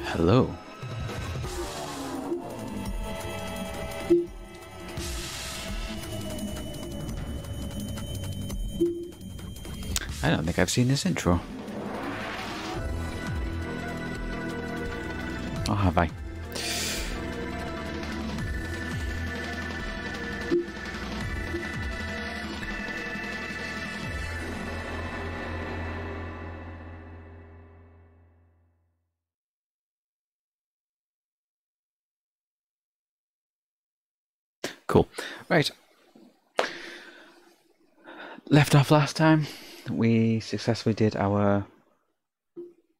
Hello. I don't think I've seen this intro. Or have I? Cool. Right. Left off last time, we successfully did our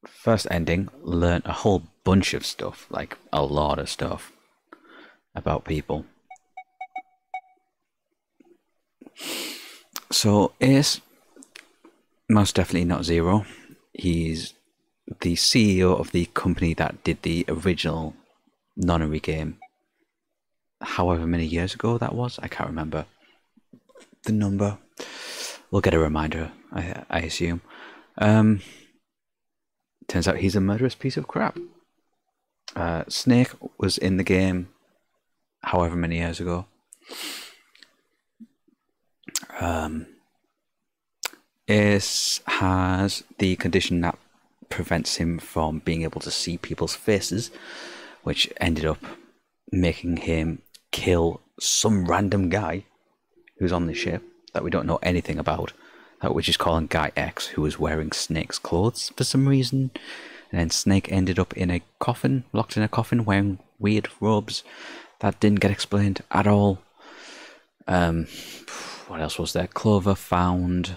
first ending, learned a whole bunch of stuff, like a lot of stuff about people. So Ace, most definitely not Zero. He's the CEO of the company that did the original Nonary game. However many years ago that was, I can't remember the number. We'll get a reminder, I assume. Turns out he's a murderous piece of crap. Snake was in the game however many years ago. Ace has the condition that prevents him from being able to see people's faces, which ended up making him kill some random guy who's on the ship that we don't know anything about, which is called Guy X, who was wearing Snake's clothes for some reason. And then Snake ended up in a coffin, locked in a coffin, wearing weird robes that didn't get explained at all. What else was there? Clover found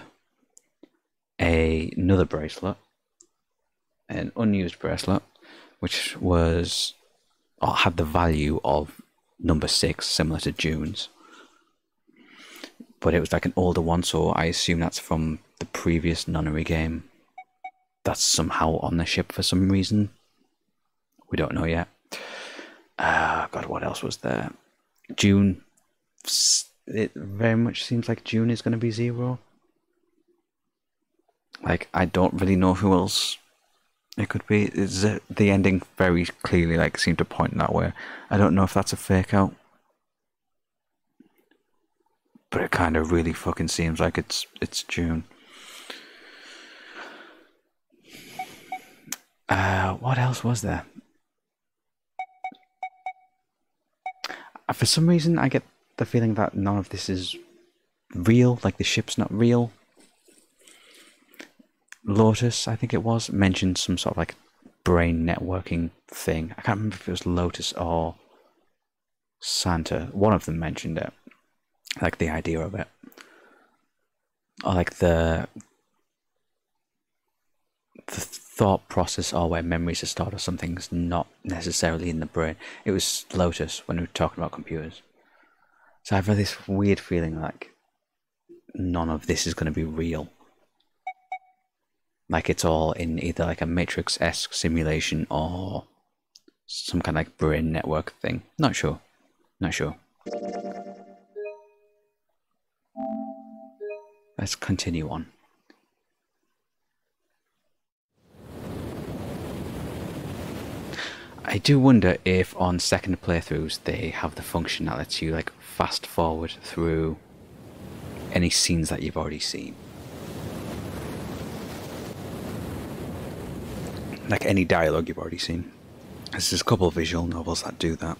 another bracelet, an unused bracelet, which was had the value of number 6, similar to June's. But it was like an older one, so I assume that's from the previous Nonary game. That's somehow on the ship for some reason. We don't know yet. God, what else was there? June. It very much seems like June is going to be Zero. Like, I don't really know who else it could be. The ending very clearly seemed to point that way. I don't know if that's a fake out. But it kind of really fucking seems like it's June. What else was there? For some reason, I get the feeling that none of this is real. Like, the ship's not real. Lotus, I think it was, mentioned some sort of brain networking thing. I can't remember if it was Lotus or Santa. One of them mentioned it. Like the idea of it. Or like the thought process, or where memories are stored or something's not necessarily in the brain. It was Lotus when we were talking about computers. So I've had this weird feeling like none of this is going to be real. Like it's all in either like a Matrix-esque simulation or some kind of brain network thing. Not sure. Not sure. Let's continue on. I do wonder if on second playthroughs they have the function that lets you fast forward through any scenes that you've already seen. Like any dialogue you've already seen. There's a couple of visual novels that do that.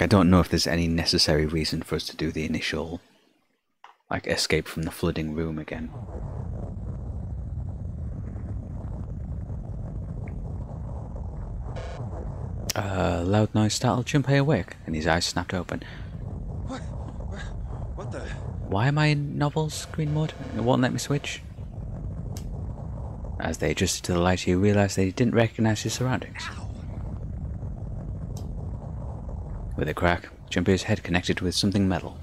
I don't know if there's any necessary reason for us to do the initial, escape from the flooding room again. Loud noise startled Junpei awake, and his eyes snapped open. What the? Why am I in novel screen mode? It won't let me switch. As they adjusted to the light, he realized that he didn't recognize his surroundings. Ow. With a crack, Junpei's head connected with something metal.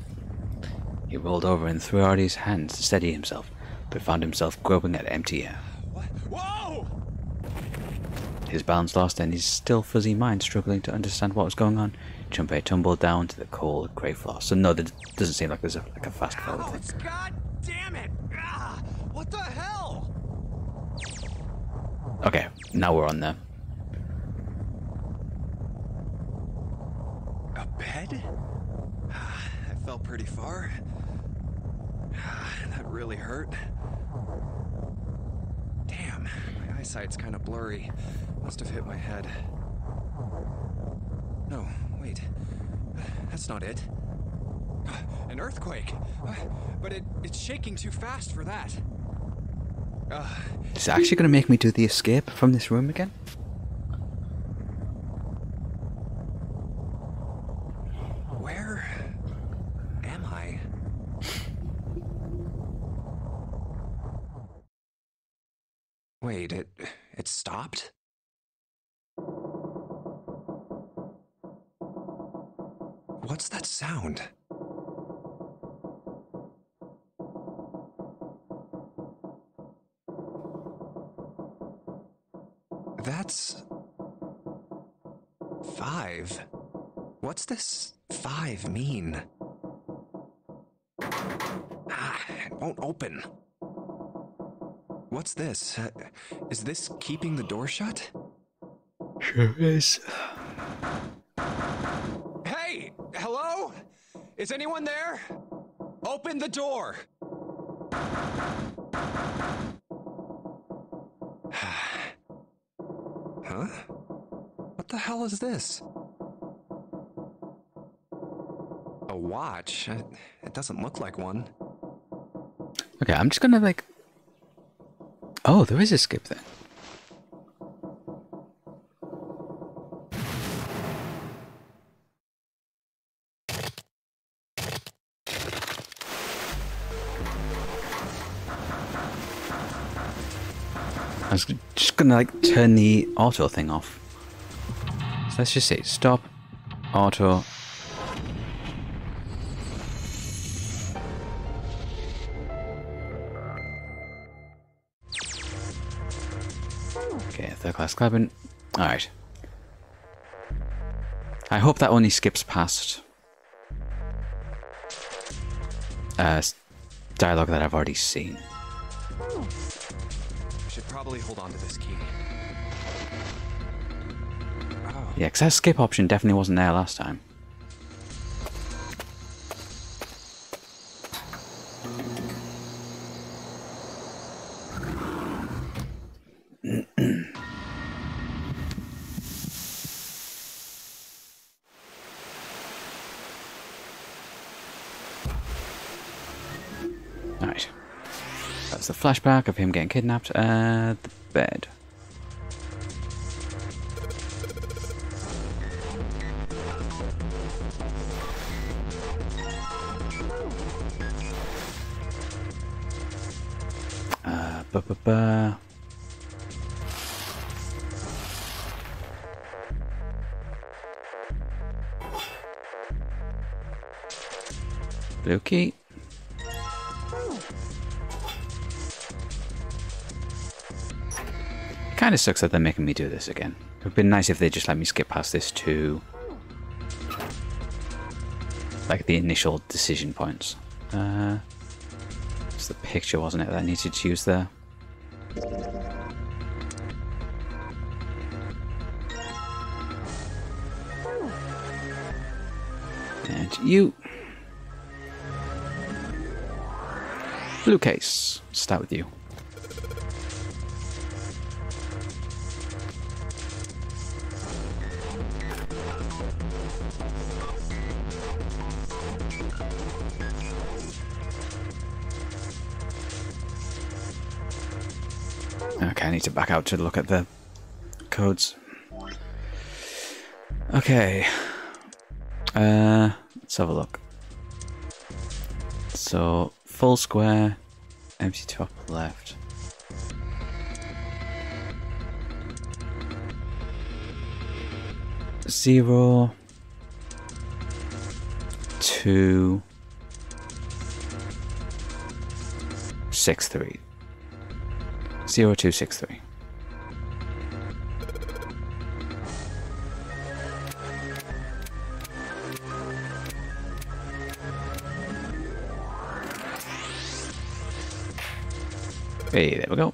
He rolled over and threw out his hands to steady himself, but found himself groping at empty air. What? Whoa! his balance lost and his still fuzzy mind struggling to understand what was going on, Junpei tumbled down to the cold grey floor. So no, there doesn't seem like there's a fast forward thing. God damn it! Ah, what the hell? Okay, now we're on there. A bed? I fell pretty far. That really hurt. Damn, my eyesight's kind of blurry. Must have hit my head. No, wait. That's not it. An earthquake. But it's shaking too fast for that. Is it actually going to make me do the escape from this room again? Where am I? Wait, it stopped? What's that sound? That's 5. What's this 5 mean? It won't open. What's this? Is this keeping the door shut? Sure is. Hey! Hello? Is anyone there? Open the door! Huh? What the hell is this? A watch? It doesn't look like one. Okay, I'm just gonna like... Oh, there is a skip there. I was just gonna like turn the auto thing off. So let's just say stop, auto. Okay, third class cabin. Alright. I hope that only skips past dialogue that I've already seen. Should probably hold on to this key. Oh. Yeah, because that skip option definitely wasn't there last time. Alright. That's the flashback of him getting kidnapped. The bed. Ba-ba-ba. Blue key. Kind of sucks that they're making me do this again. It would have been nice if they just let me skip past this to like the initial decision points. It's the picture, wasn't it, that I needed to use there? And you. Blue case. Start with you. Okay, I need to back out to look at the codes. Okay. Let's have a look. So, full square, empty top left. Zero, 2, 6, 3. 0263. Hey, there we go.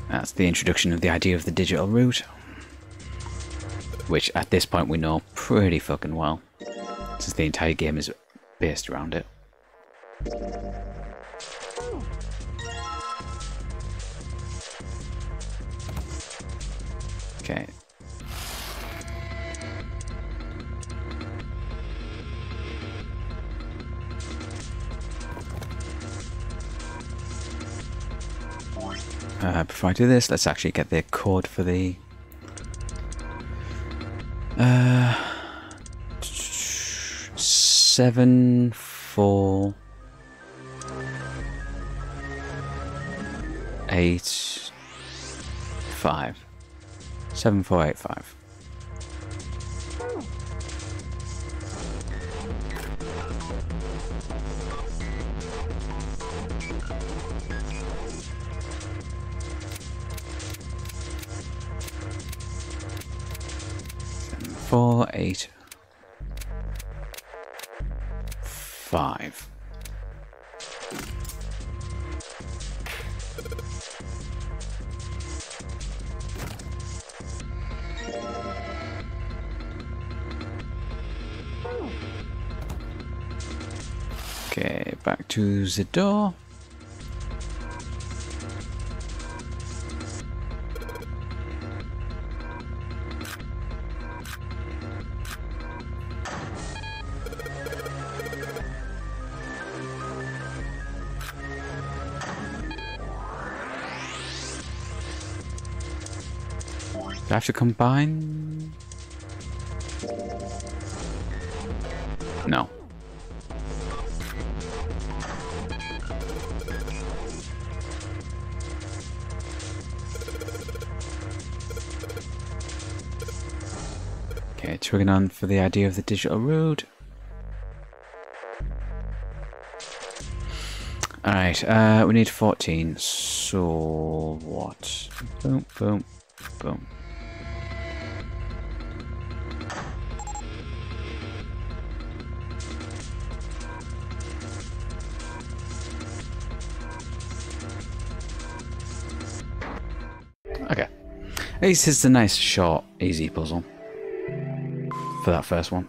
That's the introduction of the idea of the digital route, which at this point we know pretty fucking well, since the entire game is based around it. Okay. Before I do this, let's actually get the code for the 7 4 8 5 7485. Four, 8, 5. Okay, back to the door. Do I have to combine? No. Okay, triggering on for the idea of the digital route. Alright, we need 14, so what? Boom, boom, boom. Okay, at least it's a nice, short, easy puzzle for that first one.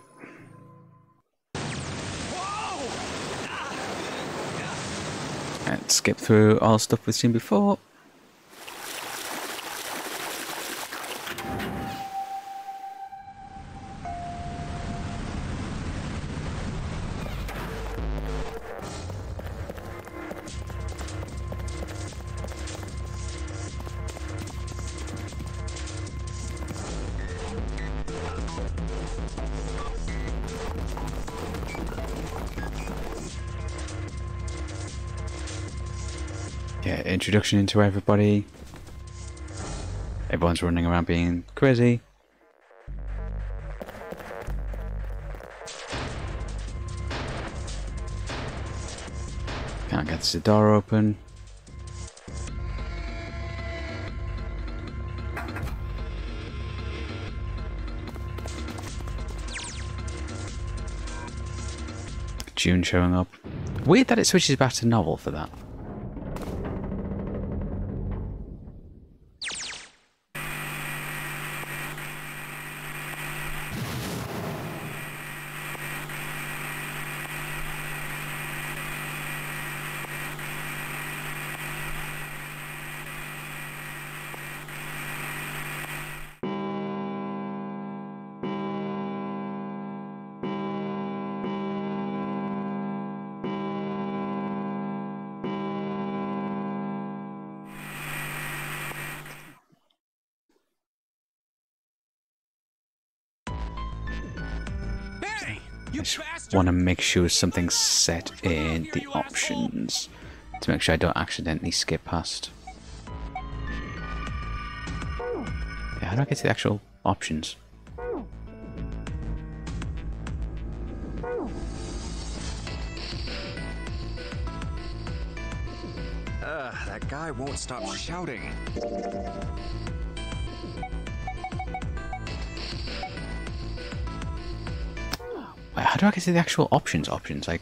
Let's skip through all the stuff we've seen before. Yeah, introduction into everybody. Everyone's running around being crazy. Can't get the door open. June showing up. Weird that it switches back to novel for that. I just want to make sure something's set in the options to make sure I don't accidentally skip past. Yeah, how do I get to the actual options? That guy won't stop shouting. Wait, how do I get to the actual options? Like...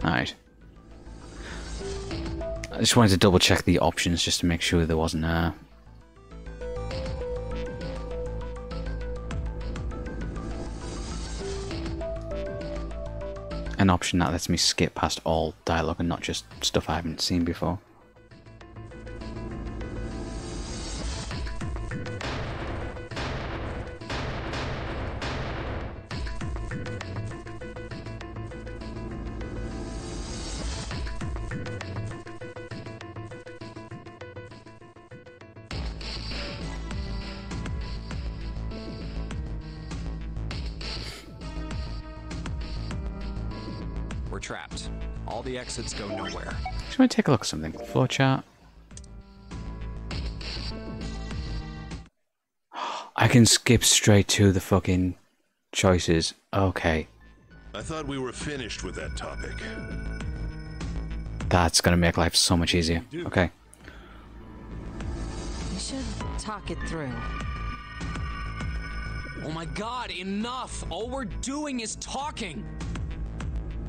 Alright. I just wanted to double check the options just to make sure there wasn't an option that lets me skip past all dialogue and not just stuff I haven't seen before. We're trapped. All the exits go nowhere. Just want to take a look at something. Flowchart. I can skip straight to the fucking choices. Okay. I thought we were finished with that topic. That's gonna make life so much easier. Okay. We should talk it through. Oh my god, enough! All we're doing is talking!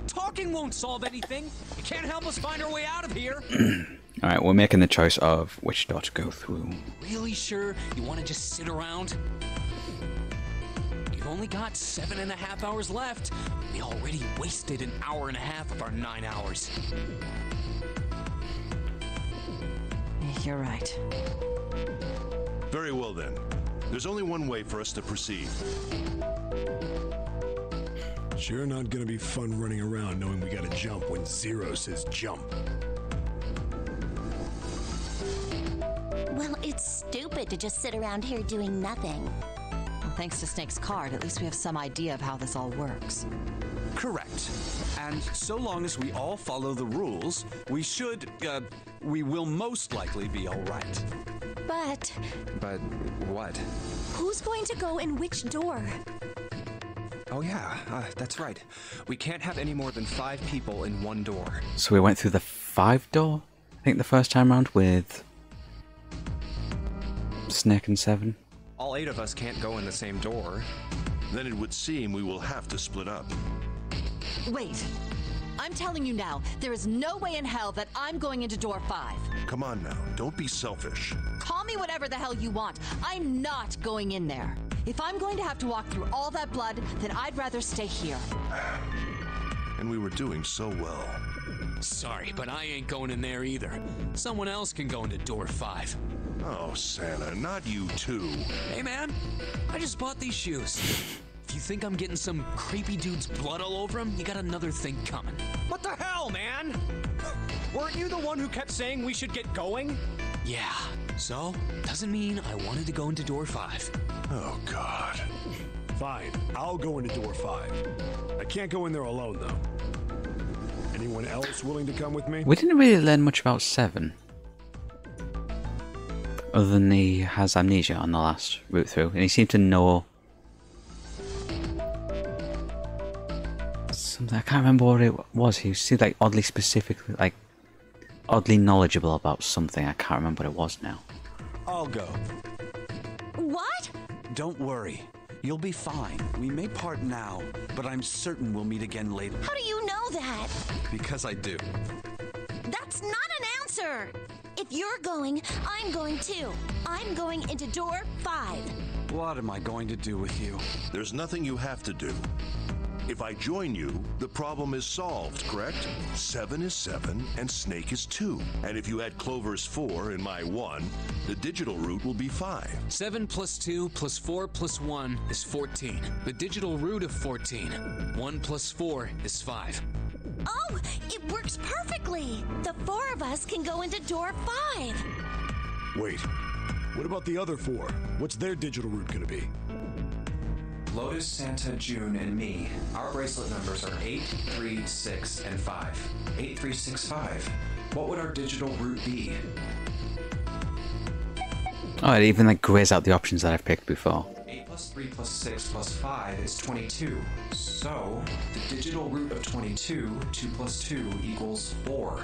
Talking won't solve anything! It can't help us find our way out of here! Alright, we're making the choice of which door to go through. Really sure you want to just sit around? You've only got 7.5 hours left. We already wasted an hour and a half of our 9 hours. You're right. Very well then. There's only one way for us to proceed. Sure not gonna be fun running around knowing we gotta jump when Zero says jump. Well, it's stupid to just sit around here doing nothing. Well, thanks to Snake's card, at least we have some idea of how this all works. Correct. And so long as we all follow the rules, we will most likely be all right. But But what? who's going to go in which door? Oh yeah, that's right. We can't have any more than 5 people in one door. So we went through the 5 door, I think the first time round with Snake and Seven. All 8 of us can't go in the same door. Then it would seem we will have to split up. Wait. I'm telling you now, there is no way in hell that I'm going into door 5. Come on now, don't be selfish. Call me whatever the hell you want. I'm not going in there. If I'm going to have to walk through all that blood, then I'd rather stay here. And we were doing so well. Sorry, but I ain't going in there either. Someone else can go into door 5. Oh, Santa, not you too. Hey man, I just bought these shoes. If you think I'm getting some creepy dude's blood all over them, you got another thing coming. What the hell, man? Weren't you the one who kept saying we should get going? Yeah, so doesn't mean I wanted to go into door 5. Oh, God. Fine, I'll go into door 5. I can't go in there alone, though. Anyone else willing to come with me? We didn't really learn much about Seven. Other than he has amnesia on the last route through, and he seemed to know something. I can't remember what it was. He seemed like oddly specific, like oddly knowledgeable about something. I can't remember what it was now. I'll go. What? Don't worry. You'll be fine. We may part now, but I'm certain we'll meet again later. How do you know that? Because I do. That's not an answer. If you're going, I'm going too. I'm going into door 5. What am I going to do with you? There's nothing you have to do. If I join you, the problem is solved, correct? 7 is 7, and Snake is 2. And if you add Clover's 4 and my 1, the digital route will be 5. 7 plus 2 plus 4 plus 1 is 14. The digital root of 14. 1 plus 4 is 5. Oh, it works perfectly. The 4 of us can go into door 5. Wait, what about the other 4? What's their digital route gonna be? Lotus, Santa, June, and me. Our bracelet numbers are 8, 3, 6, and 5. 8, 3, 6, 5. What would our digital route be? Oh, it even like grays out the options that I've picked before. 8 plus 3 plus 6 plus 5 is 22. So, the digital root of 22, 2 plus 2 equals 4.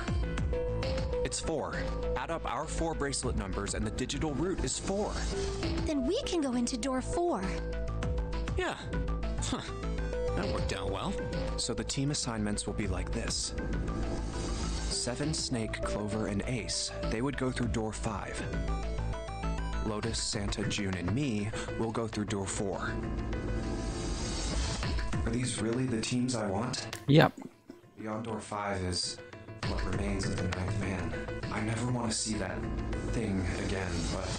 It's 4. Add up our 4 bracelet numbers and the digital root is 4. Then we can go into door 4. Yeah. Huh. That worked out well. So the team assignments will be like this. 7, Snake, Clover, and Ace, they would go through door 5. Lotus, Santa, June, and me will go through door 4. Are these really the teams I want? Yep. Beyond door 5 is what remains of the 9th man. I never want to see that thing again, but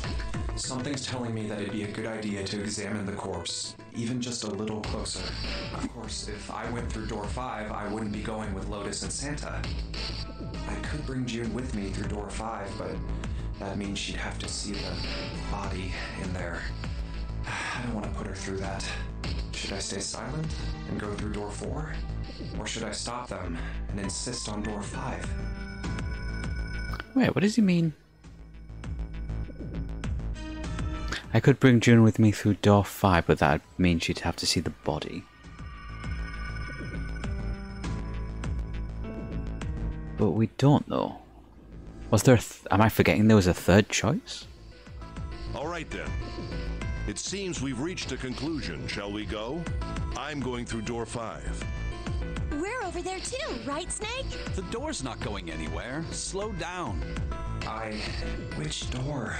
something's telling me that it'd be a good idea to examine the corpse, even just a little closer. Of course, if I went through door 5, I wouldn't be going with Lotus and Santa. I could bring June with me through door 5, but that means she'd have to see the body in there. I don't want to put her through that. Should I stay silent and go through door 4? Or should I stop them and insist on door 5? Wait, what does he mean? I could bring June with me through door 5, but that would mean she'd have to see the body. But we don't know. Was there am I forgetting there was a third choice? All right then. It seems we've reached a conclusion. Shall we go? I'm going through door 5. We're over there too, right, Snake? The door's not going anywhere. Slow down. Which door?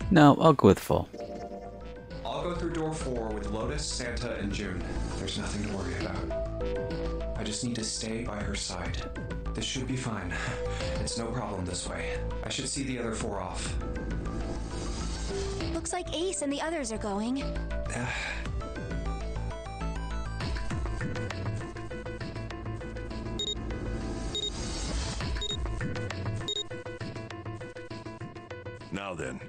No, I'll go with 4. I'll go through door 4 with Lotus, Santa, and June. There's nothing to worry about. I just need to stay by her side. This should be fine. It's no problem this way. I should see the other 4 off. Looks like Ace and the others are going. Now then.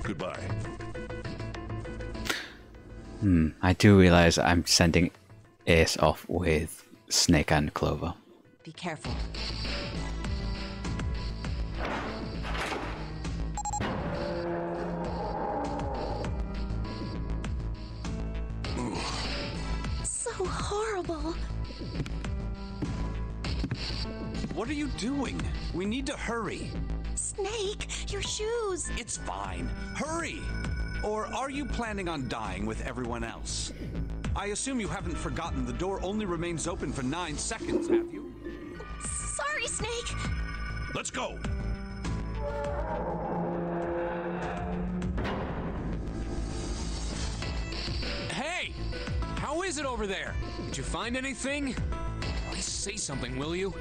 Goodbye. I do realize I'm sending Ace off with Snake and Clover. Be careful. So horrible. What are you doing? We need to hurry. Snake, your shoes. It's fine. Hurry! Or are you planning on dying with everyone else? I assume you haven't forgotten the door only remains open for 9 seconds, have you? Sorry, Snake. Let's go. Hey! How is it over there? Did you find anything? Please say something, will you?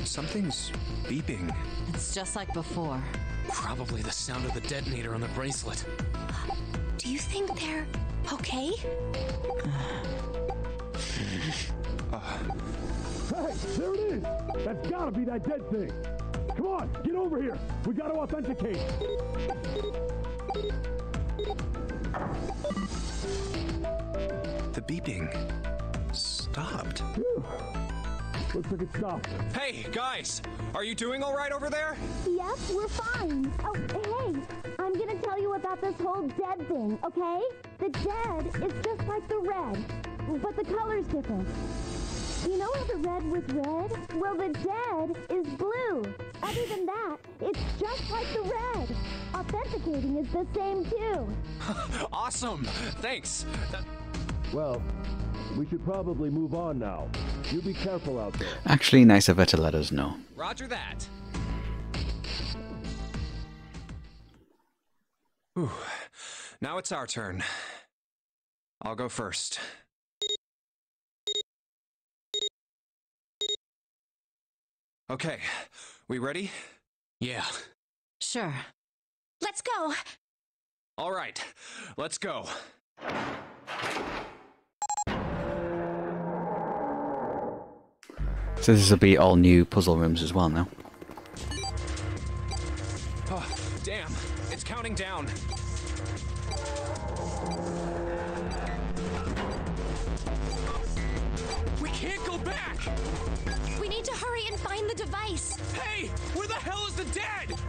Something's beeping. It's just like before. Probably the sound of the detonator on the bracelet. Do you think they're okay? Hey, there it is! That's gotta be that dead thing! Come on, get over here! We gotta authenticate! The beeping stopped. Phew. Looks like it stopped. Hey, guys! Are you doing all right over there? Yep, we're fine. Oh, hey, I'm gonna tell you about this whole dead thing, okay? The dead is just like the red, but the color's different. You know how the red was red? Well, the dead is blue. Other than that, it's just like the red. Authenticating is the same too. Awesome! Thanks! Well, we should probably move on now. You be careful out there. Actually, nice of her to let us know. Roger that. Whew. Now it's our turn. I'll go first. Okay, we ready? Yeah. Sure. Let's go. All right, let's go. So this will be all new puzzle rooms as well now. Oh, damn. It's counting down. We can't go back! We need to hurry and find the device. Hey! Where the hell is the dead?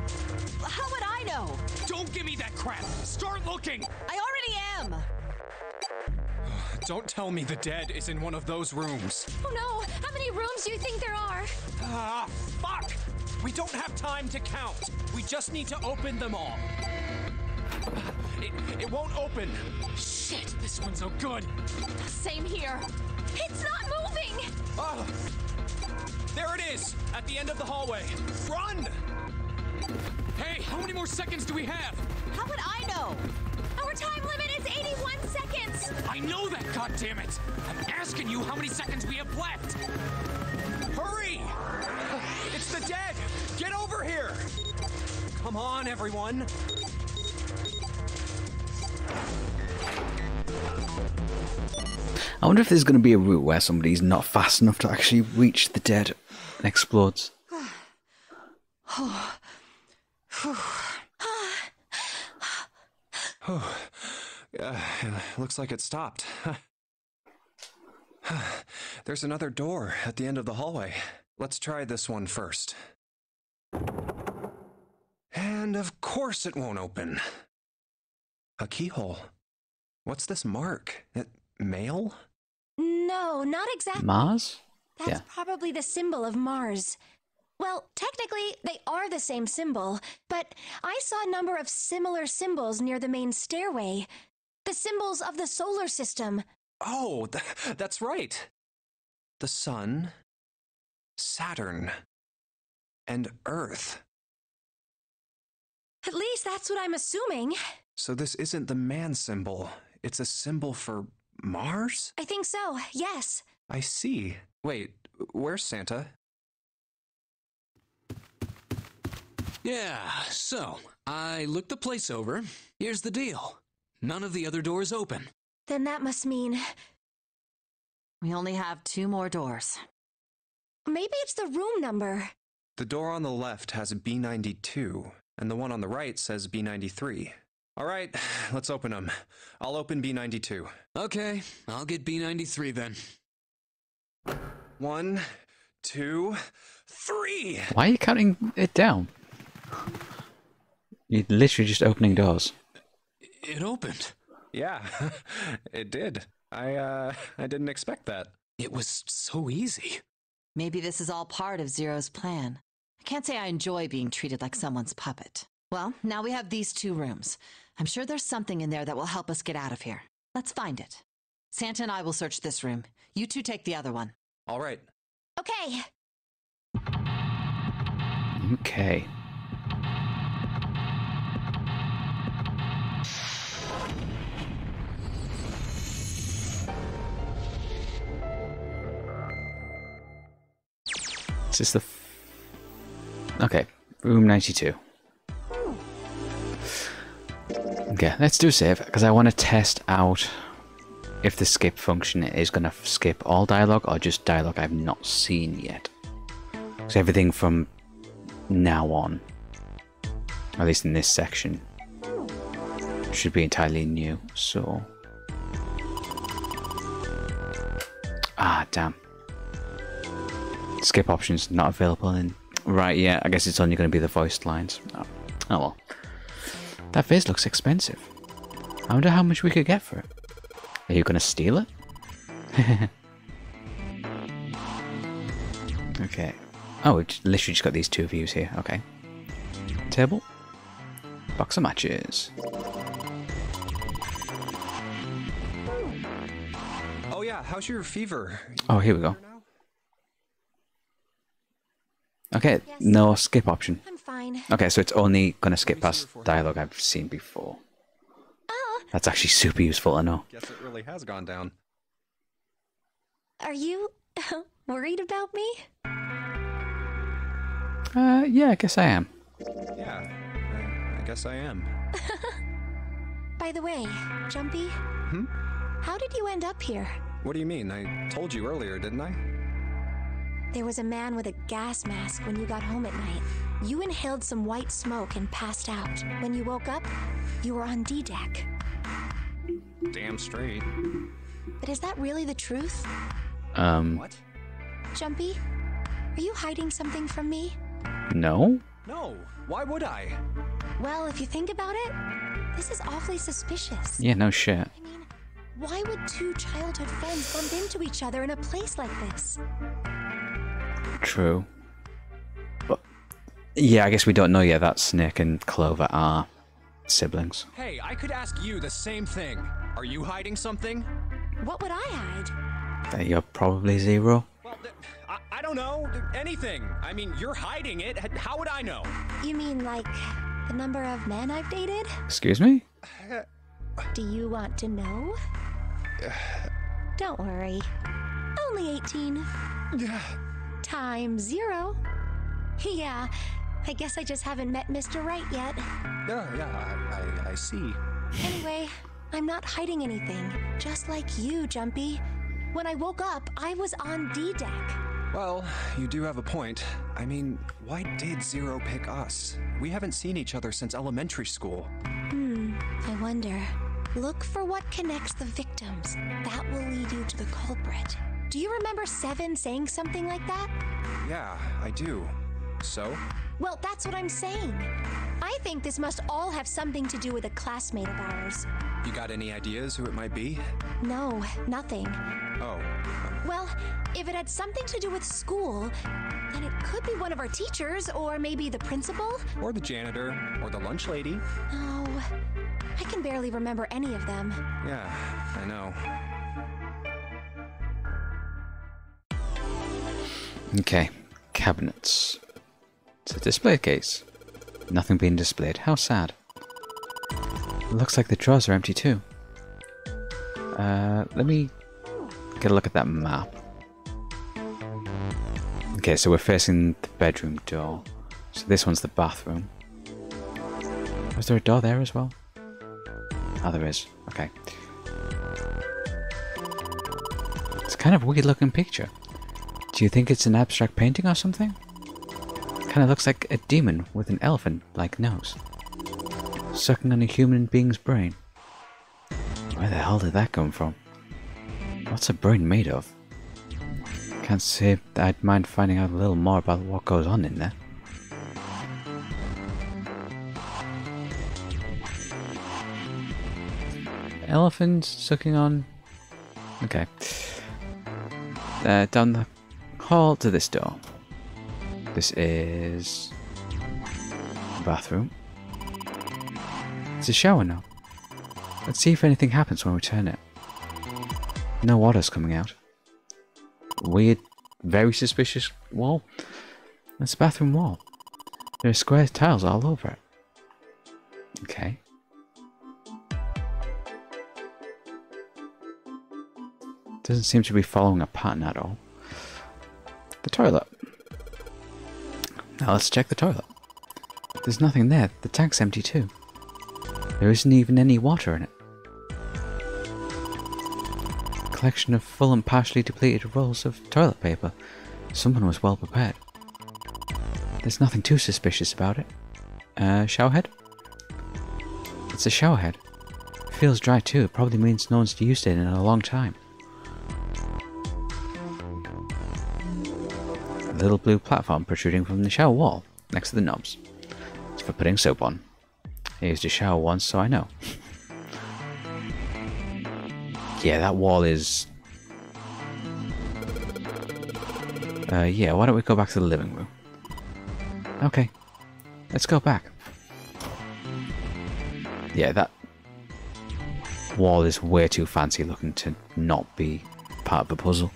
How would I know? Don't give me that crap! Start looking! I already am! Don't tell me the dead is in one of those rooms. Oh no! How many rooms do you think there are? Ah, fuck! We don't have time to count. We just need to open them all. It won't open. Shit, this one's so good. Same here. It's not moving! Oh, there it is, at the end of the hallway. Run! Hey, how many more seconds do we have? How would I know? Our time limit is 81 seconds! I know that, goddammit! I'm asking you how many seconds we have left! Hurry! It's the dead! Get over here! Come on, everyone! I wonder if there's going to be a route where somebody's not fast enough to actually reach the dead and explodes. Looks like it stopped. There's another door at the end of the hallway. Let's try this one first. And of course it won't open. A keyhole. What's this mark? Mail? No, not exactly. Mars? That's Yeah. probably the symbol of Mars. Well, technically, they are the same symbol, but I saw a number of similar symbols near the main stairway. The symbols of the solar system. Oh, that's right. The Sun, Saturn, and Earth. At least that's what I'm assuming. So this isn't the man symbol. It's a symbol for Mars? I think so, yes. I see. Wait, where's Santa? Yeah, so, I looked the place over. Here's the deal. None of the other doors open. Then that must mean... We only have 2 more doors. Maybe it's the room number. The door on the left has a B92, and the one on the right says B93. All right, let's open them. I'll open B92. Okay, I'll get B93 then. 1, 2, 3! Why are you counting it down? You're literally just opening doors. It opened. Yeah, it did. I didn't expect that. It was so easy. Maybe this is all part of Zero's plan. I can't say I enjoy being treated like someone's puppet. Well, now we have these 2 rooms. I'm sure there's something in there that will help us get out of here. Let's find it. Santa and I will search this room. You 2 take the other one. All right. Okay. Okay. Is this the... Okay, room 92. Okay, let's do a save, because I want to test out if the skip function is going to skip all dialogue or just dialogue I've not seen yet. Because everything from now on, at least in this section, should be entirely new, so... Ah, damn. Skip options not available in... Right, yeah, I guess it's only going to be the voiced lines. Oh well. That vase looks expensive. I wonder how much we could get for it. Are you going to steal it? Okay. Oh, it literally just got these 2 views here. Okay. Table. Box of matches. Oh yeah, how's your fever? Oh, here we go. Okay, Yes. no skip option. I'm fine. Okay, so it's only going to skip past dialogue I've seen before. Oh, That's actually super useful to know. Guess it really has gone down. are you worried about me? Yeah, I guess I am. Yeah, I guess I am. By the way, Jumpy, how did you end up here? What do you mean? I told you earlier, didn't I? There was a man with a gas mask when you got home at night. You inhaled some white smoke and passed out. When you woke up, you were on D-Deck. Damn straight. But is that really the truth? What? Jumpy, are you hiding something from me? No? No, why would I? Well, if you think about it, this is awfully suspicious. Yeah, no shit. I mean, Why would two childhood friends bump into each other in a place like this? True. But yeah, I guess we don't know yet that Snake and Clover are siblings. Hey, I could ask you the same thing. Are you hiding something? What would I hide? That you're probably Zero. Well, I don't know. Anything. I mean, you're hiding it. How would I know? You mean like the number of men I've dated? Excuse me? Do you want to know? Don't worry. Only 18. Times 0. Yeah, I guess I just haven't met Mr. Right yet. Yeah, I see. Anyway, I'm not hiding anything. Just like you, Jumpy. When I woke up, I was on D-Deck. Well, you do have a point. I mean, why did Zero pick us? We haven't seen each other since elementary school. I wonder. Look for what connects the victims. That will lead you to the culprit. Do you remember Seven saying something like that? Yeah, I do. So? Well, that's what I'm saying. I think this must all have something to do with a classmate of ours. You got any ideas who it might be? No, nothing. Oh. Well, if it had something to do with school, then it could be one of our teachers, or maybe the principal? Or the janitor, or the lunch lady. No, I can barely remember any of them. Yeah, I know. Okay, cabinets. It's a display case. Nothing being displayed. How sad. Looks like the drawers are empty too. Let me get a look at that map. Okay, so we're facing the bedroom door. So this one's the bathroom. Was there a door there as well? Oh, there is. Okay. It's kind of a weird looking picture. Do you think it's an abstract painting or something? Kind of looks like a demon with an elephant-like nose. Sucking on a human being's brain. Where the hell did that come from? What's a brain made of? Can't say that I'd mind finding out a little more about what goes on in there. Elephants sucking on... Okay. Down the hall to this door. This is... the bathroom. It's a shower now. Let's see if anything happens when we turn it. No water's coming out. Weird, very suspicious wall. That's a bathroom wall. There are square tiles all over it. Okay. Doesn't seem to be following a pattern at all. The toilet. Now let's check the toilet. There's nothing there. The tank's empty too. There isn't even any water in it. Collection of full and partially depleted rolls of toilet paper. Someone was well prepared. There's nothing too suspicious about it. Showerhead? It's a showerhead. It feels dry too. It probably means no one's used it in a long time. A little blue platform protruding from the shower wall, next to the knobs. It's for putting soap on. I used a shower once, so I know. Yeah, that wall is... yeah, why don't we go back to the living room? Okay, let's go back. Yeah, that wall is way too fancy looking to not be part of the puzzle.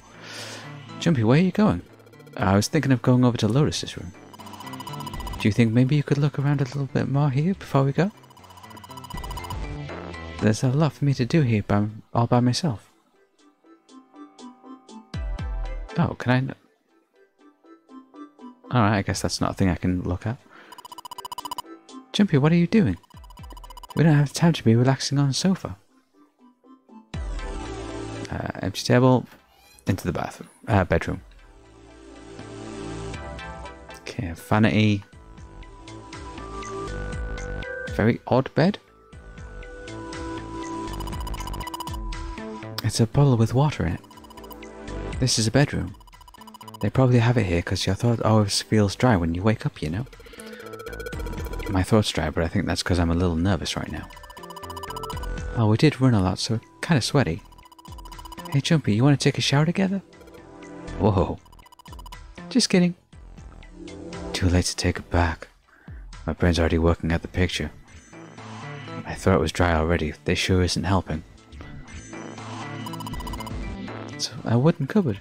Jumpy, where are you going? I was thinking of going over to Lotus's room. Do you think maybe you could look around a little bit more here before we go? There's a lot for me to do here all by myself. Oh, can I... Alright, I guess that's not a thing I can look at. Jumpy, what are you doing? We don't have time to be relaxing on the sofa. Empty table, into the bathroom, bedroom. Okay, vanity. Very odd bed. It's a bottle with water in it. This is a bedroom. They probably have it here because your throat always feels dry when you wake up, you know? My throat's dry, but I think that's because I'm a little nervous right now. Oh, we did run a lot, so kind of sweaty. Hey Jumpy, you want to take a shower together? Whoa. Just kidding. Too late to take it back. My brain's already working out the picture. My throat was dry already. This sure isn't helping. It's a wooden cupboard.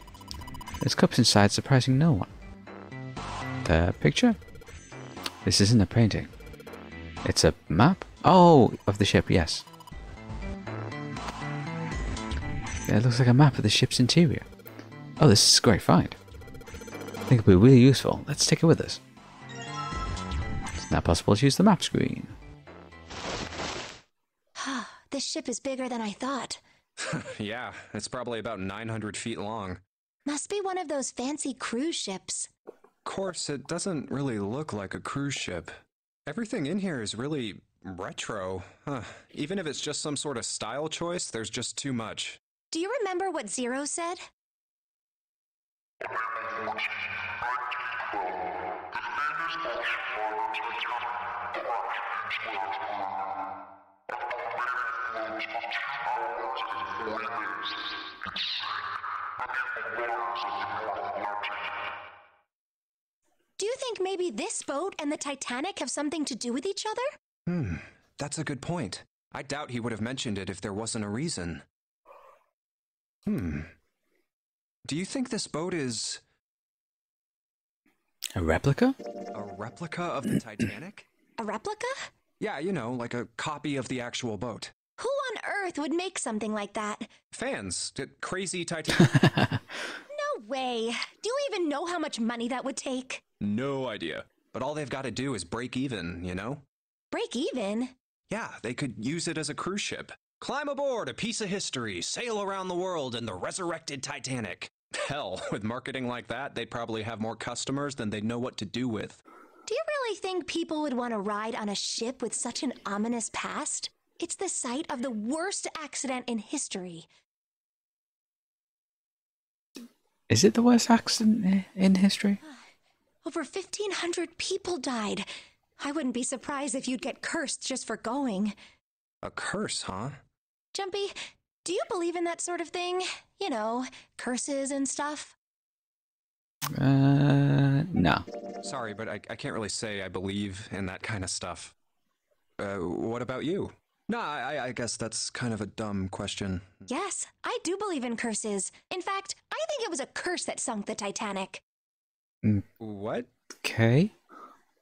There's cups inside, surprising no one. The picture? This isn't a painting. It's a map? Oh, of the ship, yes. Yeah, it looks like a map of the ship's interior. Oh, this is a great find. I think it'll be really useful. Let's take it with us. It's now possible to use the map screen. This ship is bigger than I thought. Yeah, it's probably about 900 feet long. Must be one of those fancy cruise ships. Of course, it doesn't really look like a cruise ship. Everything in here is really retro. Even if it's just some sort of style choice, there's just too much. Do you remember what Zero said? Do you think maybe this boat and the Titanic have something to do with each other? That's a good point. I doubt he would have mentioned it if there wasn't a reason. Do you think this boat is... A replica? a replica of the Titanic? A replica? Yeah, you know, like a copy of the actual boat. Who on earth would make something like that? Fans. Crazy Titanic. No way. Do you even know how much money that would take? No idea. But all they've got to do is break even, you know? Break even? Yeah, they could use it as a cruise ship. Climb aboard a piece of history, sail around the world in the resurrected Titanic. Hell, with marketing like that, they'd probably have more customers than they'd know what to do with. Do you really think people would want to ride on a ship with such an ominous past? It's the site of the worst accident in history. Is it the worst accident in history? Over 1,500 people died. I wouldn't be surprised if you'd get cursed just for going. A curse, huh? Jumpy, do you believe in that sort of thing? You know, curses and stuff? No. Sorry, but I can't really say I believe in that kind of stuff. What about you? No, I guess that's kind of a dumb question. Yes, I do believe in curses. In fact, I think it was a curse that sunk the Titanic. What? Okay.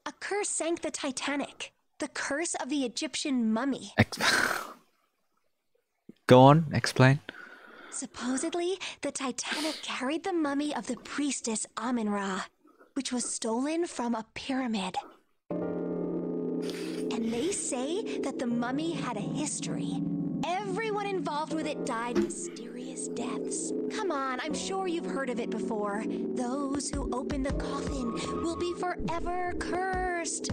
A curse sank the Titanic. The curse of the Egyptian mummy. Go on, explain. Supposedly, the Titanic carried the mummy of the priestess Amun-Ra, which was stolen from a pyramid. And they say that the mummy had a history. Everyone involved with it died mysterious deaths. Come on, I'm sure you've heard of it before. Those who open the coffin will be forever cursed.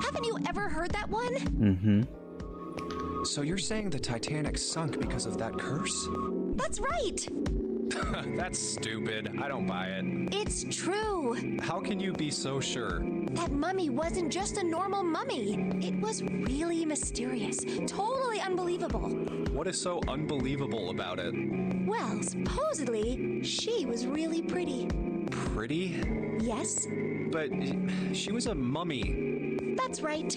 Haven't you ever heard that one? Mm-hmm. So you're saying the Titanic sunk because of that curse? That's right. That's stupid. I don't buy it. It's true. How can you be so sure? That mummy wasn't just a normal mummy. It was really mysterious. Totally unbelievable. What is so unbelievable about it? Well, supposedly, she was really pretty. Pretty? Yes? But she was a mummy. That's right.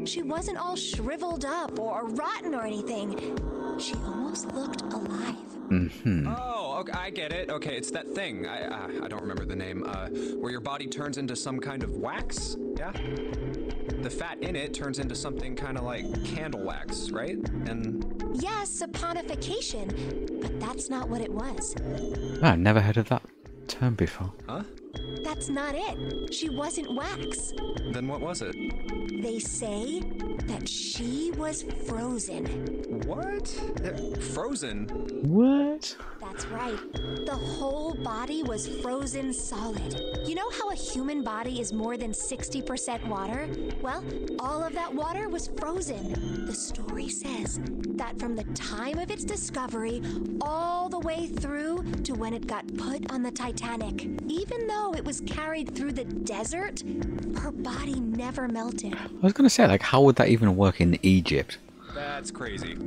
She wasn't all shriveled up or rotten or anything. She almost looked alive. Mm-hmm. Oh, okay, I get it. Okay, it's that thing. I don't remember the name. Where your body turns into some kind of wax? Yeah? The fat in it turns into something kind of like candle wax, right? And... Yes, saponification. But that's not what it was. I've never heard of that term before. Huh? That's not it. She wasn't wax. Then what was it? They say that she was frozen. What? Frozen? What? That's right. The whole body was frozen solid. You know how a human body is more than 60% water? Well, all of that water was frozen. The story says that from the time of its discovery all the way through to when it got put on the Titanic, even though it was carried through the desert, her body never melted. I was going to say, like, how would that even work in Egypt? That's crazy.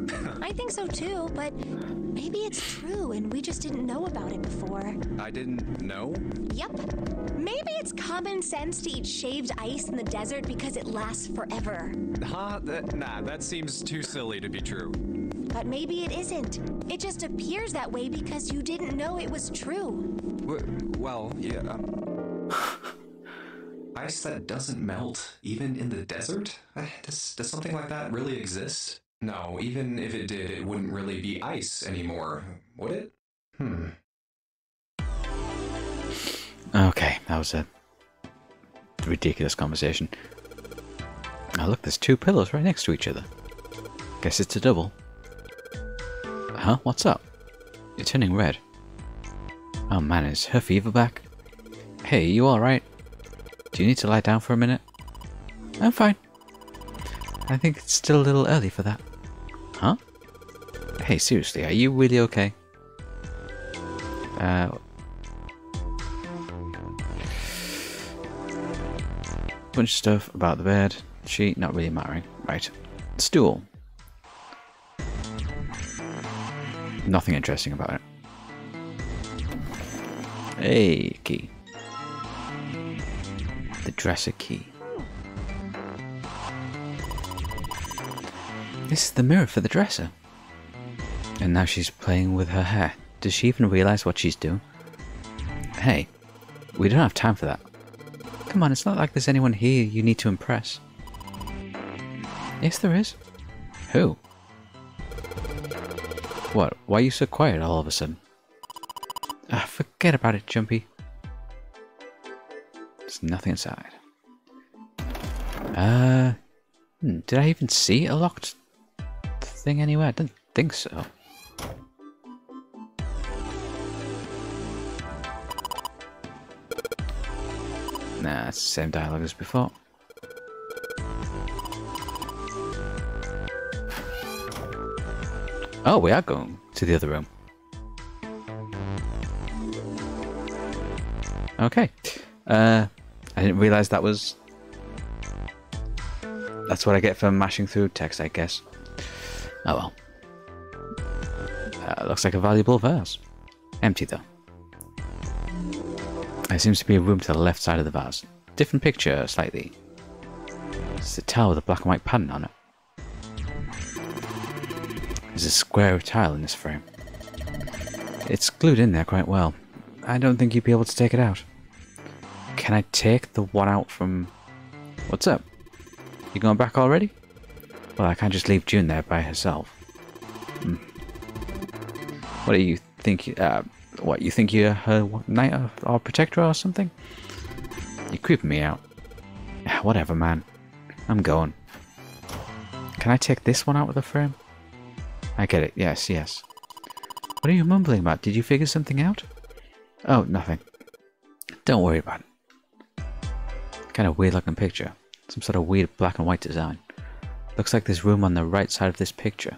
I think so too, but maybe it's true and we just didn't know about it before. I didn't know? Yep. Maybe it's common sense to eat shaved ice in the desert because it lasts forever. Huh? That seems too silly to be true. But maybe it isn't. It just appears that way because you didn't know it was true. Well, yeah. Ice that doesn't melt, even in the desert? Does something like that really exist? No, even if it did, it wouldn't really be ice anymore, would it? Okay, that was a ridiculous conversation. Oh look, there's two pillows right next to each other. Guess it's a double. Huh? What's up? You're turning red. Oh man, is her fever back? Hey, you alright? Do you need to lie down for a minute? I'm fine. I think it's still a little early for that. Huh? Hey, seriously, are you really okay? Bunch of stuff about the bed. Sheet, not really mattering. Right. Stool. Nothing interesting about it. Hey, key. The dresser key. This is the mirror for the dresser. And now she's playing with her hair. Does she even realize what she's doing? Hey, we don't have time for that. Come on, it's not like there's anyone here you need to impress. Yes, there is. Who? What? Why are you so quiet all of a sudden? Ah, forget about it, Jumpy. There's nothing inside. Did I even see a locked thing anywhere? I don't think so. Nah, it's the same dialogue as before. Oh, we are going to the other room. Okay. I didn't realise that was... That's what I get for mashing through text, I guess. Oh well. Looks like a valuable vase. Empty though. There seems to be a room to the left side of the vase. Different picture, slightly. It's a tile with a black and white pattern on it. There's a square of tile in this frame. It's glued in there quite well. I don't think you'd be able to take it out. Can I take the one out from... What's up? You going back already? Well, I can't just leave June there by herself. What do you think? What, you think you're her knight or protector or something? You're creeping me out. Whatever, man. I'm going. Can I take this one out of the frame? I get it. Yes, yes. What are you mumbling about? Did you figure something out? Oh, nothing. Don't worry about it. Kind of weird looking picture. Some sort of weird black and white design. Looks like there's room on the right side of this picture.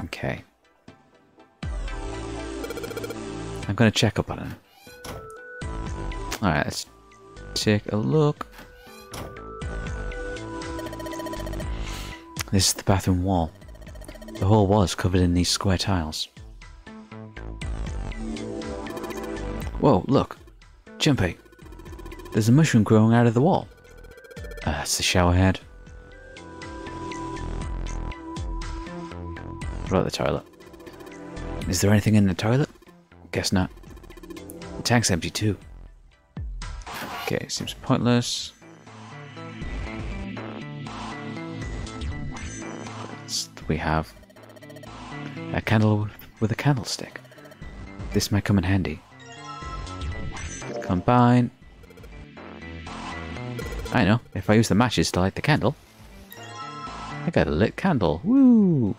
Okay. I'm gonna check up on it. Alright, let's take a look. This is the bathroom wall. The whole wall is covered in these square tiles. Whoa, look. Jumpy. There's a mushroom growing out of the wall. That's the shower head. What about the toilet? Is there anything in the toilet? Guess not. The tank's empty too. Okay, seems pointless. We have a candle with a candlestick. This might come in handy. Combine. I know, if I use the matches to light the candle. I got a lit candle. Woo!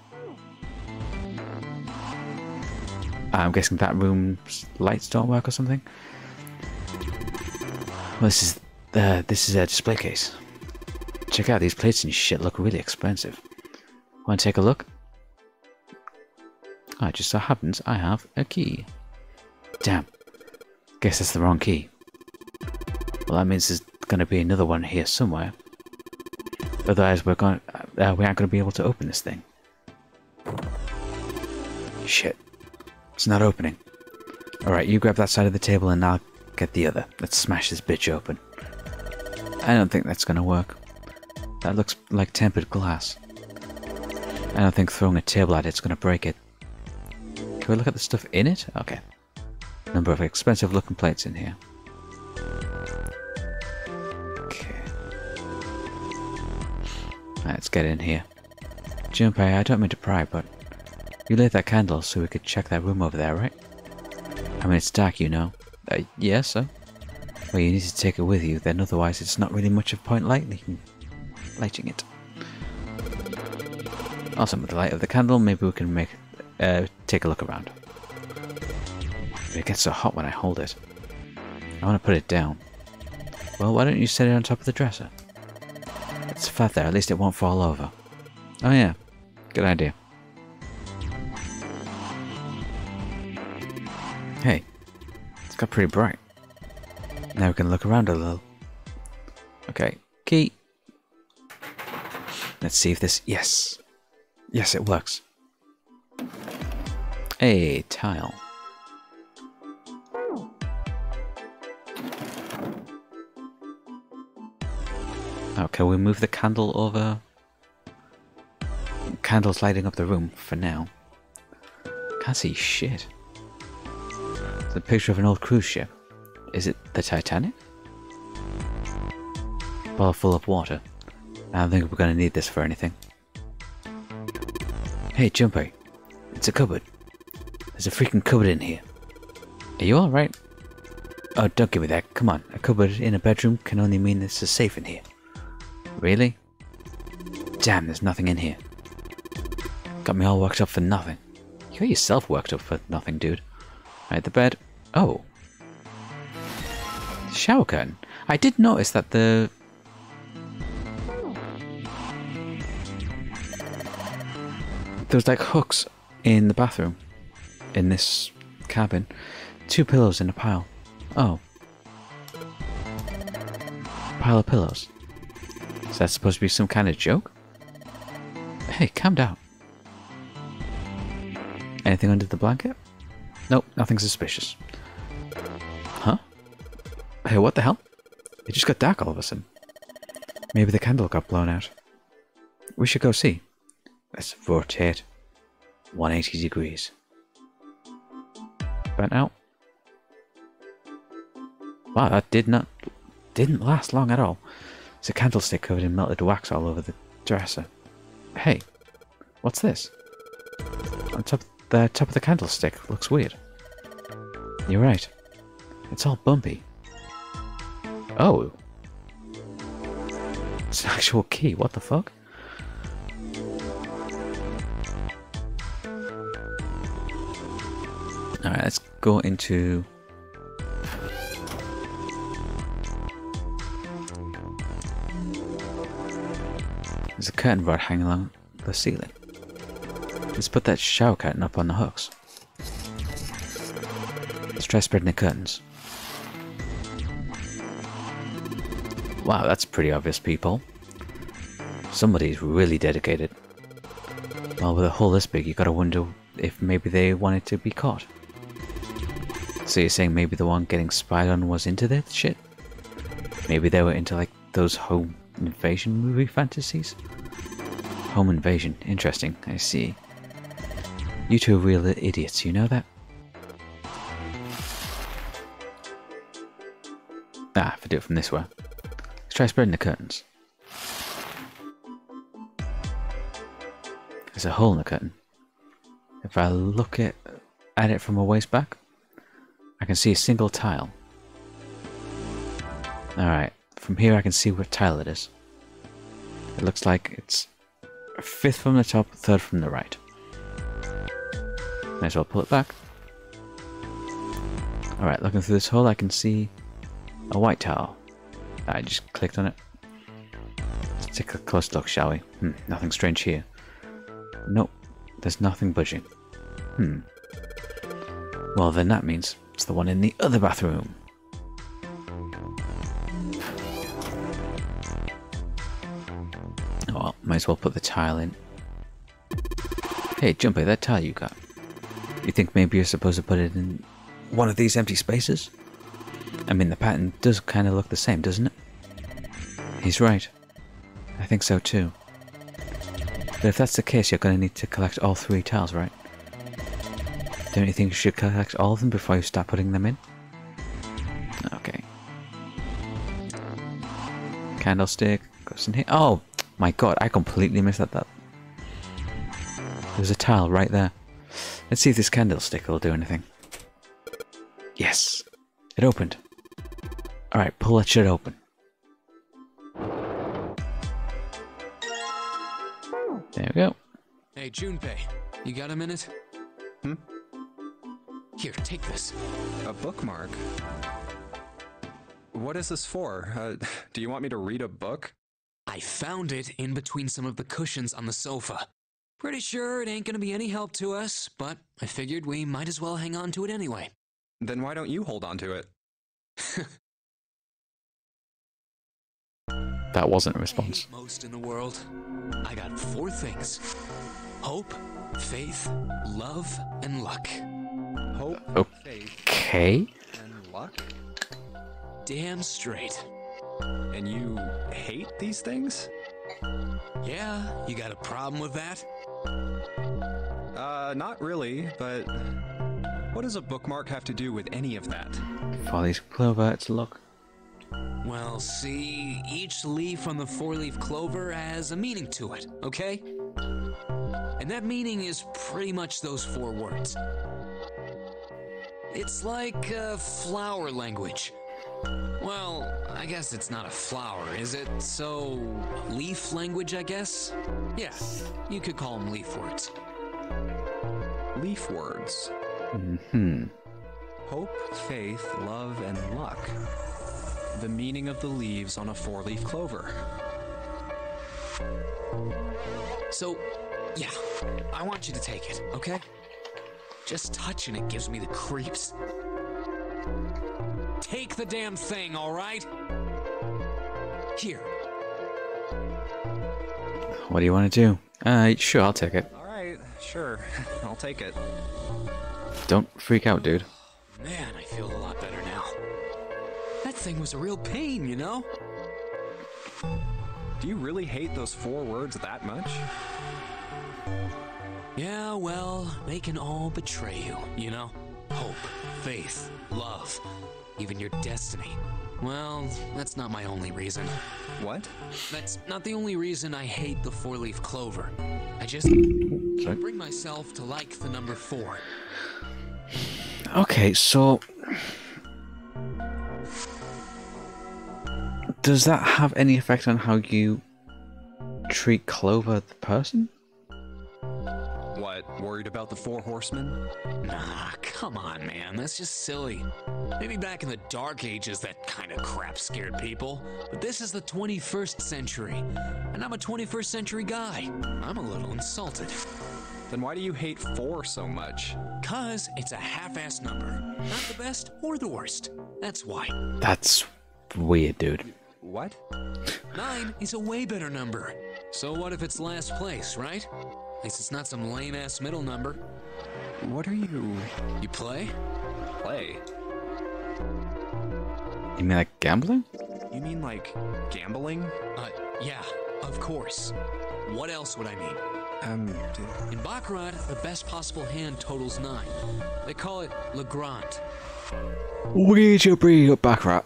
I'm guessing that room's lights don't work or something. Well, this is a display case. Check out these plates and shit look really expensive. Want to take a look? Oh, it just so happens I have a key. Damn. Guess that's the wrong key. Well, that means there's going to be another one here somewhere. Otherwise, we aren't going to be able to open this thing. Shit. It's not opening. Alright, you grab that side of the table and I'll get the other. Let's smash this bitch open. I don't think that's going to work. That looks like tempered glass. I don't think throwing a table at it's going to break it. Can we look at the stuff in it? Okay. Number of expensive looking plates in here. Okay. Let's get in here. Junpei, I don't mean to pry, but you lit that candle so we could check that room over there, right? I mean, it's dark, you know. Yeah, so? Well, you need to take it with you, then otherwise it's not really much of a point lighting it. Awesome, with the light of the candle, maybe we can take a look around. It gets so hot when I hold it. I want to put it down. Well, why don't you set it on top of the dresser? It's flat there, at least it won't fall over. Oh yeah, good idea. Hey, it's got pretty bright. Now we can look around a little. Okay, key. Let's see if this... Yes! Yes, it works. A tile. Oh, can we move the candle over? Candle's lighting up the room for now. Can't see shit. It's a picture of an old cruise ship. Is it the Titanic? Bottle full of water. I don't think we're going to need this for anything. Hey, Junpei. It's a cupboard. There's a freaking cupboard in here. Are you alright? Oh, don't give me that. Come on. A cupboard in a bedroom can only mean there's a safe in here. Really? Damn, there's nothing in here. Got me all worked up for nothing. You got yourself worked up for nothing, dude. Right, the bed. Oh. Shower curtain. I did notice that the... There's like hooks in the bathroom. In this cabin. 2 pillows in a pile. Oh. Pile of pillows. Is that supposed to be some kind of joke? Hey, calm down. Anything under the blanket? Nope, nothing suspicious. Huh? Hey, what the hell? It just got dark all of a sudden. Maybe the candle got blown out. We should go see. Let's rotate 180 degrees. Burnt out. Wow, that didn't last long at all. There's a candlestick covered in melted wax all over the dresser. Hey, what's this? On top of the candlestick looks weird. You're right. It's all bumpy. Oh. It's an actual key. What the fuck? Alright, let's go into... There's a curtain rod hanging along the ceiling. Let's put that shower curtain up on the hooks. Let's try spreading the curtains. Wow, that's pretty obvious, people. Somebody's really dedicated. Well, with a hole this big, you gotta wonder if maybe they wanted to be caught. So you're saying maybe the one getting spied on was into this shit? Maybe they were into like those home invasion movie fantasies? Home invasion, interesting, I see. You two are real idiots, you know that? Ah, if I do it from this way. Let's try spreading the curtains. There's a hole in the curtain. If I look at it from a ways back, I can see a single tile. Alright, from here I can see what tile it is. It looks like it's 5th from the top, 3rd from the right. Might as well pull it back. Alright, looking through this hole I can see a white tile. I just clicked on it. Let's take a close look, shall we? Nothing strange here. Nope, there's nothing budging. Well then that means it's the one in the other bathroom. as well put the tile in. Hey, Junpei, that tile you got. You think maybe you're supposed to put it in one of these empty spaces? I mean, the pattern does kind of look the same, doesn't it? He's right. I think so too. But if that's the case, you're going to need to collect all 3 tiles, right? Don't you think you should collect all of them before you start putting them in? Okay. Candlestick goes in here. Oh my god, I completely missed that. There's a tile right there. Let's see if this candlestick will do anything. Yes! It opened. Alright, pull that shit open. There we go. Hey, Junpei, you got a minute? Here, take this. A bookmark? What is this for? Do you want me to read a book? I found it in between some of the cushions on the sofa. Pretty sure it ain't gonna be any help to us, but I figured we might as well hang on to it anyway. Then why don't you hold on to it? That wasn't a response. I hate most in the world. I got 4 things. Hope, faith, love, and luck. Hope, faith, Okay. and luck? Damn straight. And you hate these things? Yeah, you got a problem with that? Not really, but what does a bookmark have to do with any of that? Follies clover, it's luck. Well, see, each leaf on the 4-leaf clover has a meaning to it, okay? And that meaning is pretty much those 4 words. It's like flower language. Well, I guess it's not a flower, is it? So, leaf language, I guess? Yeah, you could call them leaf words. Leaf words. Hope, faith, love, and luck. The meaning of the leaves on a 4-leaf clover. So, yeah, I want you to take it, okay? Just touching it gives me the creeps. Take the damn thing, all right? Here. What do you want to do? Sure, I'll take it. Alright, sure. I'll take it. Don't freak out, dude. Man, I feel a lot better now. That thing was a real pain, you know? Do you really hate those 4 words that much? Yeah, well, they can all betray you, you know? Hope, faith, love, even your destiny. Well, that's not my only reason. What? That's not the only reason I hate the 4-leaf clover. I just can't bring myself to like the number 4. Okay, so... does that have any effect on how you treat Clover the person? What, worried about the 4 horsemen? Nah, come on, man. That's just silly. Maybe back in the Dark Ages that kind of crap scared people. But this is the 21st century. And I'm a 21st century guy. I'm a little insulted. Then why do you hate 4 so much? 'Cause it's a half-ass number. Not the best or the worst. That's why. That's weird, dude. What? 9 is a way better number. So what if it's last place, right? At least it's not some lame-ass middle number. What are you... You play? Play? You mean like gambling? You mean like gambling? Yeah, of course. What else would I mean? In Baccarat, the best possible hand totals 9. They call it Le Grand. We should bring up Baccarat.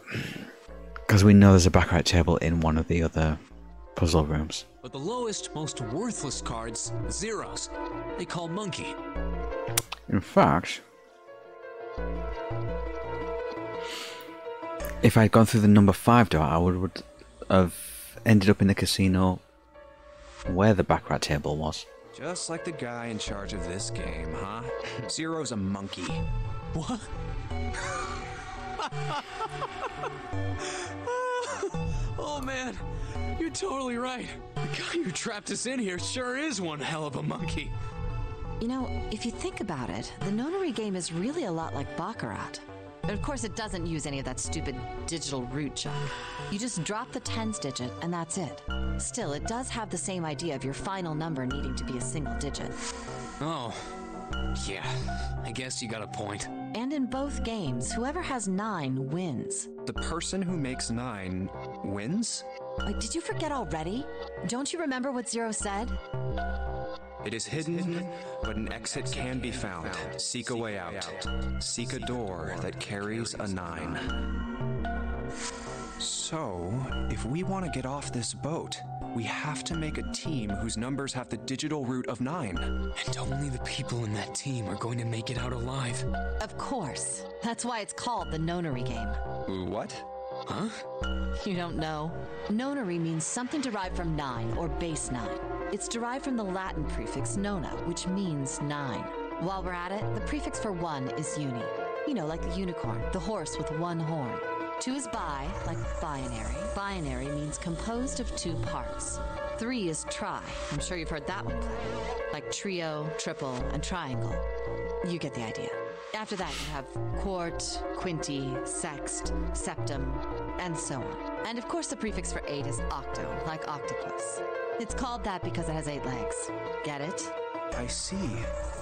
Because we know there's a Baccarat table in one of the other puzzle rooms. But the lowest, most worthless cards, zeros, they call Monkey. In fact, if I'd gone through the number 5 door, I would have ended up in the casino where the Baccarat table was. Just like the guy in charge of this game, huh? Zero's a monkey. What? Oh man, you're totally right. The guy who trapped us in here sure is one hell of a monkey. You know, if you think about it, the nonary game is really a lot like Baccarat. But of course, it doesn't use any of that stupid digital root junk. You just drop the tens digit, and that's it. Still, it does have the same idea of your final number needing to be a single digit. Oh, yeah, I guess you got a point. And in both games, whoever has 9 wins. The person who makes 9 wins? Wait, did you forget already? Don't you remember what Zero said? It is hidden, but an exit can be found. Seek a way out. Seek a door that carries a 9. So, if we want to get off this boat, we have to make a team whose numbers have the digital root of 9. And only the people in that team are going to make it out alive. Of course. That's why it's called the Nonary game. What? Huh? You don't know? Nonary means something derived from 9 or base 9. It's derived from the Latin prefix nona, which means 9. While we're at it, the prefix for 1 is uni. You know, like the unicorn, the horse with 1 horn. 2 is bi, like binary. Binary means composed of 2 parts. 3 is tri. I'm sure you've heard that one played. Like trio, triple, and triangle. You get the idea. After that, you have quart, quinty, sext, septum, and so on. And of course, the prefix for 8 is octo, like octopus. It's called that because it has 8 legs. Get it? I see.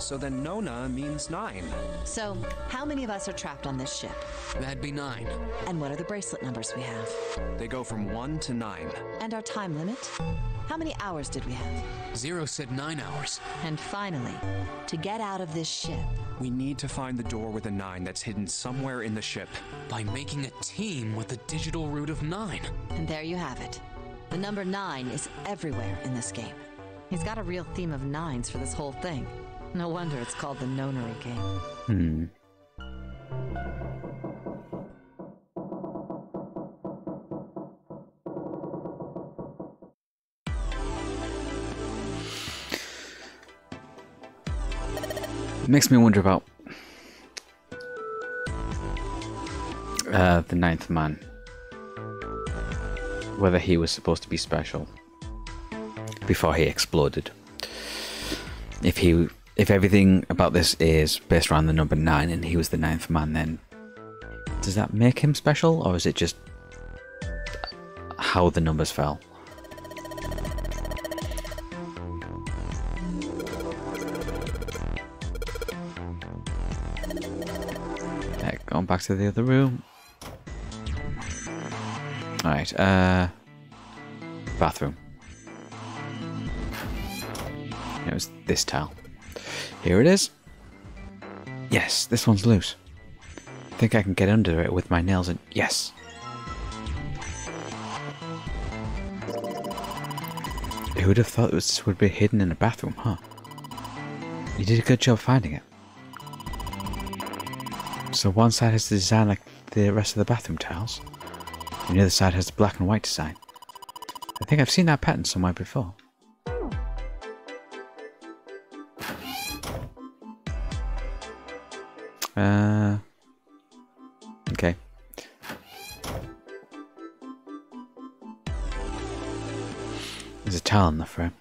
So then nona means 9. So, how many of us are trapped on this ship? That'd be 9. And what are the bracelet numbers we have? They go from 1 to 9. And our time limit? How many hours did we have? Zero said 9 hours. And finally, to get out of this ship, we need to find the door with a 9 that's hidden somewhere in the ship. By making a team with the digital root of 9. And there you have it. The number 9 is everywhere in this game. He's got a real theme of 9s for this whole thing. No wonder it's called the Nonary game. Makes me wonder about the 9th man. Whether he was supposed to be special before he exploded. If everything about this is based around the number 9 and he was the 9th man, then does that make him special, or is it just how the numbers fell? Going back to the other room. Alright, bathroom. It was this towel. Here it is. Yes, this one's loose. I think I can get under it with my nails and... Yes! Who would have thought this would be hidden in a bathroom, huh? You did a good job finding it. So one side has the design like the rest of the bathroom tiles, and the other side has the black and white design. I think I've seen that pattern somewhere before. Okay. There's a towel in the frame.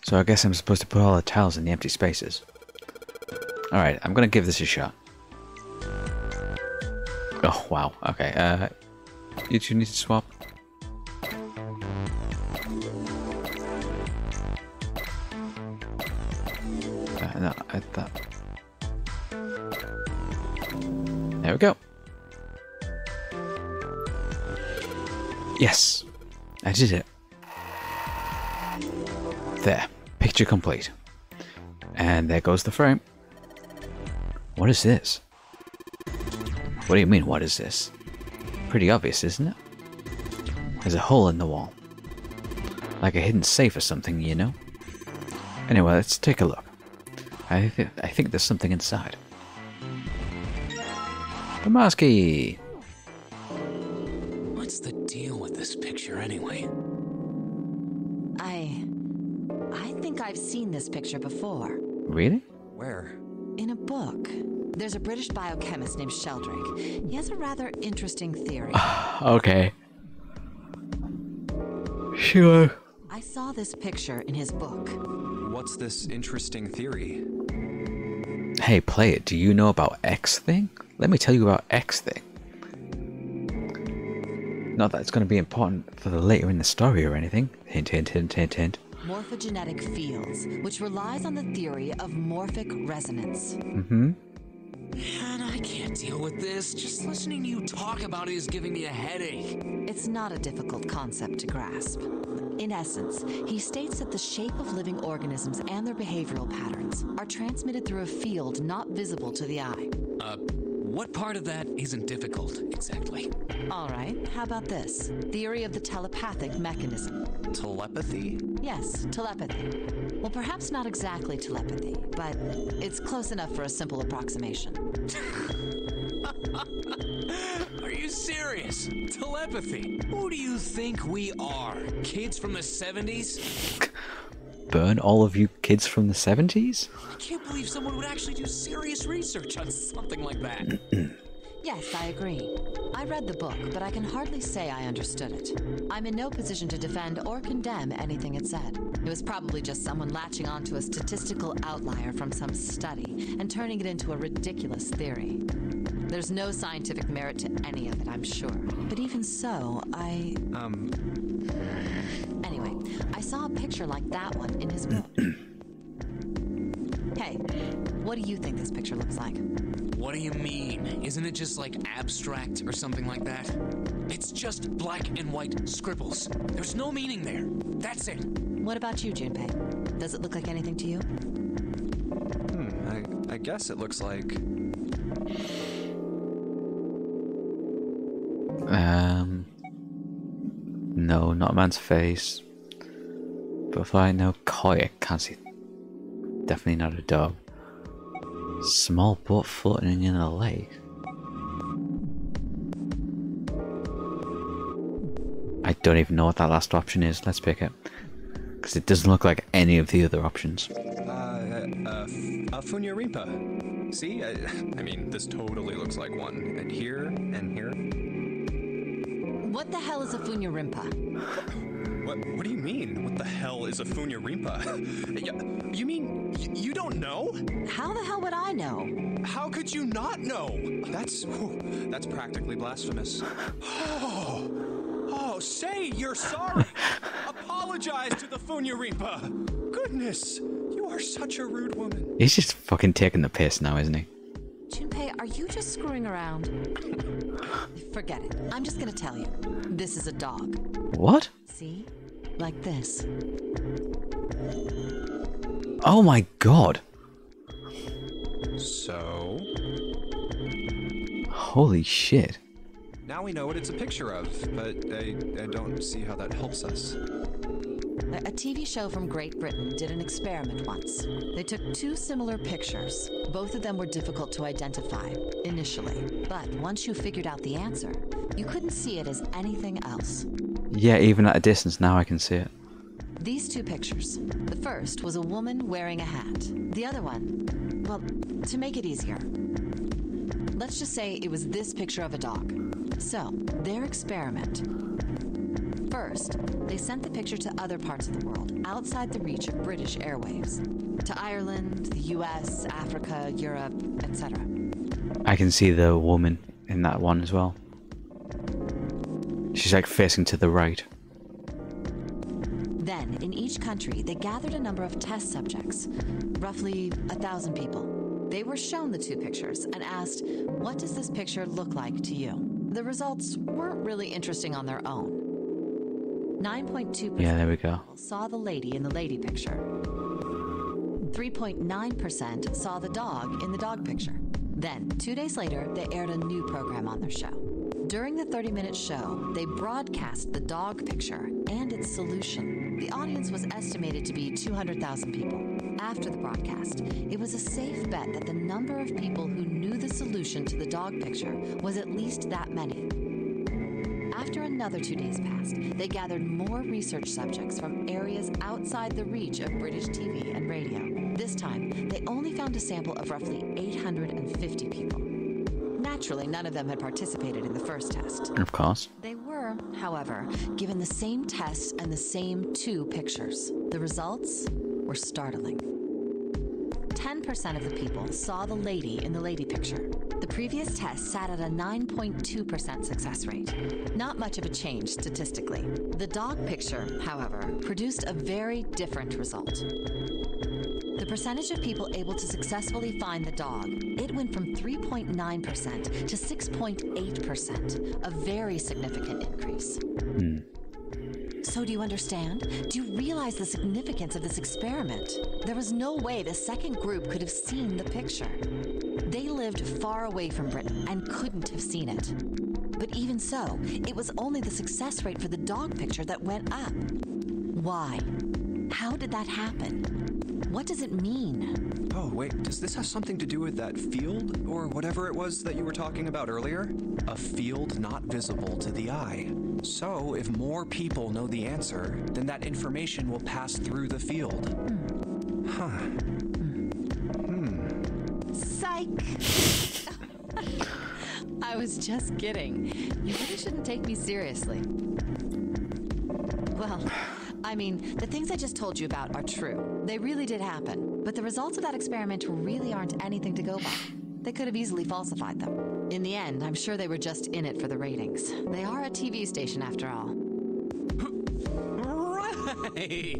So I guess I'm supposed to put all the towels in the empty spaces. Alright, I'm gonna give this a shot. Oh, wow. Okay, you two need to swap. No, I thought... There we go. Yes! I did it. There. Picture complete. And there goes the frame. What is this? What do you mean, what is this? Pretty obvious, isn't it? There's a hole in the wall. Like a hidden safe or something, you know? Anyway, let's take a look. I think there's something inside. Tomaski! What's the deal with this picture anyway? I think I've seen this picture before. Really? Where? In a book. There's a British biochemist named Sheldrake. He has a rather interesting theory. Okay. Sure. I saw this picture in his book. What's this interesting theory? Hey, play it. Do you know about X thing? let me tell you about X thing. Not that it's going to be important for the later in the story or anything. Hint, hint, hint, hint, hint. Morphogenetic fields, which relies on the theory of morphic resonance. Mm-hmm. Man, I can't deal with this. Just listening to you talk about it is giving me a headache. It's not a difficult concept to grasp. In essence, he states that the shape of living organisms and their behavioral patterns are transmitted through a field not visible to the eye. What part of that isn't difficult, exactly? All right, how about this? Theory of the telepathic mechanism. Telepathy? Yes, telepathy. Well, perhaps not exactly telepathy, but it's close enough for a simple approximation. Are you serious? Telepathy? Who do you think we are? Kids from the 70s? Burn all of you kids from the 70s? I can't believe someone would actually do serious research on something like that. Yes, I agree. I read the book, but I can hardly say I understood it. I'm in no position to defend or condemn anything it said. It was probably just someone latching onto a statistical outlier from some study and turning it into a ridiculous theory. There's no scientific merit to any of it, I'm sure. But even so, Anyway, I saw a picture like that one in his book. Hey, what do you think this picture looks like? What do you mean? Isn't it just like abstract or something like that? It's just black and white scribbles. There's no meaning there. That's it. What about you, Junpei? Does it look like anything to you? I guess it looks like... No, not a man's face. Butterfly, no. Koi, I can't see. Definitely not a dog. Small boat floating in a lake. I don't even know what that last option is. Let's pick it. Because it doesn't look like any of the other options. Funyaripa. See? I mean, this totally looks like one. And here, and here. What the hell is a Funyarimpa? What do you mean? What the hell is a Funyarimpa? You mean you don't know? How the hell would I know? How could you not know? That's practically blasphemous. Oh, say you're sorry. Apologize to the Funyarimpa. Goodness, you are such a rude woman. He's just fucking taking the piss now, isn't he? Junpei, are you just screwing around? Forget it. I'm just gonna tell you. This is a dog. What? See? Like this. Oh my god. So? Holy shit. Now we know what it's a picture of, but I don't see how that helps us. A TV show from Great Britain did an experiment once. They took two similar pictures. Both of them were difficult to identify, initially. But once you figured out the answer, you couldn't see it as anything else. Yeah, even at a distance now I can see it. These two pictures. The first was a woman wearing a hat. The other one, well, to make it easier, let's just say it was this picture of a dog. So, their experiment. First, they sent the picture to other parts of the world, outside the reach of British airwaves. To Ireland, the US, Africa, Europe, etc. I can see the woman in that one as well. She's like facing to the right. Then, in each country, they gathered a number of test subjects, roughly 1,000 people. They were shown the two pictures and asked, what does this picture look like to you? The results weren't really interesting on their own. 9.2% Yeah, there we go. saw the lady in the lady picture. 3.9% saw the dog in the dog picture. Then, 2 days later, they aired a new program on their show. During the 30-minute show, they broadcast the dog picture and its solution. The audience was estimated to be 200,000 people. After the broadcast, it was a safe bet that the number of people who knew the solution to the dog picture was at least that many. After another 2 days passed, they gathered more research subjects from areas outside the reach of British TV and radio. This time, they only found a sample of roughly 850 people. Naturally, none of them had participated in the first test. Of course. They were, however, given the same test and the same two pictures. The results were startling. 10% of the people saw the lady in the lady picture. The previous test sat at a 9.2% success rate. Not much of a change statistically. The dog picture, however, produced a very different result. The percentage of people able to successfully find the dog, it went from 3.9% to 6.8%, a very significant increase. So do you understand? Do you realize the significance of this experiment? There was no way the second group could have seen the picture. They lived far away from Britain and couldn't have seen it. But even so, it was only the success rate for the dog picture that went up. Why? How did that happen? What does it mean? Oh, wait, does this have something to do with that field, or whatever it was that you were talking about earlier? A field not visible to the eye. So, if more people know the answer, then that information will pass through the field. Psych! I was just kidding. You really shouldn't take me seriously. Well, I mean, the things I just told you about are true. They really did happen. But the results of that experiment really aren't anything to go by. They could have easily falsified them. In the end, I'm sure they were just in it for the ratings. They are a TV station after all. Right!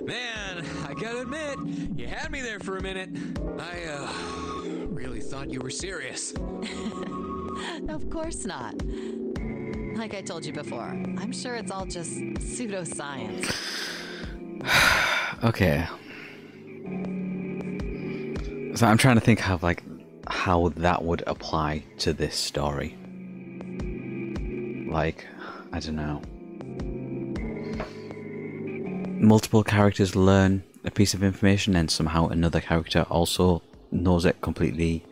Man, I gotta admit, you had me there for a minute. I, really thought you were serious. Of course not. Like I told you before, I'm sure it's all just pseudoscience. Okay. So I'm trying to think how that would apply to this story. Like, I don't know. Multiple characters learn a piece of information and somehow another character also knows it completely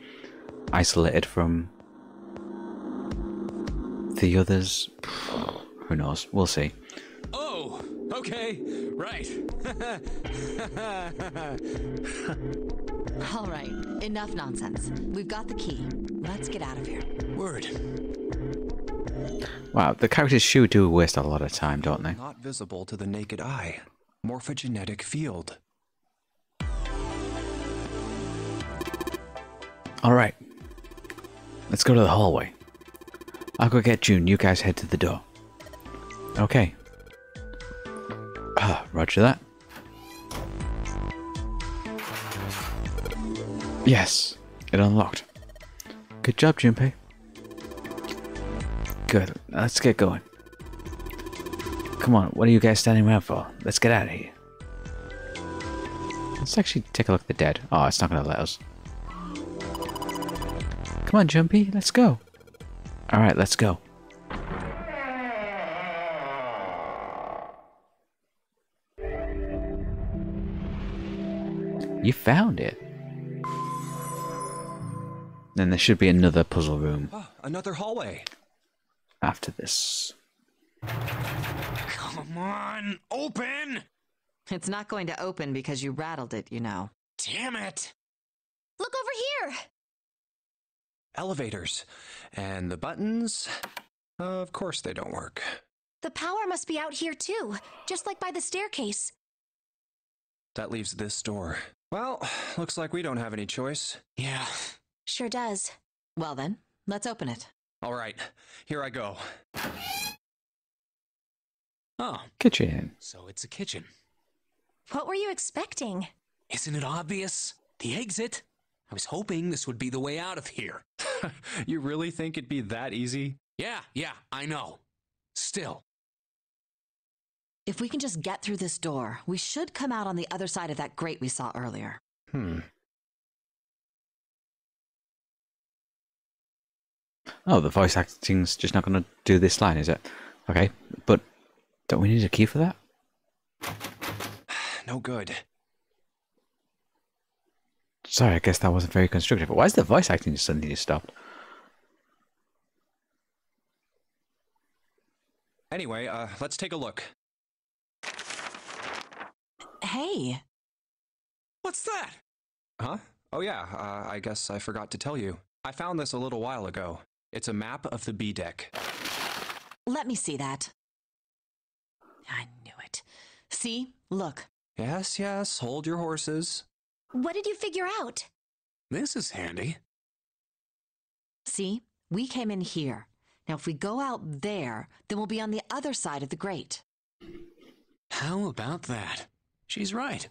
isolated from the others. Who knows? We'll see. Oh, okay, right. All right, enough nonsense. We've got the key. Let's get out of here. Word. Wow, the characters sure do waste a lot of time, don't they? Not visible to the naked eye. Morphogenetic field. Alright. Let's go to the hallway. I'll go get June, you guys head to the door. Okay. Roger that. Yes, it unlocked. Good job, Junpei. Good, let's get going. Come on, what are you guys standing around for? Let's get out of here. Let's actually take a look at the dead. Oh, it's not going to let us. Come on, Jumpy, let's go. Alright, let's go. You found it. Then there should be another puzzle room. Oh, another hallway. After this. Come on, open! It's not going to open because you rattled it, you know. Damn it! Look over here! Elevators. And the buttons? Of course they don't work. The power must be out here too, just like by the staircase. That leaves this door. Well, looks like we don't have any choice. Yeah. Sure does. Well then, let's open it. All right, here I go. Oh, Kitchen. so it's a kitchen. What were you expecting? Isn't it obvious? The exit? I was hoping this would be the way out of here. You really think it'd be that easy? Yeah, I know. Still. If we can just get through this door, we should come out on the other side of that grate we saw earlier. Oh, the voice acting's just not going to do this line, is it? Okay, but don't we need a key for that? No good. Sorry, I guess that wasn't very constructive. Why is the voice acting suddenly stopped? Anyway, let's take a look. Hey! What's that? Huh? Oh yeah, I guess I forgot to tell you. I found this a little while ago. It's a map of the B deck. Let me see that. I knew it. See? Look. Yes, hold your horses. What did you figure out? This is handy. See, we came in here. Now, if we go out there, then we'll be on the other side of the grate. How about that? She's right.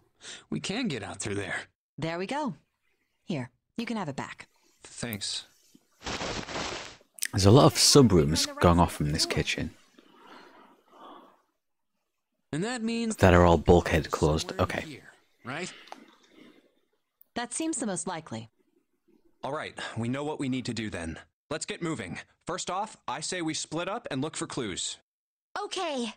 We can get out through there. There we go. Here, you can have it back. Thanks. There's a lot of sub-rooms going off from this kitchen And that means that are all bulkhead closed. Okay. here, right? That seems the most likely. All right, we know what we need to do then. Let's get moving. First off, I say we split up and look for clues. Okay.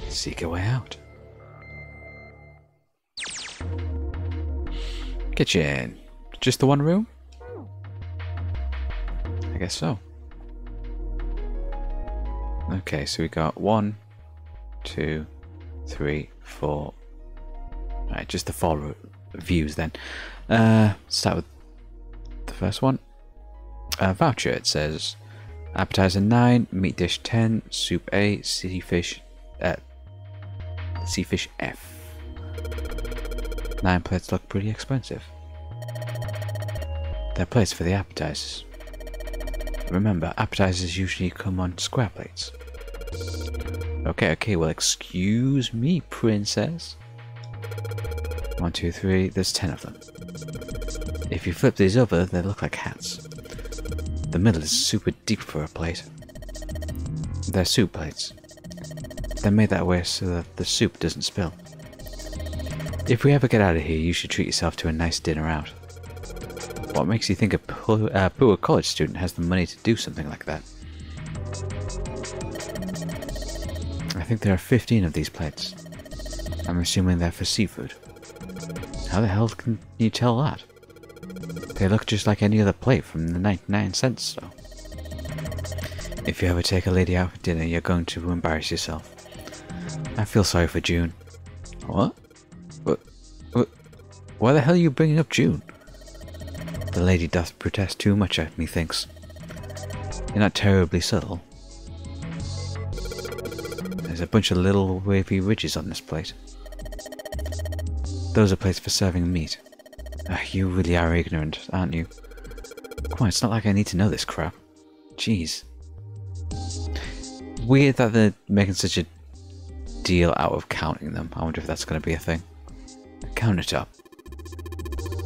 Seek a way out. Kitchen. Just the one room? I guess so. Okay, so we got 1, 2, 3, 4. Alright, just the 4 views then. Start with the first one. Voucher, it says appetizer 9, meat dish 10, soup A, sea fish F. 9 plates look pretty expensive. They're plates for the appetizers. Remember, appetizers usually come on square plates. Okay, well, excuse me, princess. 1, 2, 3, there's 10 of them. If you flip these over, they look like hats. The middle is super deep for a plate. They're soup plates. They're made that way so that the soup doesn't spill. If we ever get out of here, you should treat yourself to a nice dinner out. What makes you think a poor college student has the money to do something like that? I think there are 15 of these plates. I'm assuming they're for seafood. How the hell can you tell that? They look just like any other plate from the 99-cent store. If you ever take a lady out for dinner, you're going to embarrass yourself. I feel sorry for June. What? Why the hell are you bringing up June? The lady doth protest too much, methinks. You're not terribly subtle. There's a bunch of little wavy ridges on this plate. Those are plates for serving meat. You really are ignorant, aren't you? Come on, it's not like I need to know this crap. Jeez. Weird that they're making such a deal out of counting them. I wonder if that's going to be a thing. Count it up.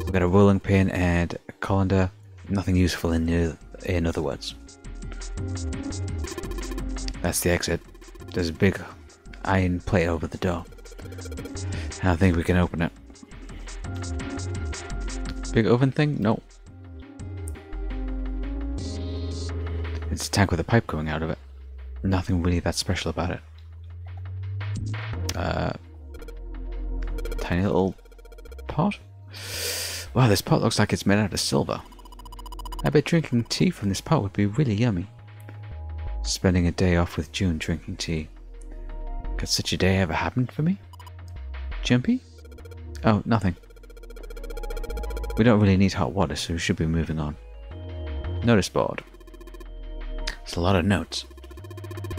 We've got a rolling pin and a colander. Nothing useful in other words. That's the exit. There's a big iron plate over the door. I think we can open it. Big oven thing? No. It's a tank with a pipe going out of it. Nothing really that special about it. Tiny little pot? Wow, this pot looks like it's made out of silver. I bet drinking tea from this pot would be really yummy. Spending a day off with June drinking tea. Could such a day ever happen for me? Jumpy? Oh, nothing. We don't really need hot water, so we should be moving on. Notice board. It's a lot of notes.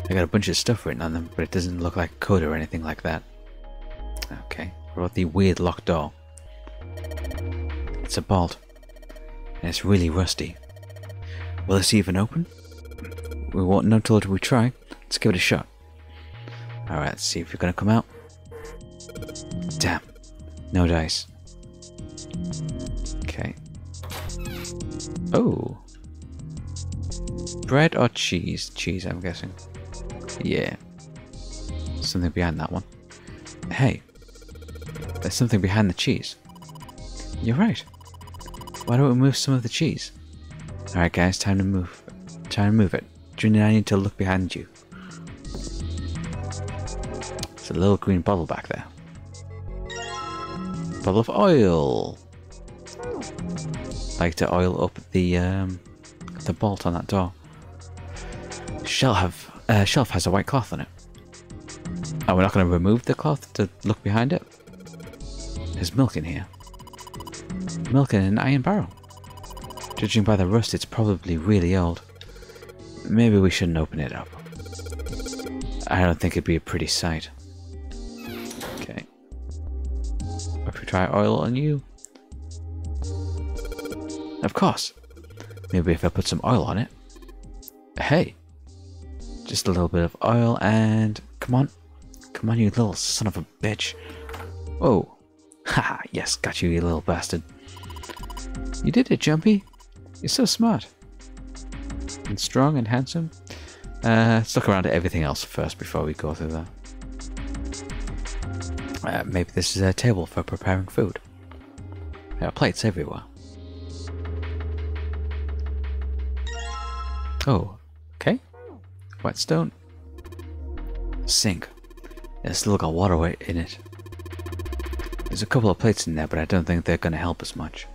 They got a bunch of stuff written on them, but it doesn't look like code or anything like that. Okay, what about the weird locked door? It's a bolt, and it's really rusty. Will this even open? We won't know till we try. Let's give it a shot. Alright, let's see if you're gonna come out. Damn, no dice. Okay. Oh. Bread or cheese? Cheese, I'm guessing. Yeah. Something behind that one. Hey. There's something behind the cheese. You're right. Why don't we move some of the cheese? Alright guys, time to move. Time to move it. June and I need to look behind you. There's a little green bottle back there. Bottle of oil. Like to oil up the bolt on that door. Shelf has a white cloth on it. Oh, we're not going to remove the cloth to look behind it? There's milk in here. Milk in an iron barrel. Judging by the rust, it's probably really old. Maybe we shouldn't open it up. I don't think it'd be a pretty sight. Okay. If we try oil on you? Of course. Maybe if I put some oil on it. Hey! Just a little bit of oil and... Come on. Come on, you little son of a bitch. Whoa. Haha, yes, got you, you little bastard. You did it, Jumpy. You're so smart. And strong and handsome. Let's look around at everything else first before we go through that. Maybe this is a table for preparing food. There are plates everywhere. Oh, okay. Whetstone. Sink. It's still got water in it. There's a couple of plates in there, but I don't think they're going to help us much.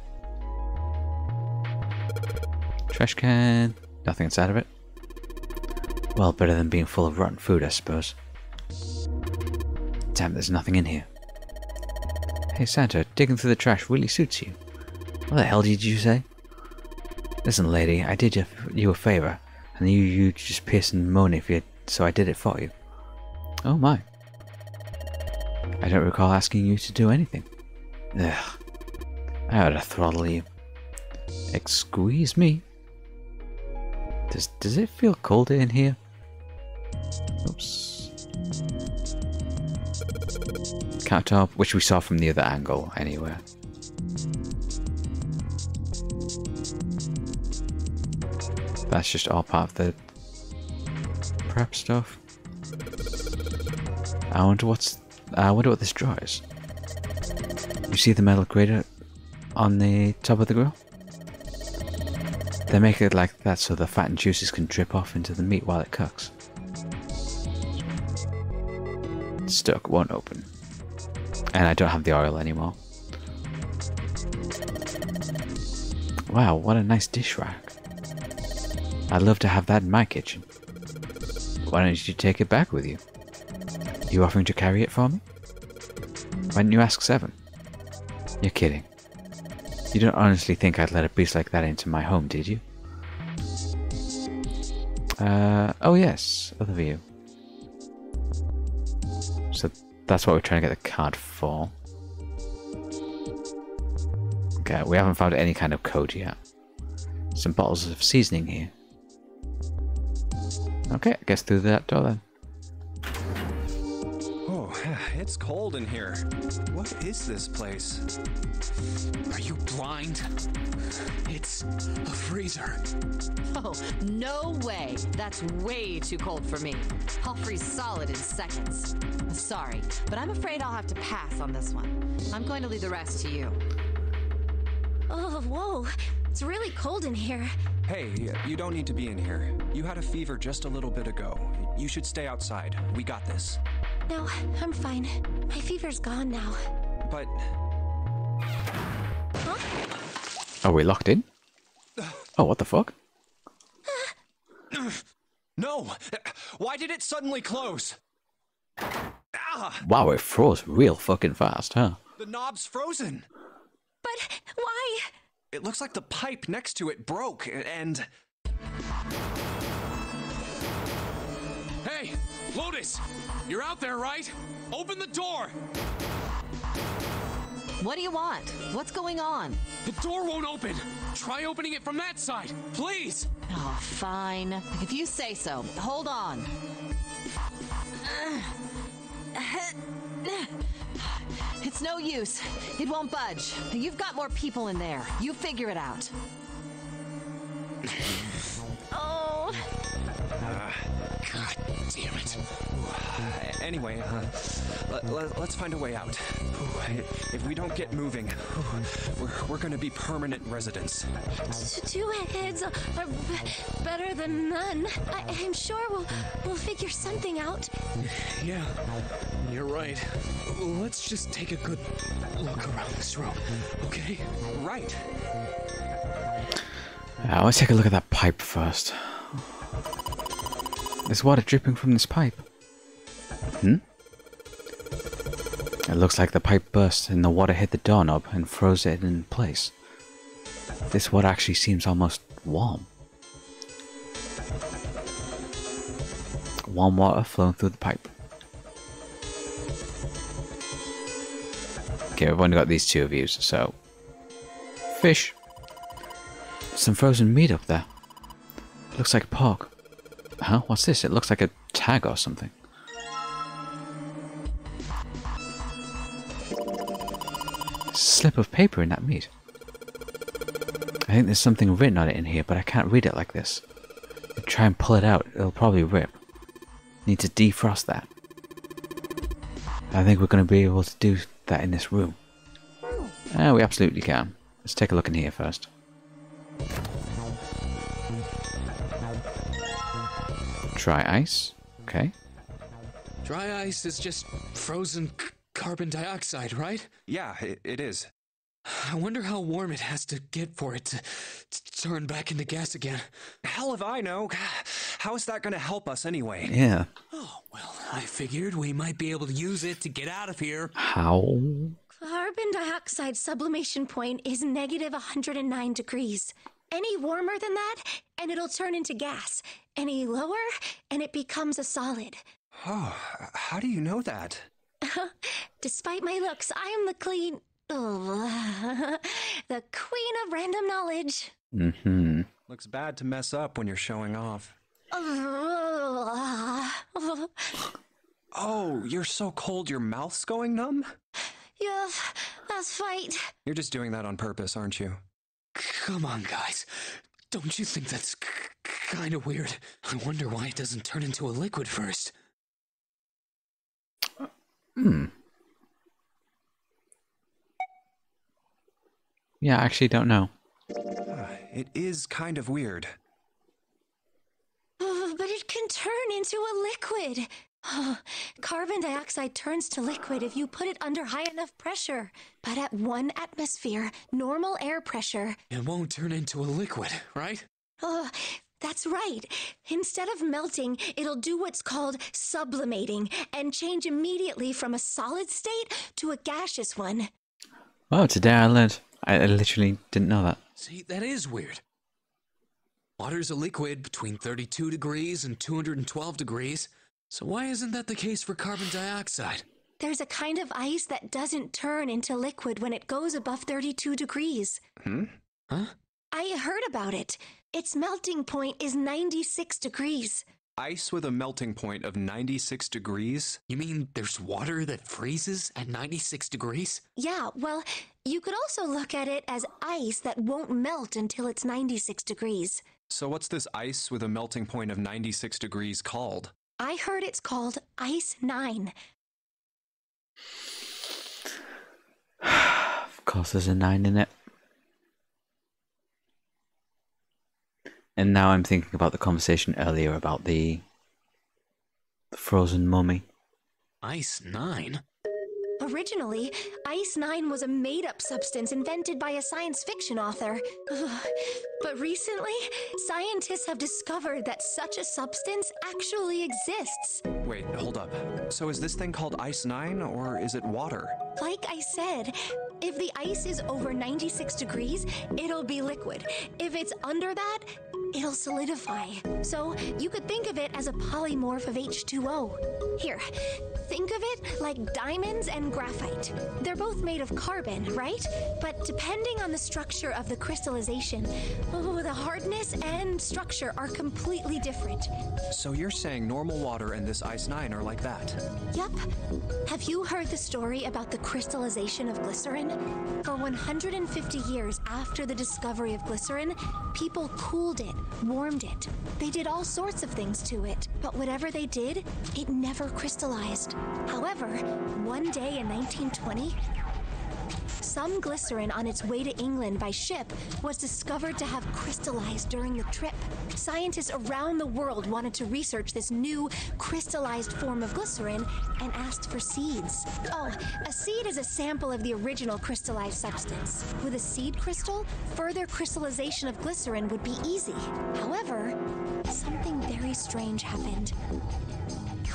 Trash can. Nothing inside of it. Well, better than being full of rotten food, I suppose. Damn, there's nothing in here. Hey Santa, digging through the trash really suits you. What the hell did you say? Listen, lady, I did you a favor, and you just piss and moan if you, so I did it for you. Oh my. I don't recall asking you to do anything. Ugh. I ought to throttle you. Excuse me. Does it feel colder in here? Oops. Countertop, which we saw from the other angle anyway. That's just all part of the prep stuff. I wonder what this drawer is. You see the metal grater on the top of the grill? They make it like that so the fat and juices can drip off into the meat while it cooks. It's stuck, won't open. And I don't have the oil anymore. Wow, what a nice dish rack. I'd love to have that in my kitchen. Why don't you take it back with you? You offering to carry it for me? Why didn't you ask Seven? You're kidding. You don't honestly think I'd let a beast like that into my home, did you? Oh yes, other view. So that's what we're trying to get the card for. Okay, we haven't found any kind of code yet. Some bottles of seasoning here. Okay, I guess through that door then. Oh, it's cold in here. What is this place? Are you blind? It's a freezer. Oh, no way. That's way too cold for me. I'll freeze solid in seconds. Sorry, but I'm afraid I'll have to pass on this one. I'm going to leave the rest to you. Oh, whoa. It's really cold in here. Hey, you don't need to be in here. You had a fever just a little bit ago. You should stay outside. We got this. No, I'm fine. My fever's gone now. But... Huh? Are we locked in? Oh, what the fuck? No! Why did it suddenly close? Ah! Wow, it froze real fucking fast, huh? The knob's frozen! But why? It looks like the pipe next to it broke, and... Hey, Lotus! You're out there, right? Open the door! What do you want? What's going on? The door won't open! Try opening it from that side, please! Oh, fine. If you say so. Hold on. It's no use. It won't budge. You've got more people in there. You figure it out. Oh. God damn it. Anyway, let's find a way out. If we don't get moving, we're gonna be permanent residents. Two heads are better than none. I'm sure we'll figure something out. Yeah, you're right. Let's just take a good look around this room, okay? Right. Let's take a look at that pipe first. There's water dripping from this pipe. It looks like the pipe burst and the water hit the doorknob and froze it in place. This water actually seems almost warm. Warm water flowing through the pipe. Okay, we've only got these two views, so... Fish! Some frozen meat up there. Looks like pork. Huh? What's this? It looks like a tag or something. Slip of paper in that meat. I think there's something written on it in here, but I can't read it like this. If I try and pull it out, it'll probably rip. Need to defrost that. I think we're going to be able to do that in this room. We absolutely can. Let's take a look in here first. Dry ice. Okay. Dry ice is just frozen carbon dioxide, right? Yeah, it is. I wonder how warm it has to get for it to turn back into gas again. Hell if I know. How is that going to help us anyway? Yeah. Oh, well, I figured we might be able to use it to get out of here. How? Carbon dioxide sublimation point is negative 109 degrees. Any warmer than that, and it'll turn into gas. Any lower, and it becomes a solid. Oh, how do you know that? Despite my looks, I am the the queen of random knowledge. Mm-hmm. Looks bad to mess up when you're showing off. Oh, you're so cold your mouth's going numb? Yeah, that's right. You're just doing that on purpose, aren't you? Come on, guys. Don't you think that's kind of weird? I wonder why it doesn't turn into a liquid first. Yeah, I actually don't know. It is kind of weird. But it can turn into a liquid. Carbon dioxide turns to liquid if you put it under high enough pressure. But at 1 atmosphere, normal air pressure... It won't turn into a liquid, right? That's right. Instead of melting, it'll do what's called sublimating and change immediately from a solid state to a gaseous one. Oh, today I learned. I literally didn't know that. See, that is weird. Water's a liquid between 32 degrees and 212 degrees. So why isn't that the case for carbon dioxide? There's a kind of ice that doesn't turn into liquid when it goes above 32 degrees. Huh? I heard about it. Its melting point is 96 degrees. Ice with a melting point of 96 degrees? You mean there's water that freezes at 96 degrees? Yeah, well, you could also look at it as ice that won't melt until it's 96 degrees. So what's this ice with a melting point of 96 degrees called? I heard it's called Ice 9. Of course there's a 9 in it. And now I'm thinking about the conversation earlier about the frozen mummy. Ice 9? Originally, Ice 9 was a made-up substance invented by a science fiction author. But recently, scientists have discovered that such a substance actually exists. Wait, hold up. So is this thing called Ice 9, or is it water? Like I said, if the ice is over 96 degrees, it'll be liquid. If it's under that, it'll solidify. So you could think of it as a polymorph of H2O. Here, think of it like diamonds and graphite. They're both made of carbon, right? But depending on the structure of the crystallization, the hardness and structure are completely different. So you're saying normal water and this Ice 9 are like that? Yep. Have you heard the story about the crystallization of glycerin? For 150 years after the discovery of glycerin, people cooled it, warmed it. They did all sorts of things to it, but whatever they did, it never crystallized. However, one day in 1920, some glycerin on its way to England by ship was discovered to have crystallized during the trip. Scientists around the world wanted to research this new crystallized form of glycerin and asked for seeds. Oh, a seed is a sample of the original crystallized substance. With a seed crystal, further crystallization of glycerin would be easy. However, something very strange happened.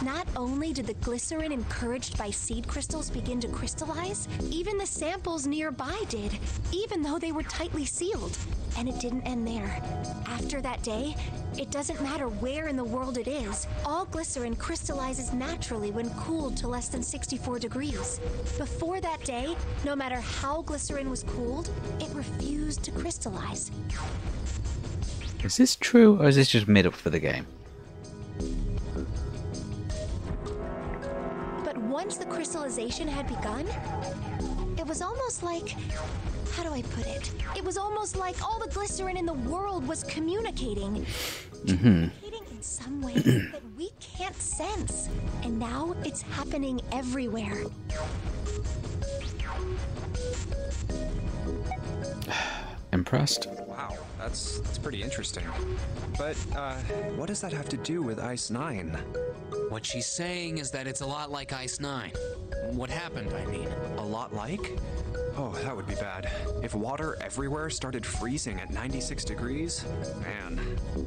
Not only did the glycerin encouraged by seed crystals begin to crystallize, even the samples nearby did, even though they were tightly sealed. And it didn't end there. After that day, It doesn't matter where in the world it is. All glycerin crystallizes naturally when cooled to less than 64 degrees. Before that day, no matter how glycerin was cooled, it refused to crystallize. Is this true, or is this just made up for the game? But once the crystallization had begun, it was almost like... How do I put it? It was almost like all the glycerin in the world was communicating. Communicating in some way that we can't sense. And now it's happening everywhere. Impressed? Wow, that's pretty interesting. But, what does that have to do with Ice 9? What she's saying is that it's a lot like Ice 9. What happened, I mean. A lot like? Oh, that would be bad. If water everywhere started freezing at 96 degrees, man.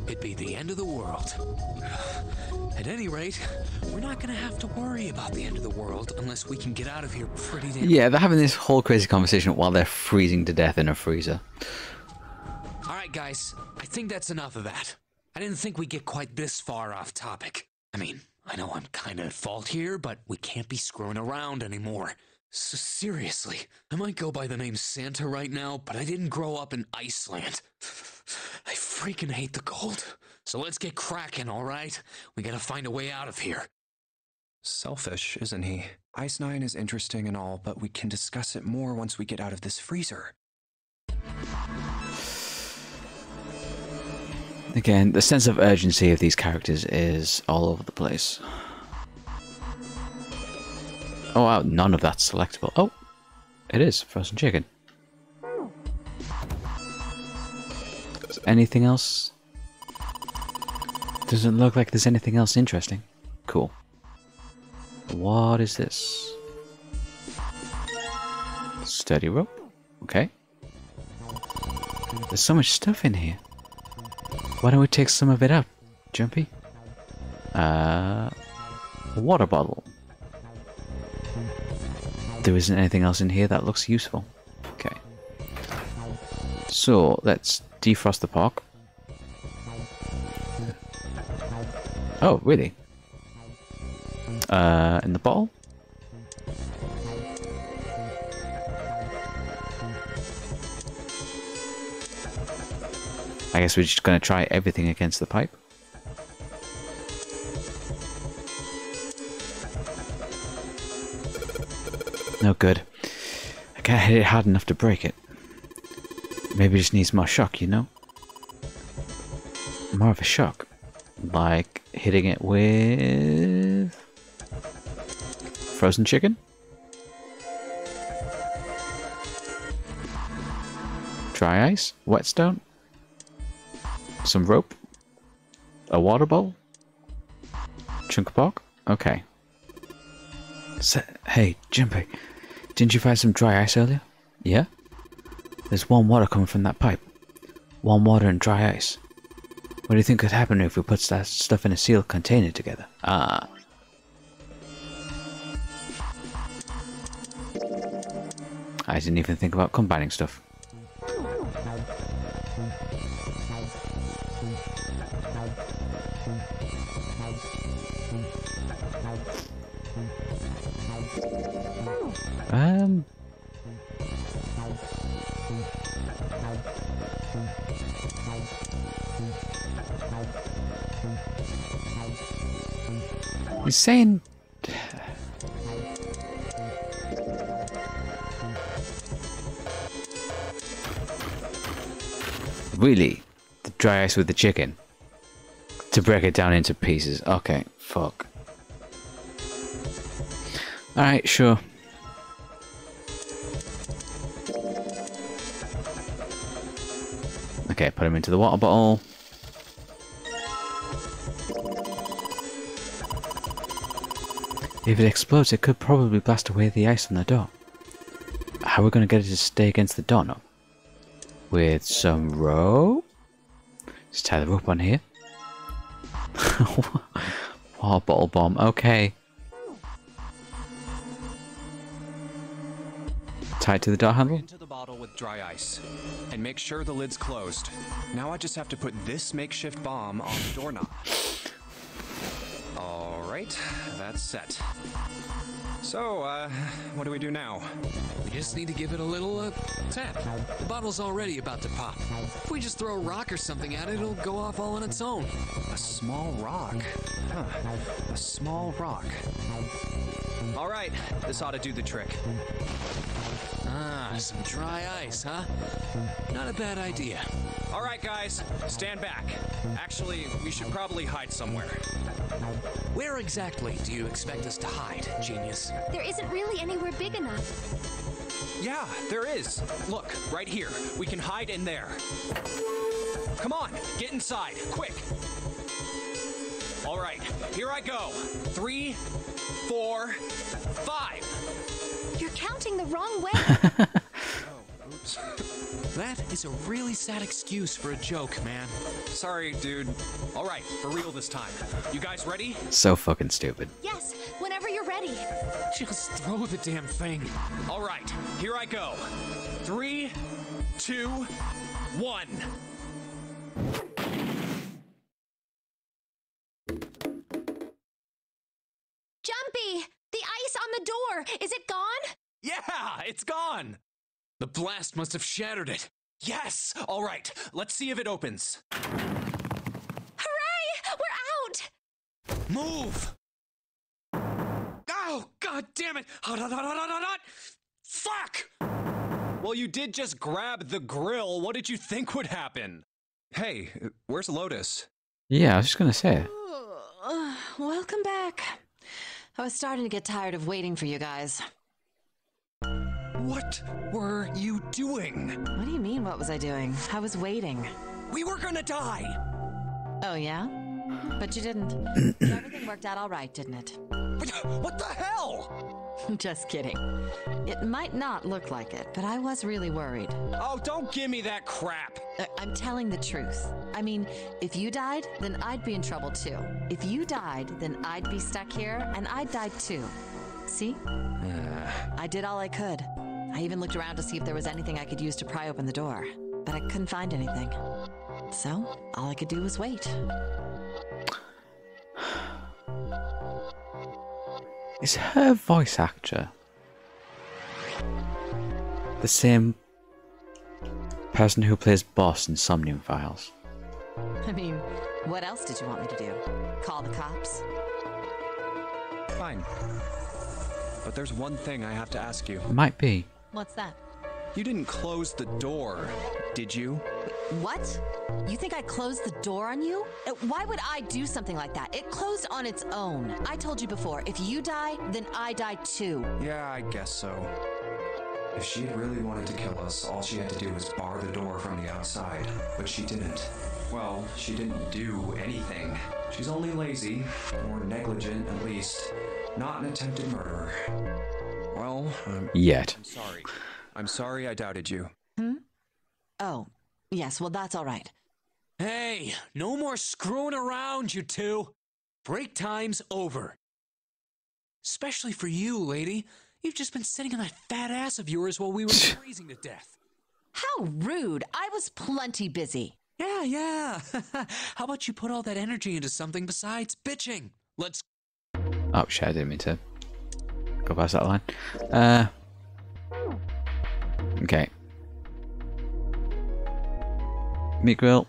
It'd be the end of the world. At any rate, we're not gonna have to worry about the end of the world unless we can get out of here pretty damn... Yeah, they're having this whole crazy conversation while they're freezing to death in a freezer. Alright guys, I think that's enough of that. I didn't think we'd get quite this far off topic. I mean, I know I'm kinda at fault here, but we can't be screwing around anymore. So seriously, I might go by the name Santa right now, but I didn't grow up in Iceland. I freaking hate the cold. So let's get cracking, alright? We gotta find a way out of here. Selfish, isn't he? Ice 9 is interesting and all, but we can discuss it more once we get out of this freezer. Again, the sense of urgency of these characters is all over the place. Oh wow, none of that's selectable. Oh, it is frozen chicken. Is anything else? Doesn't look like there's anything else interesting. Cool. What is this? Sturdy rope. Okay. There's so much stuff in here. Why don't we take some of it out, Jumpy? A water bottle. There isn't anything else in here that looks useful. Okay. So, let's defrost the park. Oh, really? In the bottle? I guess we're just going to try everything against the pipe. No good. I can't hit it hard enough to break it. Maybe it just needs more shock, you know? More of a shock. Like hitting it with... frozen chicken? Dry ice? Whetstone? Some rope? A water bowl? Chunk of bark? Okay. Hey, Jumpy, didn't you find some dry ice earlier? Yeah? There's warm water coming from that pipe. Warm water and dry ice. What do you think could happen if we put that stuff in a sealed container together? Ah. I didn't even think about combining stuff. He's saying... Really? The dry ice with the chicken? To break it down into pieces. Okay, fuck. Alright, sure. Okay, put him into the water bottle. If it explodes, it could probably blast away the ice on the door. How are we going to get it to stay against the doorknob? With some rope? Just tie the rope on here. Water bottle bomb, okay. Tied to the door handle? bottle with dry ice. And make sure the lid's closed. Now I just have to put this makeshift bomb on the doorknob. Alright, that's set. So, what do we do now? We just need to give it a little, tap. The bottle's already about to pop. If we just throw a rock or something at it, it'll go off all on its own. A small rock. Huh. A small rock. Alright, this ought to do the trick. Ah, some dry ice, huh? Not a bad idea. Alright, guys, stand back. Actually, we should probably hide somewhere. Where exactly do you expect us to hide, genius? There isn't really anywhere big enough. Yeah, there is. Look, right here. We can hide in there. Come on, get inside, quick. All right, here I go. 3, 4, 5. You're counting the wrong way. Oh, oops. That is a really sad excuse for a joke, man. Sorry, dude. All right, for real this time. You guys ready? So fucking stupid. Yes, whenever you're ready. Just throw the damn thing. All right, here I go. 3, 2, 1. Jumpy! The ice on the door! Is it gone? Yeah, it's gone. The blast must have shattered it. Yes! All right, let's see if it opens. Hooray! We're out! Move! Oh, god damn it! Fuck! Well, you did just grab the grill. What did you think would happen? Hey, where's Lotus? Yeah, I was just gonna say. Welcome back. I was starting to get tired of waiting for you guys. What were you doing? What do you mean, what was I doing? I was waiting. We were gonna die! Oh, yeah? But you didn't. Everything worked out all right, didn't it? What the hell? Just kidding. It might not look like it, but I was really worried. Oh, don't give me that crap. I'm telling the truth. I mean, if you died, then I'd be in trouble too. If you died, then I'd be stuck here, and I'd die too. See? I did all I could. I even looked around to see if there was anything I could use to pry open the door, but I couldn't find anything. So, all I could do was wait. Is her voice actor the same person who plays Boss in Somnium Files? I mean, what else did you want me to do? Call the cops? Fine. But there's one thing I have to ask you. Might be. What's that? You didn't close the door, did you? What? You think I closed the door on you? Why would I do something like that? It closed on its own. I told you before, if you die, then I die too. Yeah, I guess so. If she had really wanted to kill us, all she had to do was bar the door from the outside. But she didn't. Well, she didn't do anything. She's only lazy, or negligent at least, not an attempted murderer. Well, Yet. I'm sorry. I'm sorry I doubted you. Oh, yes, well, that's all right. Hey, no more screwing around, you two. Break time's over. Especially for you, lady. You've just been sitting on that fat ass of yours while we were freezing to death. How rude. I was plenty busy. Yeah. How about you put all that energy into something besides bitching? Let's... Oh shit, I didn't mean to go past that line. Okay. Meat grill.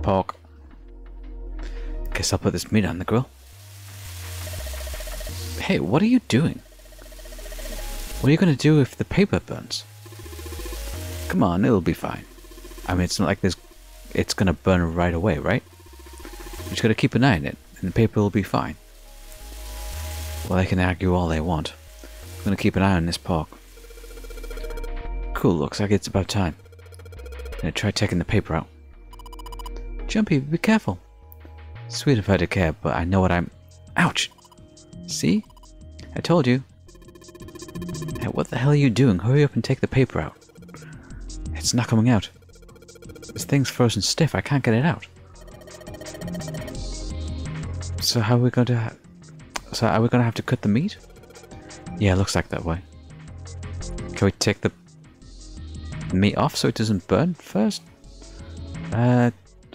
Pork. Guess I'll put this meat on the grill. Hey, what are you doing? What are you going to do if the paper burns? Come on, it'll be fine. I mean, it's not like it's going to burn right away, right? You just got to keep an eye on it, and the paper will be fine. Well, they can argue all they want. I'm going to keep an eye on this pork. Cool, looks like it's about time. I'm going to try taking the paper out. Jumpy, be careful. Sweet of her to care, but I know what I'm... Ouch! See? I told you. Hey, what the hell are you doing? Hurry up and take the paper out. It's not coming out. This thing's frozen stiff. I can't get it out. So how are we going to... are we going to have to cut the meat? Yeah, it looks like that way. Can we take the meat off so it doesn't burn first?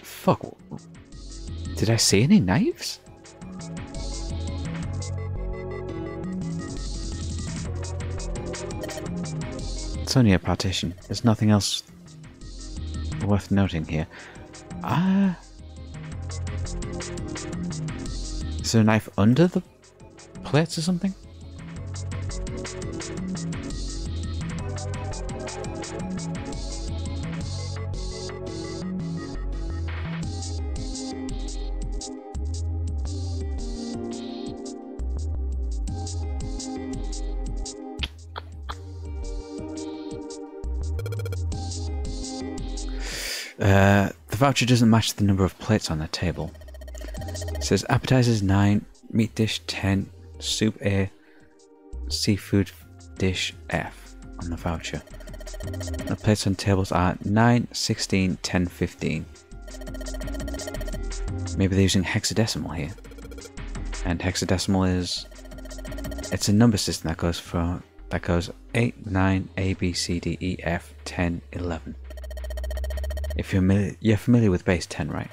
Fuck. Did I see any knives? It's only a partition. There's nothing else worth noting here. Is there a knife under the plates or something? The voucher doesn't match the number of plates on the table. It says appetizers 9, meat dish 10, soup A, seafood dish F on the voucher. The plates on tables are 9, 16, 10, 15. Maybe they're using hexadecimal here. And hexadecimal is... it's a number system that goes 8, 9, A, B, C, D, E, F, 10, 11. If you're familiar with base 10, right?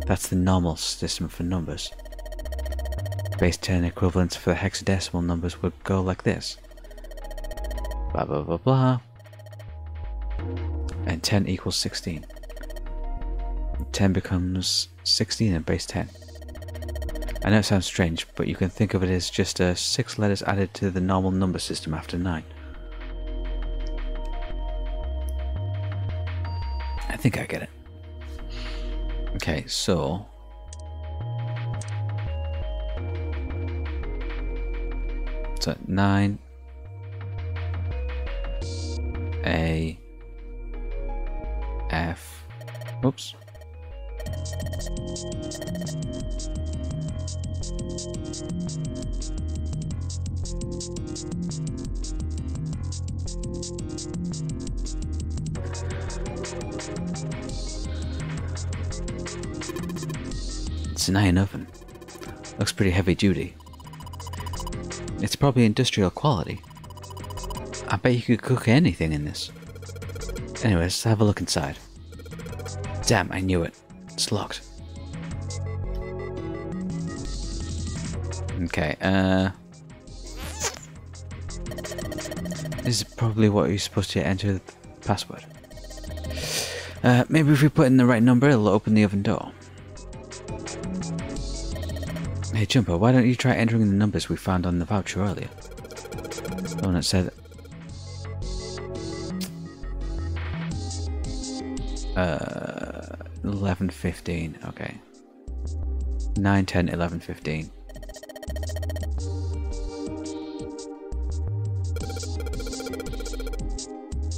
That's the normal system for numbers. Base 10 equivalents for the hexadecimal numbers would go like this. Blah blah blah blah. And 10 equals 16. 10 becomes 16 in base 10. I know it sounds strange, but you can think of it as just 6 letters added to the normal number system after 9. I think I get it. Okay, so... so 9... A... F... Oops. It's an iron oven. Looks pretty heavy duty. It's probably industrial quality. I bet you could cook anything in this. Anyway, let's have a look inside. Damn, I knew it. It's locked. Okay, this is probably what you're supposed to enter the password. Maybe if we put in the right number, it'll open the oven door. Hey Jumbo, why don't you try entering the numbers we found on the voucher earlier? The one that said... 11, 15, okay. 9, 10, 11, 15.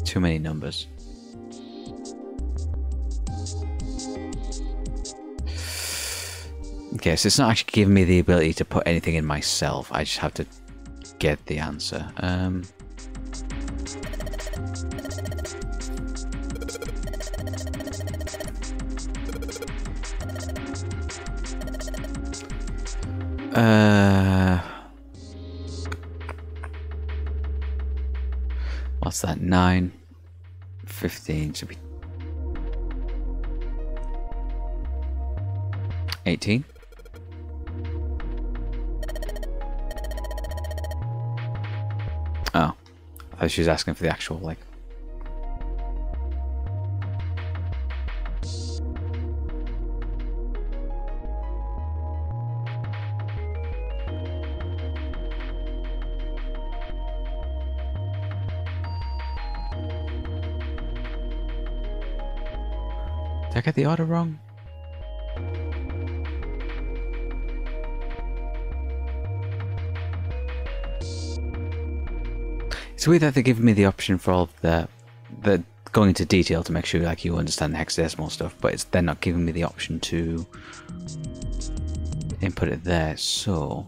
Too many numbers. Okay, so it's not actually giving me the ability to put anything in myself. I just have to get the answer. What's that? 9, 15 should be 18. Oh, I thought she was asking for the actual, like... Did I get the order wrong? It's weird that they're giving me the option for all the going into detail to make sure like you understand the hexadecimal stuff, but they're not giving me the option to input it there, so...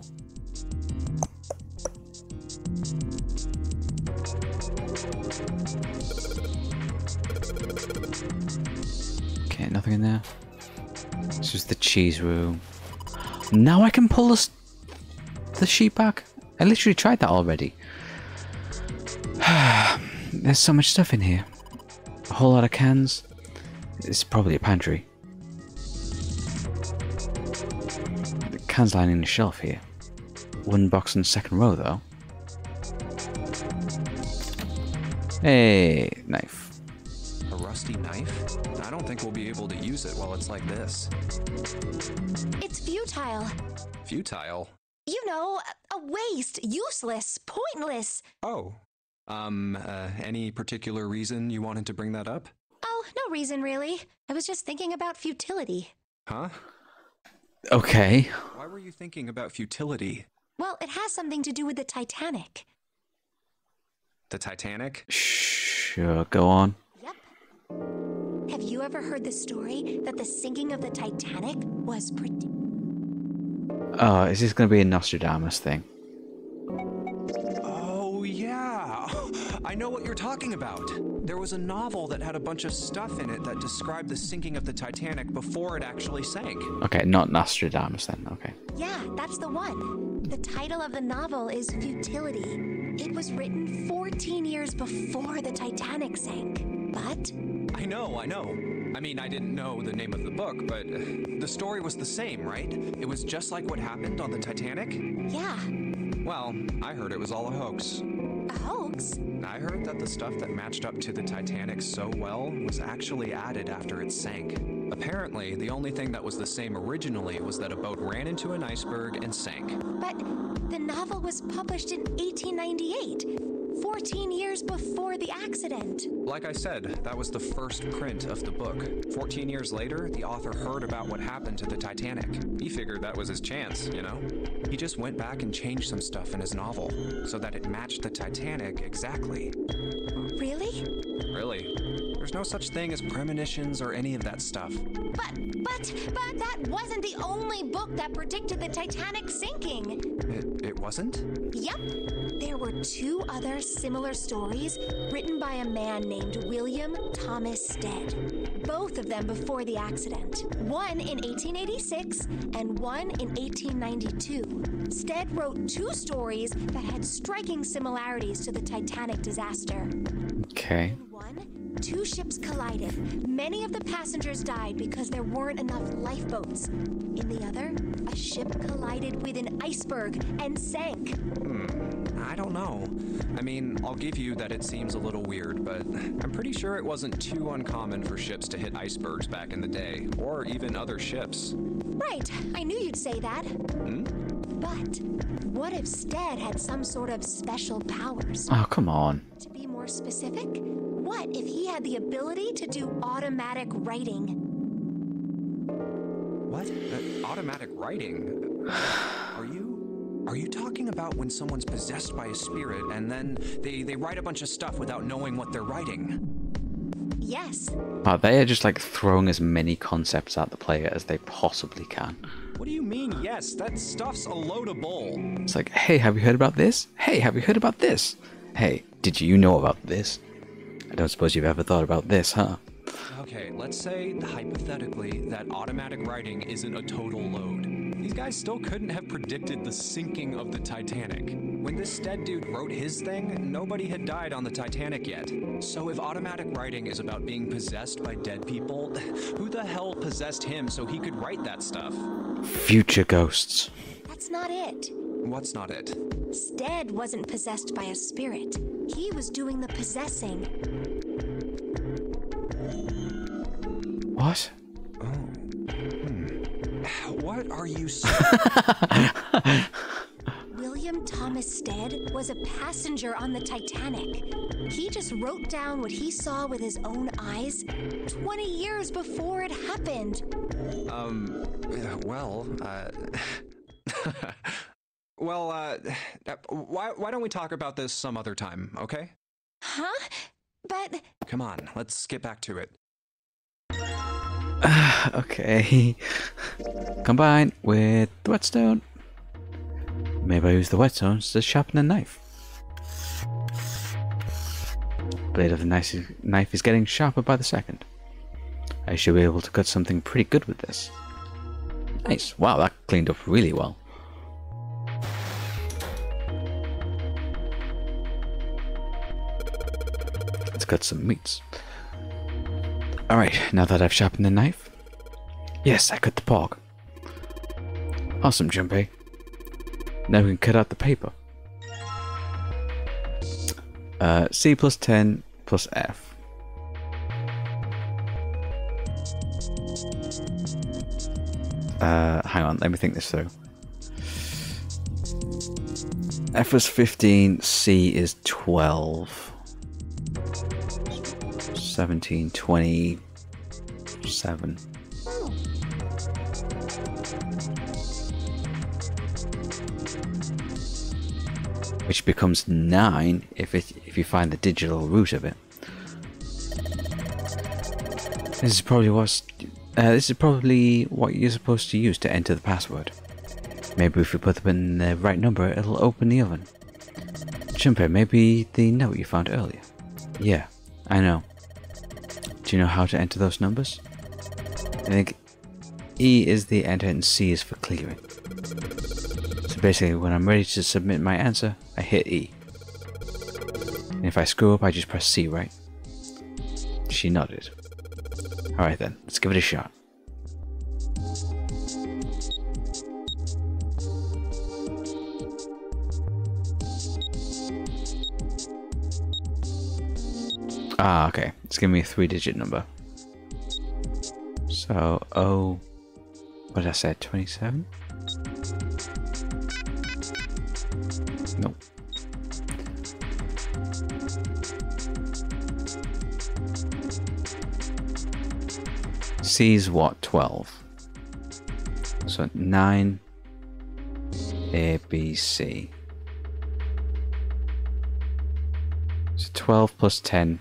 Okay, nothing in there. This is the cheese room. Now I can pull the sheet back? I literally tried that already. There's so much stuff in here. A whole lot of cans. It's probably a pantry. The cans lining the shelf here. One box in the second row, though. Hey, knife. A rusty knife? I don't think we'll be able to use it while it's like this. It's futile. Futile? You know, a waste, useless, pointless. Oh. Any particular reason you wanted to bring that up? Oh, no reason really. I was just thinking about futility. Huh? Okay. Why were you thinking about futility? Well, it has something to do with the Titanic. The Titanic? Sure, go on. Yep. Have you ever heard the story that the sinking of the Titanic was Oh, is this going to be a Nostradamus thing? Oh, yeah. I know what you're talking about. There was a novel that had a bunch of stuff in it that described the sinking of the Titanic before it actually sank. Okay, not Nostradamus then, okay. Yeah, that's the one. The title of the novel is Futility. It was written 14 years before the Titanic sank. But... I know. I mean, I didn't know the name of the book, but the story was the same, right? It was just like what happened on the Titanic? Yeah. Well, I heard it was all a hoax. A hoax? I heard that the stuff that matched up to the Titanic so well was actually added after it sank. Apparently, the only thing that was the same originally was that a boat ran into an iceberg and sank. But the novel was published in 1898, 14 years before the accident. Like I said, that was the first print of the book. 14 years later, the author heard about what happened to the Titanic. He figured that was his chance, you know? He just went back and changed some stuff in his novel so that it matched the Titanic exactly. Really? Really. There's no such thing as premonitions or any of that stuff. But that wasn't the only book that predicted the Titanic sinking. It wasn't? Yep. There were two other similar stories written by a man named William Thomas Stead. Both of them before the accident. One in 1886 and one in 1892. Stead wrote two stories that had striking similarities to the Titanic disaster. Okay. In one, two ships collided. Many of the passengers died because there weren't enough lifeboats. In the other, a ship collided with an iceberg and sank. I don't know. I mean, I'll give you that it seems a little weird, but I'm pretty sure it wasn't too uncommon for ships to hit icebergs back in the day, or even other ships. Right, I knew you'd say that. But what if Stead had some sort of special powers? Oh, come on. To be more specific, what if he had the ability to do automatic writing? What? Automatic writing? Are you talking about when someone's possessed by a spirit and then they write a bunch of stuff without knowing what they're writing? Yes. They are just like throwing as many concepts at the player as they possibly can. What do you mean, yes? That stuff's a load of bull. It's like, hey, have you heard about this? Hey, have you heard about this? Hey, did you know about this? I don't suppose you've ever thought about this, huh? Okay, let's say, hypothetically, that automatic writing isn't a total load. These guys still couldn't have predicted the sinking of the Titanic. When this Stead dude wrote his thing, nobody had died on the Titanic yet. So if automatic writing is about being possessed by dead people, who the hell possessed him so he could write that stuff? Future ghosts. That's not it. What's not it? Stead wasn't possessed by a spirit. He was doing the possessing. What? What are you saying? William Thomas Stead was a passenger on the Titanic. He just wrote down what he saw with his own eyes 20 years before it happened. Why don't we talk about this some other time, okay? Huh? But... Come on, let's get back to it. Okay. Combined with the whetstone. Maybe I use the whetstones to sharpen a knife. Blade of the knife is getting sharper by the second. I should be able to cut something pretty good with this. Nice. Wow, that cleaned up really well. cut some meats. Alright, now that I've sharpened the knife. Yes, I cut the pork. Awesome, Junpei. Now we can cut out the paper. C plus 10 plus F. Hang on, let me think this through. F was 15, C is 12. 17, 27. Which becomes 9 if you find the digital root of it. This is probably what you're supposed to use to enter the password. Maybe if you put them in the right number, it'll open the oven. Junpei, maybe the note you found earlier. Yeah, I know. Do you know how to enter those numbers? I think E is the enter and C is for clearing. So basically, when I'm ready to submit my answer, I hit E. And if I screw up, I just press C, right? She nodded. Alright then, let's give it a shot. Ah, okay. It's giving me a 3-digit number. So, oh... What did I say? 27? Nope. C is what? 12. So 9 A, B, C. So 12 plus 10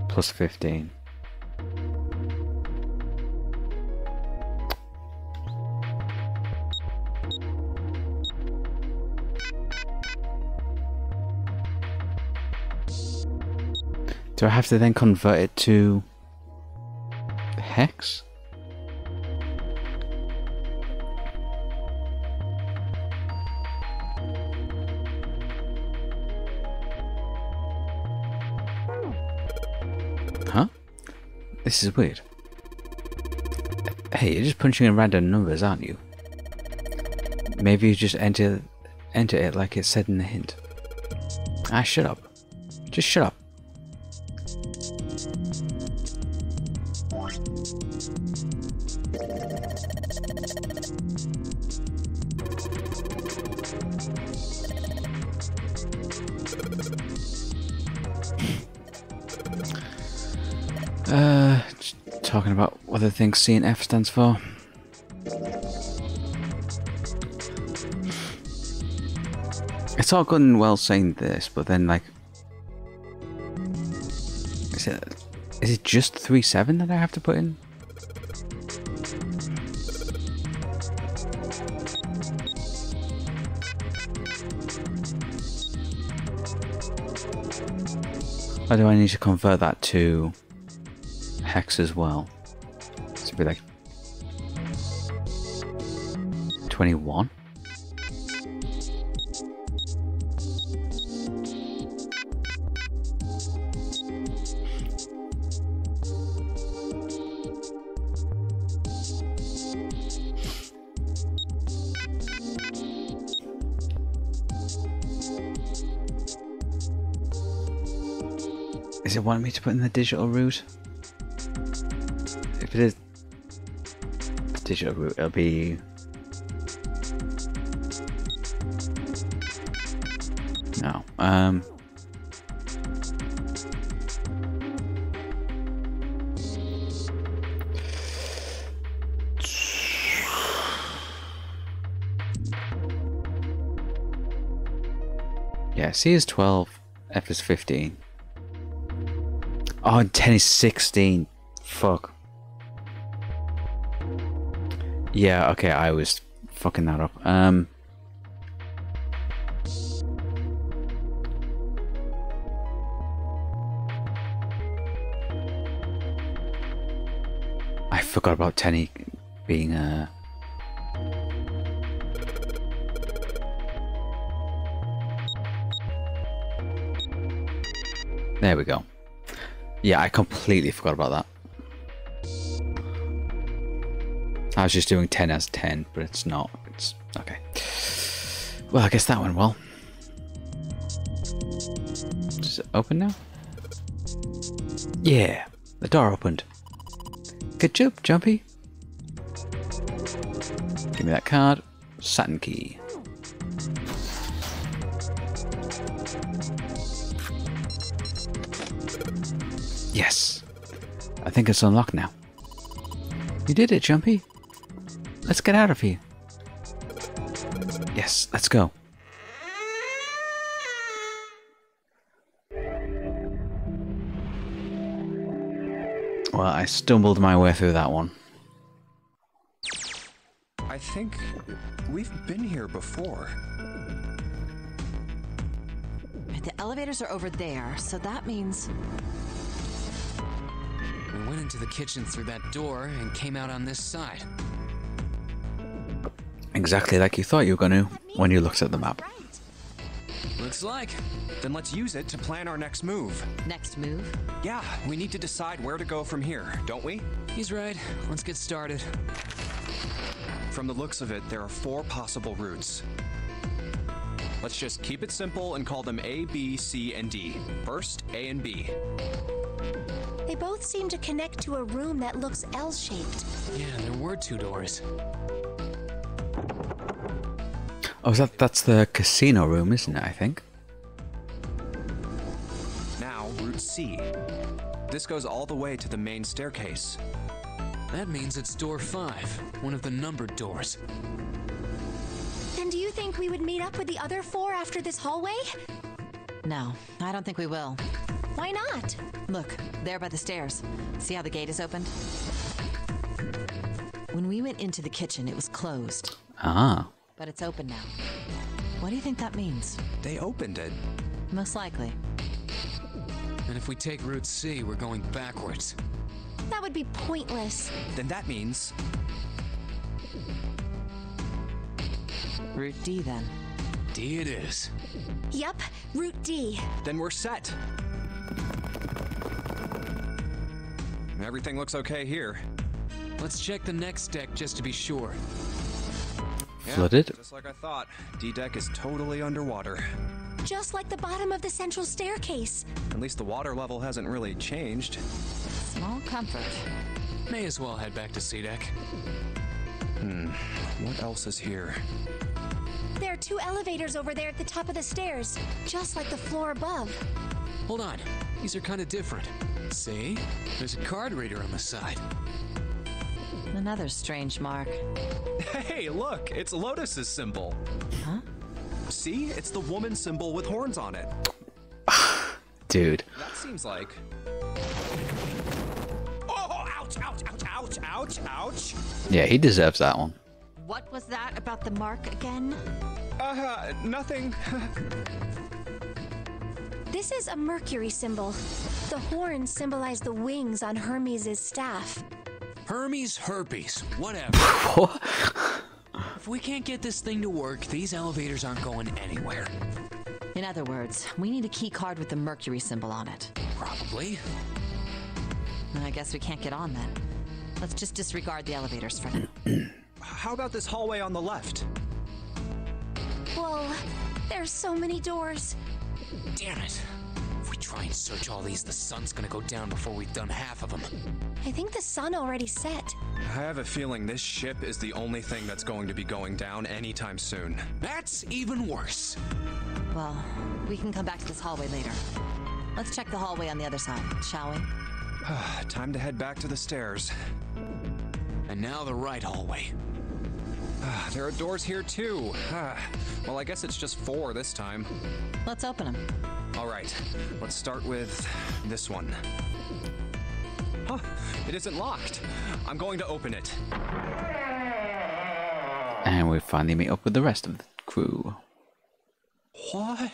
plus 15. Do I have to then convert it to hex? Huh? This is weird. Hey, you're just punching in random numbers, aren't you? Maybe you just enter it like it said in the hint. Ah, shut up. Just shut up. Talking about what the thing C and F stands for. It's all good and well saying this, but then like, is it just 37 that I have to put in? Or do I need to convert that to hex as well? So it'd be like 21. Is it wanting me to put in the digital root? If it is digital root, it'll be no. Yeah, C is 12, F is 15. Oh, and 10 is 16. Fuck. Yeah, okay, I was fucking that up. I forgot about Tenny being There we go. Yeah, I completely forgot about that. I was just doing 10 as 10, but it's not. It's okay. Well, I guess that went well. Is it open now? Yeah, the door opened. Good job, Jumpy. Give me that card. Saturn key. Yes. I think it's unlocked now. You did it, Jumpy. Let's get out of here. Yes, let's go. Well, I stumbled my way through that one. I think we've been here before. The elevators are over there, so that means... We went into the kitchen through that door and came out on this side. Exactly like you thought you were going to when you looked at the map. Looks like. Then let's use it to plan our next move. Next move? Yeah, we need to decide where to go from here, don't we? He's right. Let's get started. From the looks of it, there are 4 possible routes. Let's just keep it simple and call them A, B, C, and D. First, A and B. They both seem to connect to a room that looks L-shaped. Yeah, there were 2 doors. Oh, that's the casino room, isn't it, I think? Now, Route C. This goes all the way to the main staircase. That means it's door 5, one of the numbered doors. Then do you think we would meet up with the other 4 after this hallway? No, I don't think we will. Why not? Look, there by the stairs. See how the gate is opened? When we went into the kitchen, it was closed. Ah. But it's open now. What do you think that means? They opened it. Most likely. And if we take Route C, we're going backwards. That would be pointless. Then that means... Route D, then. D it is. Yup, Route D. Then we're set. Everything looks okay here. Let's check the next deck just to be sure. Flooded? Yeah, just like I thought. D-deck is totally underwater. Just like the bottom of the central staircase. At least the water level hasn't really changed. Small comfort. May as well head back to C-deck. What else is here? There are 2 elevators over there at the top of the stairs, just like the floor above. Hold on. These are kind of different. See? There's a card reader on the side. Another strange mark. Hey, look! It's Lotus's symbol. Huh? See? It's the woman symbol with horns on it. Dude. That seems like... Oh, ouch, ouch, ouch, ouch, ouch, ouch! Yeah, he deserves that one. What was that about the mark again? Nothing. This is a Mercury symbol. The horns symbolize the wings on Hermes' staff. Hermes herpes, whatever. What? If we can't get this thing to work, these elevators aren't going anywhere. In other words, we need a key card with the Mercury symbol on it. Probably. I guess we can't get on then. Let's just disregard the elevators for now. How about this hallway on the left? Whoa, there's so many doors. Damn it. If we try and search all these, the sun's gonna go down before we've done half of them. I think the sun already set. I have a feeling this ship is the only thing that's going to be going down anytime soon. That's even worse. Well, we can come back to this hallway later. Let's check the hallway on the other side, shall we? Time to head back to the stairs. And now the right hallway. There are doors here too. Well, I guess it's just 4 this time. Let's open them. All right, let's start with this one. Huh, it isn't locked. I'm going to open it. And we finally meet up with the rest of the crew. What?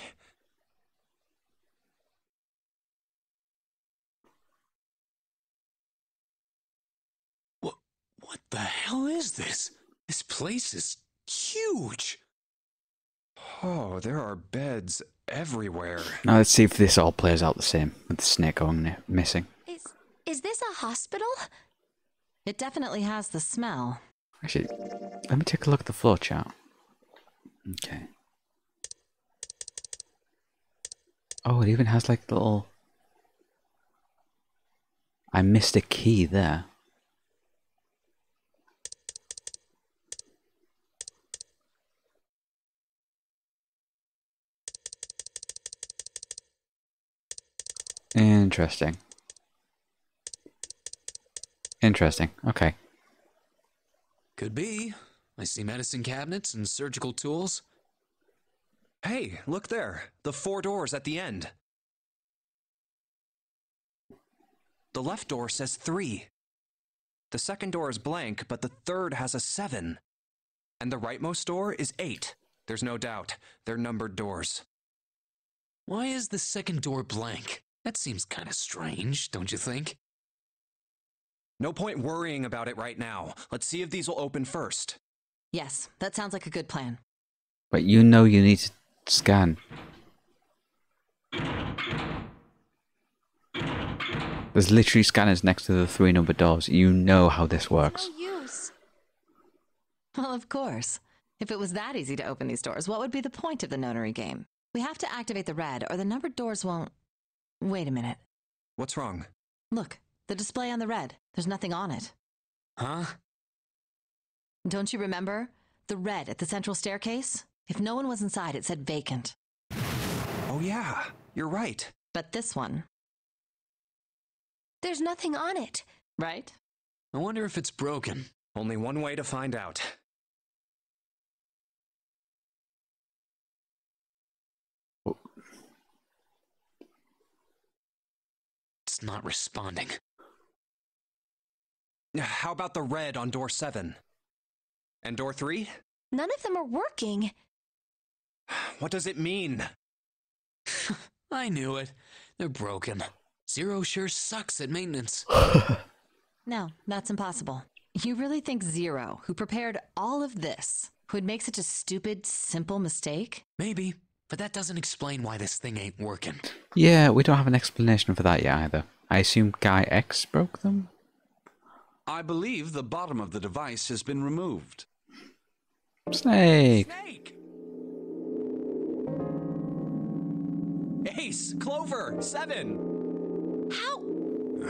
What the hell is this? This place is huge. Oh, there are beds everywhere. Now let's see if this all plays out the same, with the snake going missing. Is this a hospital? It definitely has the smell. Actually, let me take a look at the flowchart. Okay. Oh, it even has like little... I missed a key there. Interesting. Interesting. Okay. Could be. I see medicine cabinets and surgical tools. Hey, look there. The 4 doors at the end. The left door says 3. The second door is blank, but the third has a 7. And the rightmost door is 8. There's no doubt. They're numbered doors. Why is the second door blank? That seems kind of strange, don't you think? No point worrying about it right now. Let's see if these will open first. Yes, that sounds like a good plan. But you know you need to scan. There's literally scanners next to the 3 numbered doors. You know how this works. No use. Well, of course. If it was that easy to open these doors, what would be the point of the nonary game? We have to activate the red, or the numbered doors won't... Wait a minute. What's wrong? Look, the display on the red. There's nothing on it. Huh? Don't you remember? The red at the central staircase? If no one was inside, it said vacant. Oh yeah, you're right. But this one... There's nothing on it. Right? I wonder if it's broken. Only one way to find out. It's not responding. How about the red on door 7? And door 3? None of them are working. What does it mean? I knew it. They're broken. Zero sure sucks at maintenance. No, that's impossible. You really think Zero, who prepared all of this, would make such a stupid, simple mistake? Maybe, but that doesn't explain why this thing ain't working. Yeah, we don't have an explanation for that yet either. I assume Guy X broke them? I believe the bottom of the device has been removed. Snake! Snake! Ace! Clover! 7!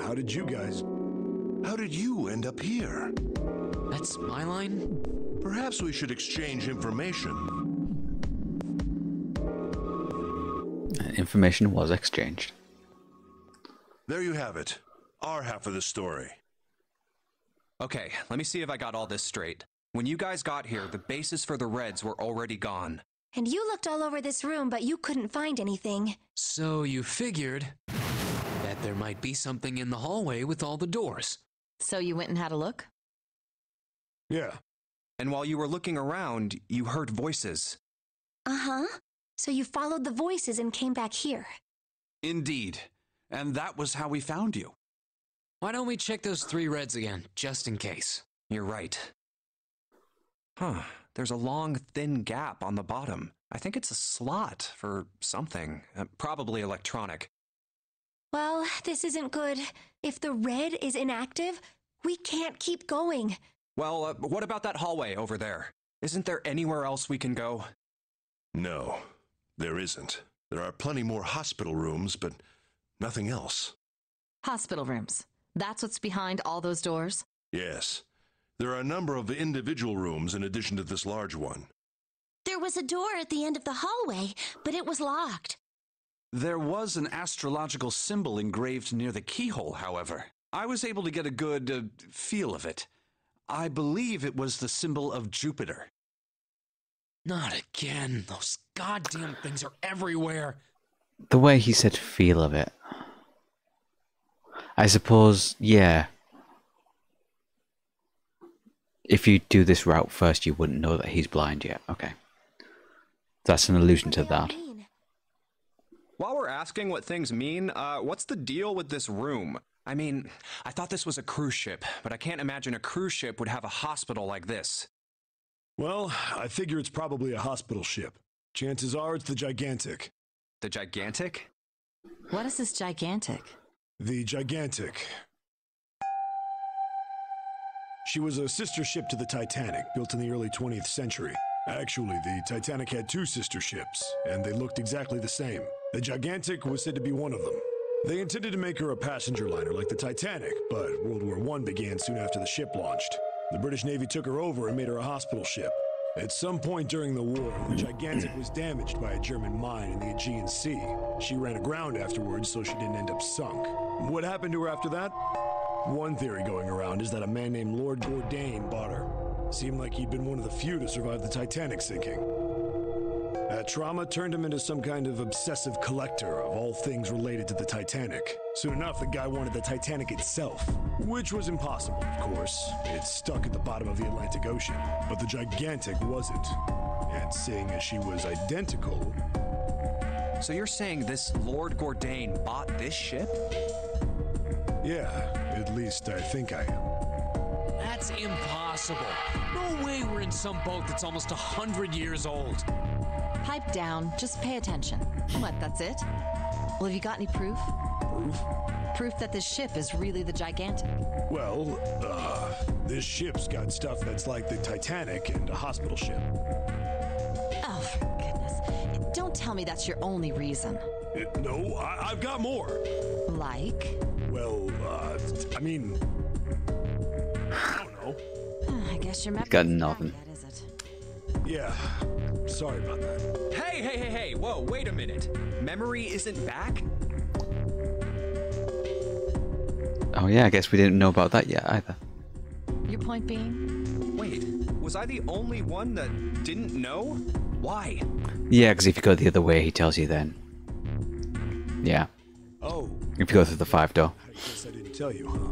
How did you guys... How did you end up here? That's my line? Perhaps we should exchange information. Information was exchanged. There you have it. Our half of the story. Okay, let me see if I got all this straight. When you guys got here, the bases for the Reds were already gone. And you looked all over this room, but you couldn't find anything. So you figured that there might be something in the hallway with all the doors. So you went and had a look? Yeah. And while you were looking around, you heard voices. Uh-huh. So you followed the voices and came back here. Indeed. And that was how we found you. Why don't we check those 3 Reds again, just in case? You're right. Huh. There's a long, thin gap on the bottom. I think it's a slot for something. Probably electronic. Well, this isn't good. If the red is inactive, we can't keep going. Well, what about that hallway over there? Isn't there anywhere else we can go? No, there isn't. There are plenty more hospital rooms, but nothing else. Hospital rooms. That's what's behind all those doors? Yes. There are a number of individual rooms in addition to this large one. There was a door at the end of the hallway, but it was locked. There was an astrological symbol engraved near the keyhole, however. I was able to get a good feel of it. I believe it was the symbol of Jupiter. Not again. Those goddamn things are everywhere. The way he said feel of it. I suppose, yeah. If you do this route first, you wouldn't know that he's blind yet. Okay. That's an allusion to that. While we're asking what things mean, what's the deal with this room? I mean, I thought this was a cruise ship, but I can't imagine a cruise ship would have a hospital like this. Well, I figure it's probably a hospital ship. Chances are it's the Gigantic. The Gigantic? What is this gigantic? The Gigantic. She was a sister ship to the Titanic, built in the early 20th century. Actually, the Titanic had 2 sister ships, and they looked exactly the same. The Gigantic was said to be one of them. They intended to make her a passenger liner like the Titanic, but World War I began soon after the ship launched. The British Navy took her over and made her a hospital ship. At some point during the war, the Gigantic was damaged by a German mine in the Aegean Sea. She ran aground afterwards, so she didn't end up sunk. What happened to her after that? One theory going around is that a man named Lord Gordain bought her. Seemed like he'd been one of the few to survive the Titanic sinking. That trauma turned him into some kind of obsessive collector of all things related to the Titanic. Soon enough, the guy wanted the Titanic itself, which was impossible, of course. It's stuck at the bottom of the Atlantic Ocean, but the Gigantic wasn't. And seeing as she was identical... So you're saying this Lord Gordain bought this ship? Yeah, at least I think I am. That's impossible. No way we're in some boat that's almost 100 years old. Pipe down, just pay attention. What, that's it? Well, have you got any proof? Proof? Proof that this ship is really the Gigantic. Well, this ship's got stuff that's like the Titanic and a hospital ship. Oh, for goodness. Don't tell me that's your only reason. No, I've got more. Like? Well, I mean... I don't know. I guess you're Got nothing. Yet, is it? Yeah, sorry about that. Hey, whoa, wait a minute. Memory isn't back? Oh yeah, I guess we didn't know about that yet either. Your point being? Wait, was I the only one that didn't know? Why? Yeah, because if you go the other way, he tells you then. Yeah. Oh. If you go through the 5 door. I guess I didn't tell you, huh?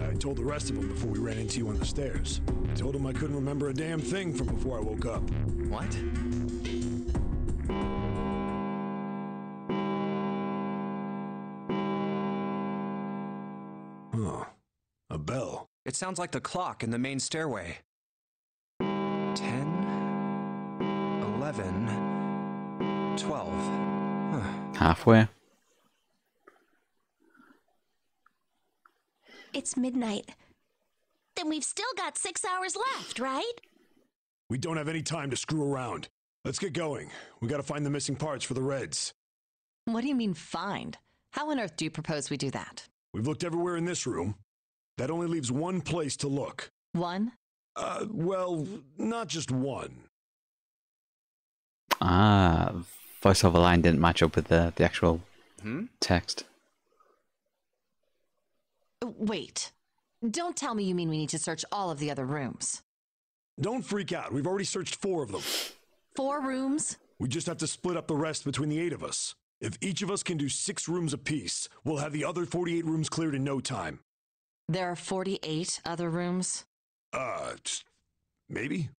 I told the rest of them before we ran into you on the stairs. I told them I couldn't remember a damn thing from before I woke up. What? Huh. A bell. It sounds like the clock in the main stairway. 10, 11, 12. Huh. Halfway. It's midnight. Then we've still got 6 hours left, right? We don't have any time to screw around. Let's get going. We gotta find the missing parts for the Reds. What do you mean, find? How on earth do you propose we do that? We've looked everywhere in this room. That only leaves one place to look. One? Well, not just one. Ah, voiceover line didn't match up with the actual text. Wait. Don't tell me you mean we need to search all of the other rooms. Don't freak out. We've already searched 4 of them. 4 rooms? We just have to split up the rest between the 8 of us. If each of us can do 6 rooms apiece, we'll have the other 48 rooms cleared in no time. There are 48 other rooms? Maybe?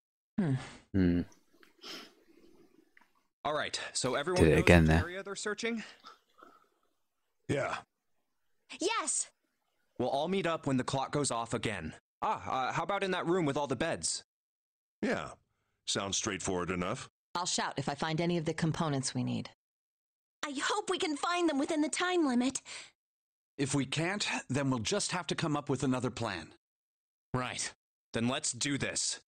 All right, so everyone Did it knows again which there. area they're searching? Yeah. Yes! We'll all meet up when the clock goes off again. How about in that room with all the beds? Yeah, sounds straightforward enough. I'll shout if I find any of the components we need. I hope we can find them within the time limit. If we can't, then we'll just have to come up with another plan. Right. Then let's do this.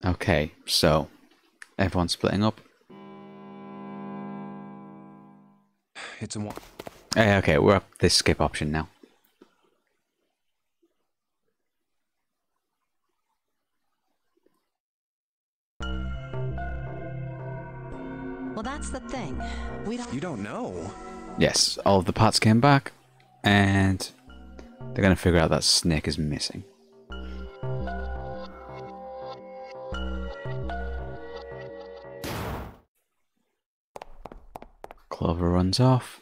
Okay, so everyone's splitting up. It's a one. Okay, we're up this skip option now. Well, that's the thing. You don't know. Yes, all of the parts came back, and they're gonna figure out that Snake is missing. Clover runs off.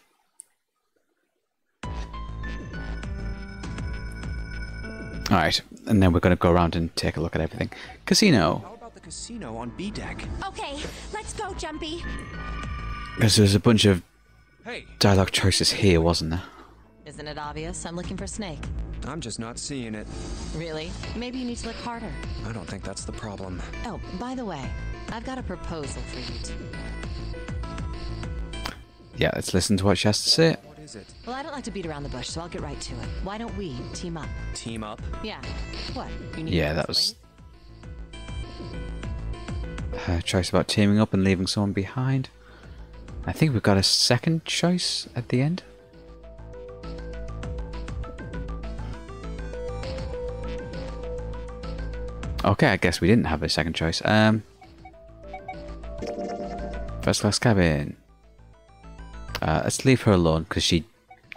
Alright, and then we're gonna go around and take a look at everything. Casino. How about the casino on B deck? Okay, let's go, Jumpy. Because there's a bunch of Hey, dialogue choices here, wasn't there? Isn't it obvious? I'm looking for Snake. I'm just not seeing it. Really? Maybe you need to look harder. I don't think that's the problem. Oh, by the way, I've got a proposal for you two. Yeah, let's listen to what she has to say. What is it? Well, I don't like to beat around the bush, so I'll get right to it. Why don't we team up? Team up? Yeah. What? You need Yeah, me to that was explain her choice about teaming up and leaving someone behind. I think we've got a second choice at the end. Okay, I guess we didn't have a second choice. First class cabin. Let's leave her alone because she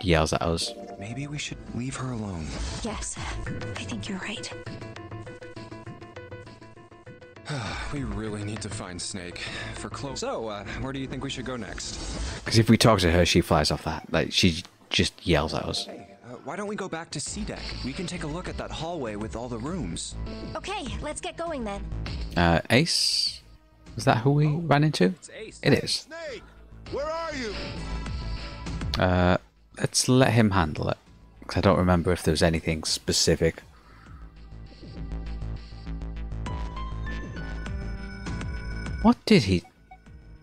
yells at us. Maybe we should leave her alone. Yes, I think you're right. We really need to find Snake for Chloe. So, where do you think we should go next? Because if we talk to her, she flies off that. Like, she just yells at us. Hey, why don't we go back to C-Deck? We can take a look at that hallway with all the rooms. Okay, let's get going then. Ace? Is that who we ran into? It's Ace. It is. Snake, where are you? Let's let him handle it. Because I don't remember if there was anything specific. What did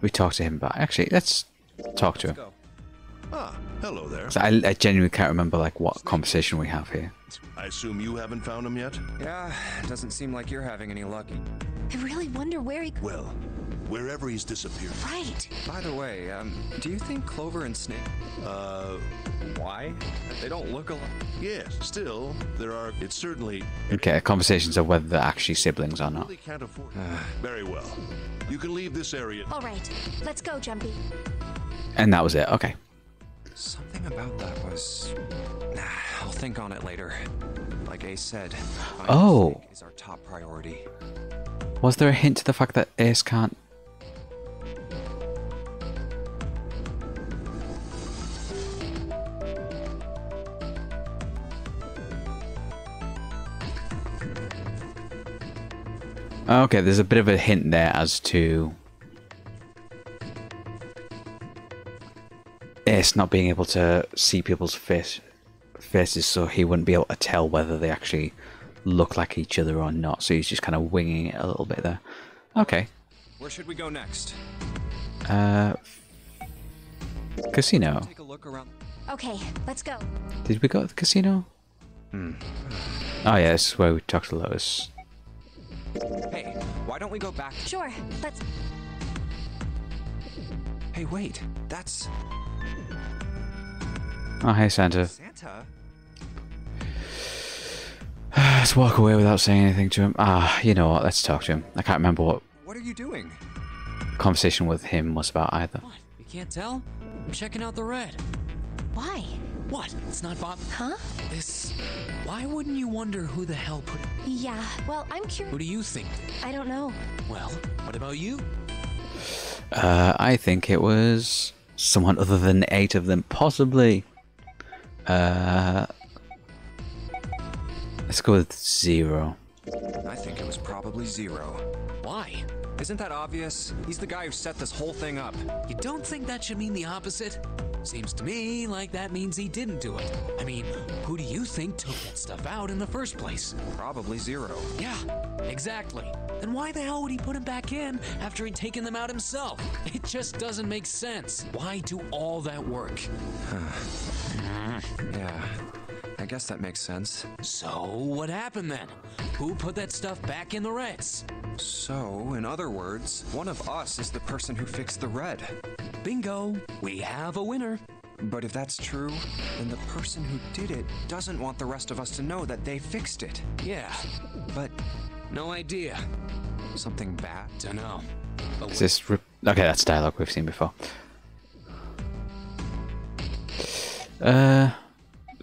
we talked to him about? Actually, let's talk to him. Go. Ah, hello there. 'Cause I genuinely can't remember like what conversation we have here. I assume you haven't found him yet? Yeah, doesn't seem like you're having any luck. I really wonder where he... Well, wherever he's disappeared. Right. By the way, do you think Clover and Snake... Why? They don't look alike. Yes, still, there are... It's certainly... Okay, conversations of whether they're actually siblings or not. Really can't afford... Very well. You can leave this area. All right, let's go, Jumpy. And that was it. Okay. Something about that was... I'll think on it later. Like Ace said, finding Oh. Snake is our top priority. Was there a hint to the fact that Ace can't? Okay, there's a bit of a hint there as to Ace not being able to see people's faces, so he wouldn't be able to tell whether they actually look like each other or not. So he's just kind of winging it a little bit there. Okay. Where should we go next? Casino. Take a look around. Okay, let's go. Did we go to the casino? Oh yeah, this is where we talked to Lois. Hey, why don't we go back? Sure, let's... Hey, wait. That's... Oh, hey Santa. Santa? Let's walk away without saying anything to him. You know what? Let's talk to him. I can't remember what What are you doing? conversation with him was about either. What? You can't tell? I'm checking out the red. Why? What? It's not Bob. Huh? This. Why wouldn't you wonder who the hell put it? Yeah, well, I'm Who curious. do you think did? I don't know. Well, what about you? I think it was someone other than 8 of them, possibly. Let's go with 0. I think it was probably Zero. Why? Isn't that obvious? He's the guy who set this whole thing up. You don't think that should mean the opposite? Seems to me like that means he didn't do it. I mean, who do you think took that stuff out in the first place? Probably Zero. Yeah, exactly. Then why the hell would he put him back in after he'd taken them out himself? It just doesn't make sense. Why do all that work? Yeah, I guess that makes sense. So, what happened then? Who put that stuff back in the Reds? So, in other words, one of us is the person who fixed the red. Bingo! We have a winner. But if that's true, then the person who did it doesn't want the rest of us to know that they fixed it. Yeah, But no idea. something bad? Dunno. But Is this... Okay, that's dialogue we've seen before.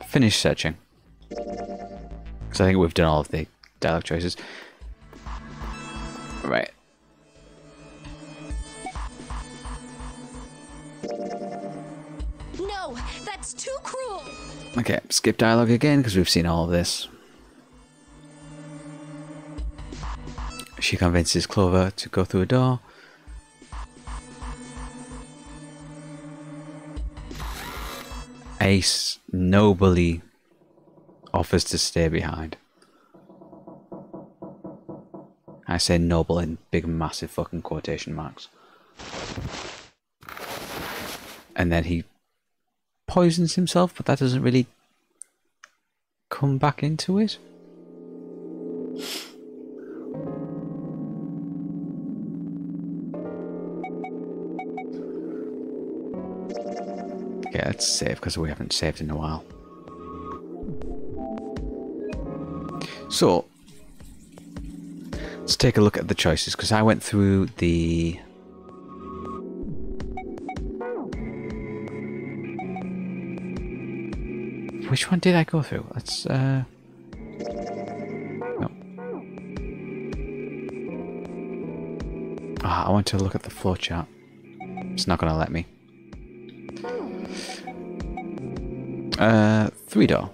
Finish searching. Because I think we've done all of the dialogue choices. Right. No, that's too cruel. Okay, skip dialogue again because we've seen all of this. She convinces Clover to go through a door. Ace nobly offers to stay behind. I say noble in big, massive fucking quotation marks. And then he poisons himself, but that doesn't really come back into it. Okay, let's save because we haven't saved in a while. So, let's take a look at the choices because I went through the... Which one did I go through? Let's, no. Ah, I want to look at the flowchart. It's not going to let me. 3-door.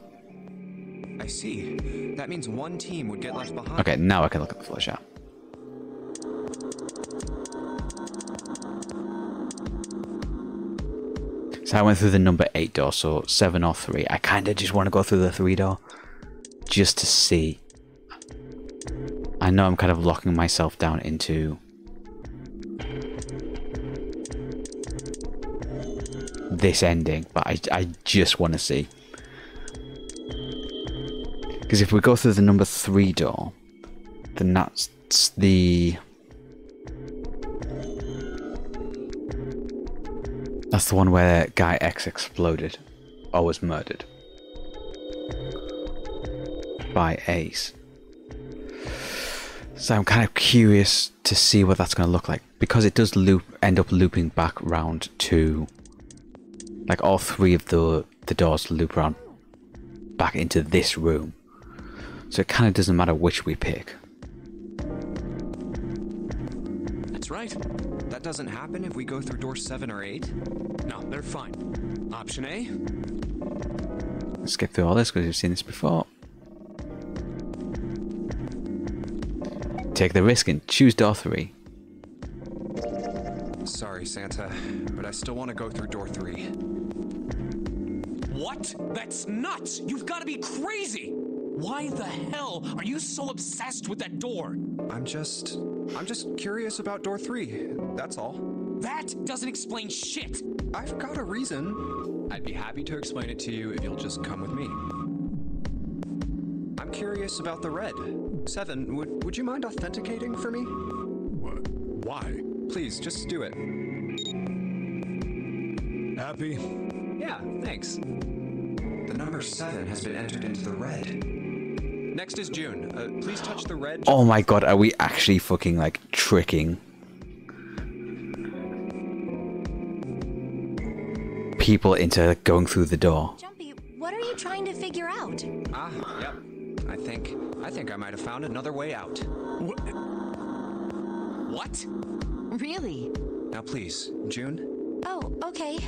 I see. That means one team would get left behind. Okay, now I can look at the flowchart. So I went through the number 8 door, so 7 or 3. I kind of just want to go through the 3 door. Just to see. I know I'm kind of locking myself down into... this ending, but I just want to see. Because if we go through the number 3 door, then that's the... That's the one where Guy X exploded, or was murdered by Ace. So I'm kind of curious to see what that's going to look like, because it does end up looping back round to, like, all 3 of the doors loop around back into this room. So it kind of doesn't matter which we pick. That's right. That doesn't happen if we go through door 7 or 8? No, they're fine. Option A? Let's skip through all this because we've seen this before. Take the risk and choose door 3. Sorry, Santa, but I still want to go through door 3. What? That's nuts! You've got to be crazy! Why the hell are you so obsessed with that door? I'm just curious about door 3. That's all. That doesn't explain shit. I've got a reason. I'd be happy to explain it to you if you'll just come with me. I'm curious about the red. 7, would you mind authenticating for me? What? Why? Please, just do it. Happy? Yeah, thanks. The number 7 has been entered into the red. Next is June. Please touch the red. Oh my god, are we actually fucking, like, tricking people into going through the door? Jumpy, what are you trying to figure out? Yep. I think I might have found another way out. What? Really? Now please, June. Oh, okay.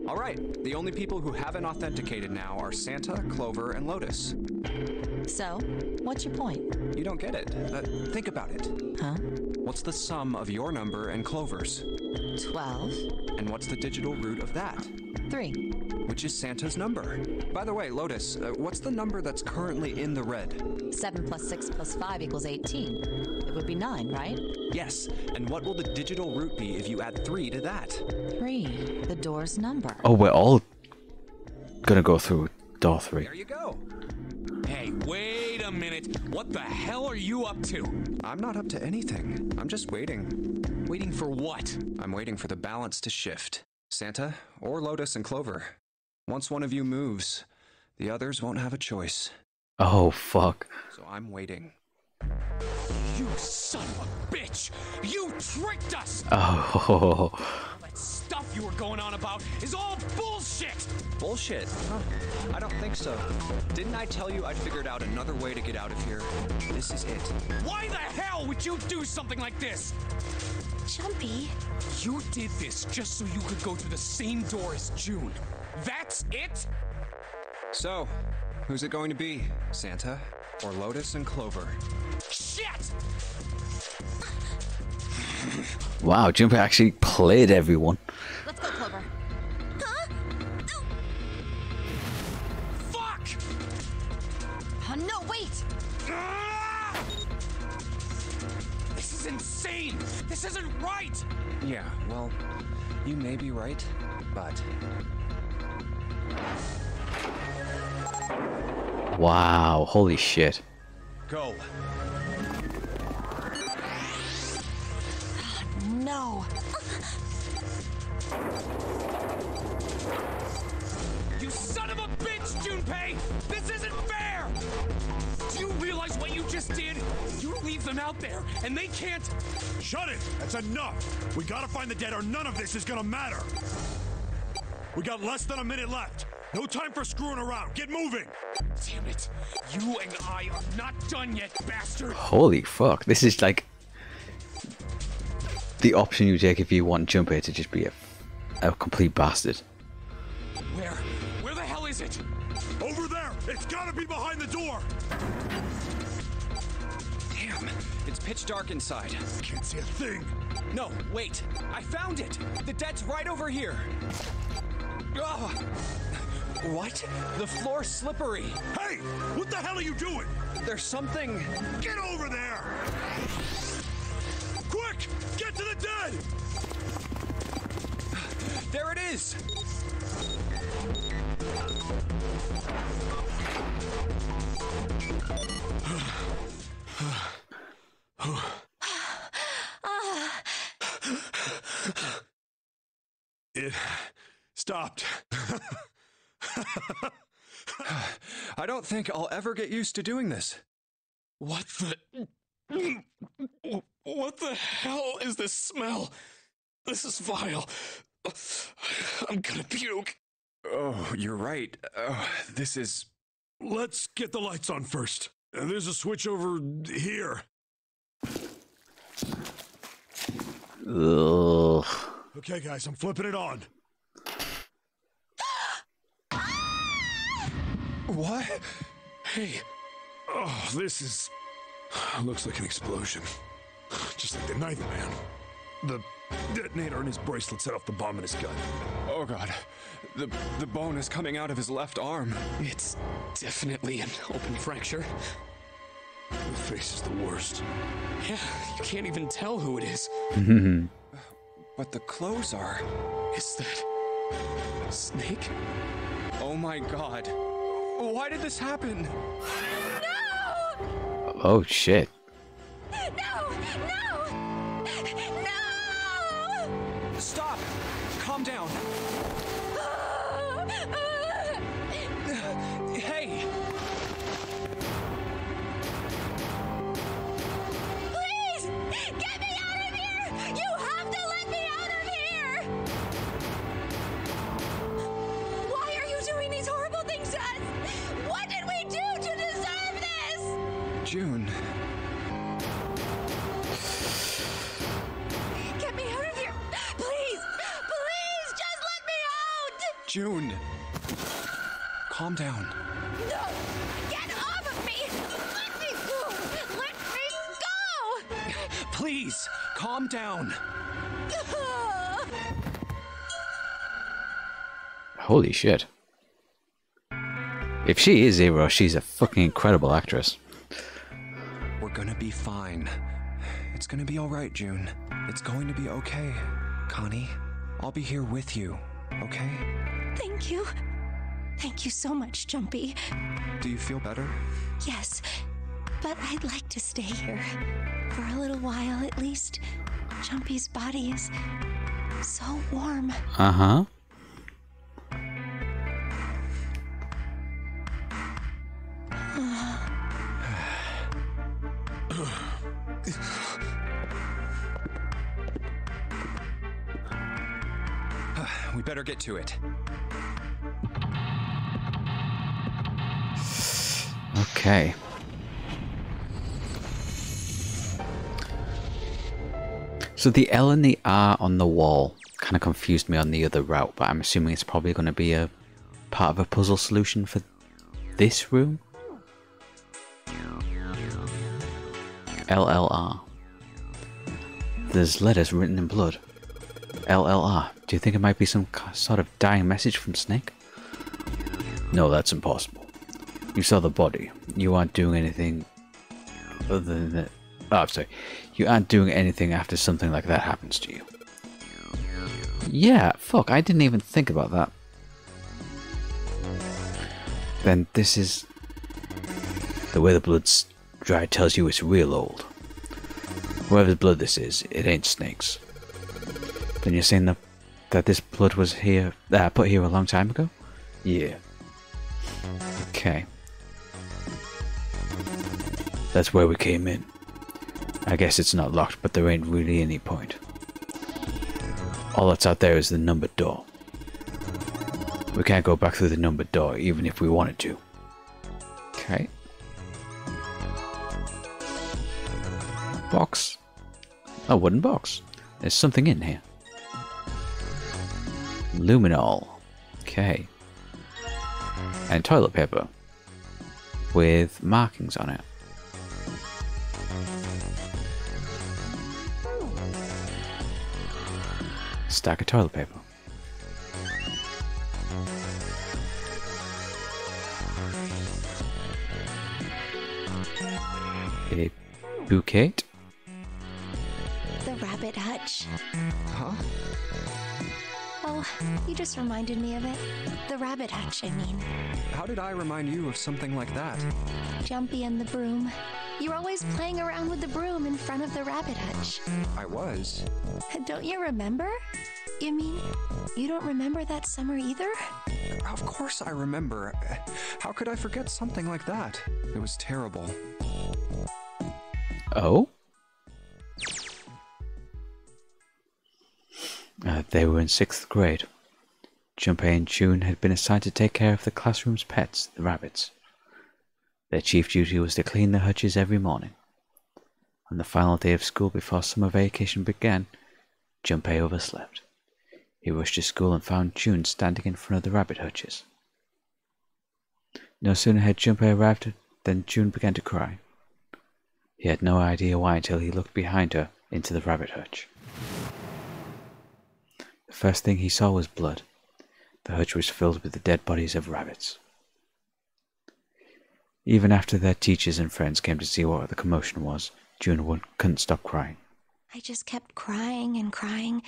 All right, the only people who haven't authenticated now are Santa, Clover, and Lotus. So, what's your point? You don't get it. Think about it. Huh? What's the sum of your number and Clover's? 12. And what's the digital root of that? 3. Which is Santa's number. By the way, Lotus, what's the number that's currently in the red? 7 plus 6 plus 5 equals 18. It would be 9, right? Yes, and what will the digital root be if you add 3 to that? 3. The door's number. Oh, we're all gonna go through door 3. There you go. Hey, wait a minute. What the hell are you up to? I'm not up to anything. I'm just waiting. Waiting for what? I'm waiting for the balance to shift. Santa, or Lotus and Clover. Once one of you moves, the others won't have a choice. Oh, fuck. So I'm waiting. You son of a bitch! You tricked us! Oh. That stuff you were going on about is all bullshit! Bullshit? Huh. I don't think so. Didn't I tell you I'd figured out another way to get out of here? This is it. Why the hell would you do something like this? Jumpy. You did this just so you could go through the same door as June. That's it? So, who's it going to be? Santa or Lotus and Clover? Shit! Wow, Jumper actually played everyone. Let's go, Clover. Fuck! Oh, no! This isn't right! Yeah, well, you may be right, but... Wow, holy shit. Go. No. You son of a bitch, Junpei! This isn't fair! Do you realize what you just did? You leave them out there, and they can't... Shut it! That's enough! We gotta find the dead or none of this is gonna matter! We got less than a minute left! No time for screwing around! Get moving! Damn it! You and I are not done yet, bastard! Holy fuck, this is like the option you take if you want Junpei to just be a complete bastard. Where the hell is it? Over there! It's gotta be behind the door! Damn, it's pitch dark inside. Can't see a thing! No, wait. I found it! The dead's right over here! Ugh. What? The floor's slippery. Hey! What the hell are you doing? There's something... Get over there! Quick! Get to the dead! There it is! It stopped. I don't think I'll ever get used to doing this. What the hell is this smell? This is vile. I'm gonna puke. Oh, you're right. This is... Let's get the lights on first. There's a switch over here. Ugh. Okay, guys, I'm flipping it on. What? Hey. Oh, this is... looks like an explosion. Just like the Ninth Man. The detonator in his bracelet set off the bomb in his gun. Oh god. The bone is coming out of his left arm. It's definitely an open fracture. The face is the worst. Yeah, you can't even tell who it is. But the clothes are... Is that... Snake? Oh my god. Why did this happen? No! Oh shit. No! No! No! Stop! Calm down. Hey! Please! Get me out of here! You have to let me out of here! Why are you doing these horrible things to us? What did we do to deserve this? June. Get me out of here! Please! Please! Just let me out! June. Calm down. No! Get off of me! Let me go! Let me go! Please, calm down. Holy shit. If she is Zero, she's a fucking incredible actress. We're gonna be fine. It's gonna be alright, June. It's going to be okay. Connie, I'll be here with you, okay? Thank you. Thank you so much, Jumpy. Do you feel better? Yes, but I'd like to stay here. For a little while, at least. Jumpy's body is so warm. Uh-huh. We better get to it. Okay. So the L and the R on the wall kind of confused me on the other route, but I'm assuming it's probably going to be a part of a puzzle solution for this room. LLR. There's letters written in blood. LLR. Do you think it might be some sort of dying message from Snake? No, that's impossible. You saw the body. You aren't doing anything other than that. Oh, I'm sorry. You aren't doing anything after something like that happens to you. Yeah, fuck, I didn't even think about that. Then this is... The way the blood's dried tells you it's real old. Whoever's blood this is, it ain't Snake's. Then you're saying that this blood was here, put here a long time ago? Yeah. Okay. That's where we came in. I guess it's not locked, but there ain't really any point. All that's out there is the numbered door. We can't go back through the numbered door, even if we wanted to. Okay. Box. A wooden box. There's something in here. Luminol. Okay. And toilet paper. With markings on it. Stack of toilet paper. A bouquet. The rabbit hutch. Huh? Oh, you just reminded me of it. The rabbit hutch, I mean. How did I remind you of something like that? Jumpy and the broom. You're always playing around with the broom in front of the rabbit hutch. I was. Don't you remember? You mean, you don't remember that summer either? Of course I remember. How could I forget something like that? It was terrible. Oh? They were in 6th grade. Junpei and June had been assigned to take care of the classroom's pets, the rabbits. Their chief duty was to clean the hutches every morning. On the final day of school before summer vacation began, Junpei overslept. He rushed to school and found June standing in front of the rabbit hutches. No sooner had Junpei arrived than June began to cry. He had no idea why until he looked behind her into the rabbit hutch. The first thing he saw was blood. The hutch was filled with the dead bodies of rabbits. Even after their teachers and friends came to see what the commotion was, June couldn't stop crying. I just kept crying and crying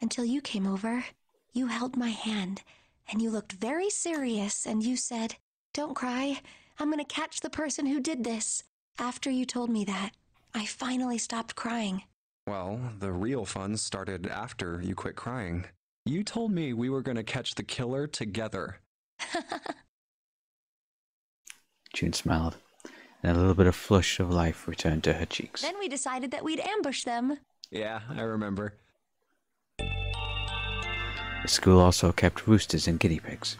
until you came over. You held my hand, and you looked very serious, and you said, "Don't cry. I'm going to catch the person who did this." After you told me that, I finally stopped crying. Well, the real fun started after you quit crying. You told me we were going to catch the killer together. June smiled, and a little bit of flush of life returned to her cheeks. Then we decided that we'd ambush them. Yeah, I remember. The school also kept roosters and guinea pigs.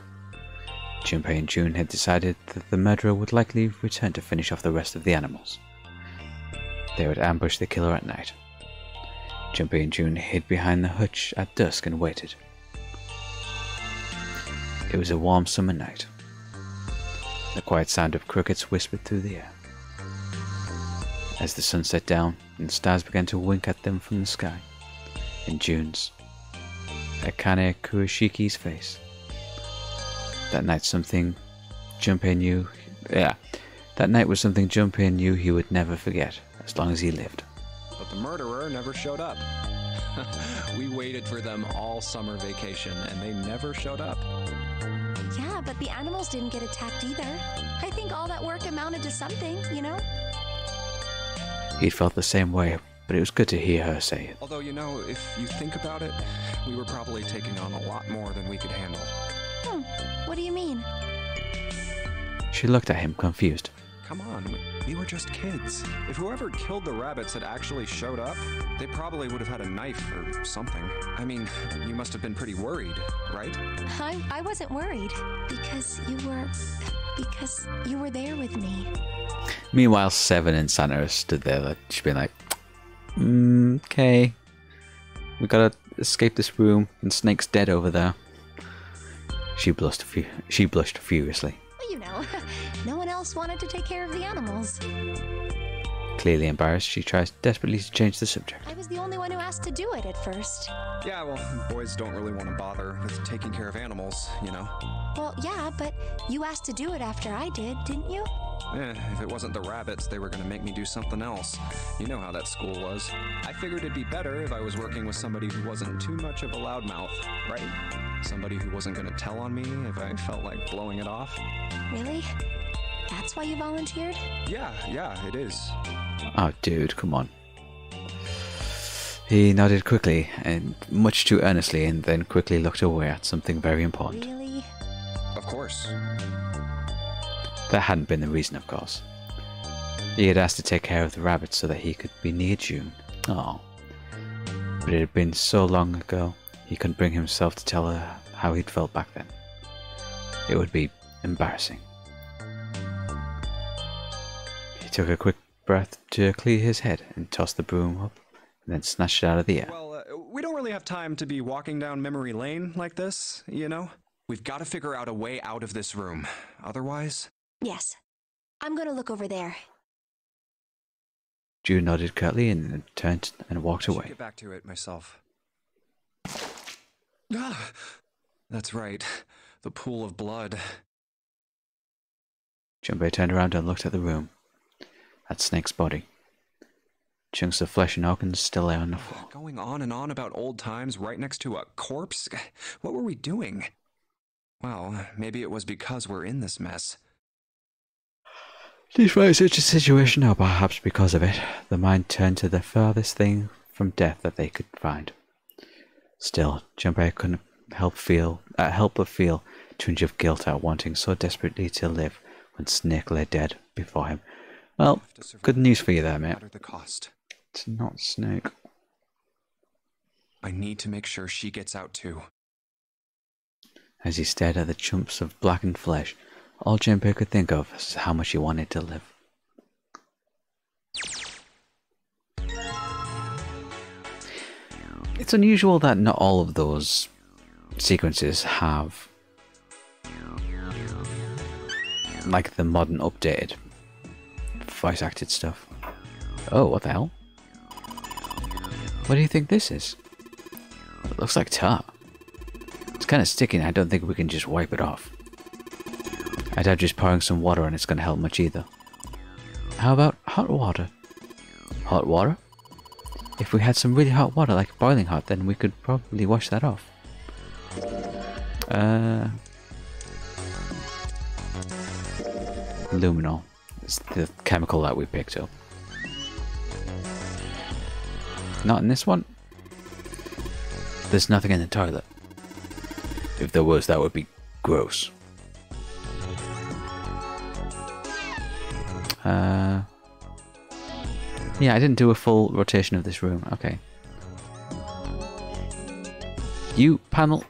Junpei and June had decided that the murderer would likely return to finish off the rest of the animals. They would ambush the killer at night. Junpei and June hid behind the hutch at dusk and waited. It was a warm summer night. The quiet sound of crickets whispered through the air. As the sun set down and the stars began to wink at them from the sky, in June's, Akane Kuroshiki's face. That night something Junpei knew... that night was something Junpei knew he would never forget, as long as he lived. But the murderer never showed up. We waited for them all summer vacation, and they never showed up. Yeah, but the animals didn't get attacked either. I think all that work amounted to something, you know? He'd felt the same way, but it was good to hear her say it. Although, you know, if you think about it, we were probably taking on a lot more than we could handle. What do you mean? She looked at him, confused. Come on, we were just kids. If whoever killed the rabbits had actually showed up, they probably would have had a knife or something. I mean, you must have been pretty worried, right? I wasn't worried, because you were there with me. Meanwhile, Seven and Santa stood there, she's been like, okay. We gotta escape this room, and Snake's dead over there. She blushed furiously. Well, you know, no one else wanted to take care of the animals. Clearly embarrassed, she tries desperately to change the subject. I was the only one who asked to do it at first. Yeah, well, boys don't really want to bother with taking care of animals, you know? Well, yeah, but you asked to do it after I did, didn't you? If it wasn't the rabbits, they were gonna make me do something else. You know how that school was. I figured it'd be better if I was working with somebody who wasn't too much of a loudmouth, right? Somebody who wasn't gonna tell on me if I felt like blowing it off. Really? That's why you volunteered? Yeah, it is. Oh, dude, come on. He nodded quickly, and much too earnestly, and then quickly looked away at something very important. Really? Of course. That hadn't been the reason, of course. He had asked to take care of the rabbit so that he could be near June. Oh. But it had been so long ago, he couldn't bring himself to tell her how he'd felt back then. It would be embarrassing. He took a quick breath to clear his head and tossed the broom up, and then snatched it out of the air. Well, we don't really have time to be walking down memory lane like this, you know? We've got to figure out a way out of this room. Otherwise... Yes. I'm gonna look over there. June nodded curtly and then turned and walked I should away. get back to it myself. Ah, that's right. The pool of blood. Junpei turned around and looked at the room. At Snake's body. Chunks of flesh and organs still lay on the floor. Going on and on about old times right next to a corpse? What were we doing? Well, maybe it was because we're in this mess. Despite such a situation, or perhaps because of it, the mind turned to the furthest thing from death that they could find. Still, Junpei couldn't help but feel a twinge of guilt at wanting so desperately to live when Snake lay dead before him. Well, good news for you there, mate. The cost. It's not Snake. I need to make sure she gets out too. As he stared at the chunks of blackened flesh, all Junpei could think of was how much he wanted to live. It's unusual that not all of those sequences have like the modern updated voice acted stuff. Oh, what the hell? What do you think this is? It looks like tar. It's kind of sticky and I don't think we can just wipe it off. I doubt just pouring some water on it's going to help much either. How about hot water? Hot water? If we had some really hot water, like boiling hot, then we could probably wash that off. Luminol. It's the chemical that we picked up. Not in this one. There's nothing in the toilet. If there was, that would be gross. Yeah, I didn't do a full rotation of this room. Okay. You, panel.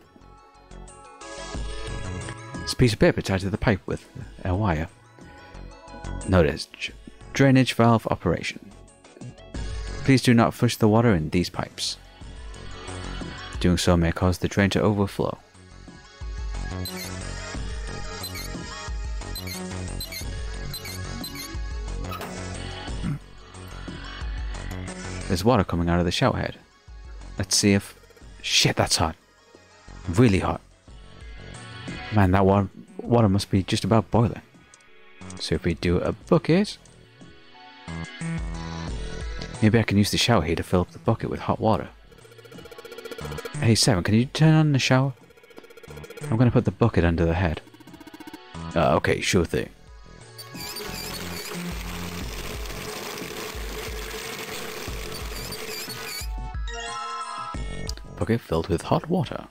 It's a piece of paper tied to the pipe with a wire. Notice, drainage valve operation. Please do not flush the water in these pipes. Doing so may cause the drain to overflow. There's water coming out of the shower head. Let's see if... Shit, that's hot. Really hot. Man, that water must be just about boiling. So if we do a bucket... Maybe I can use the shower heat to fill up the bucket with hot water. Hey, Seven, can you turn on the shower? I'm going to put the bucket under the head. Okay, sure thing. Bucket filled with hot water.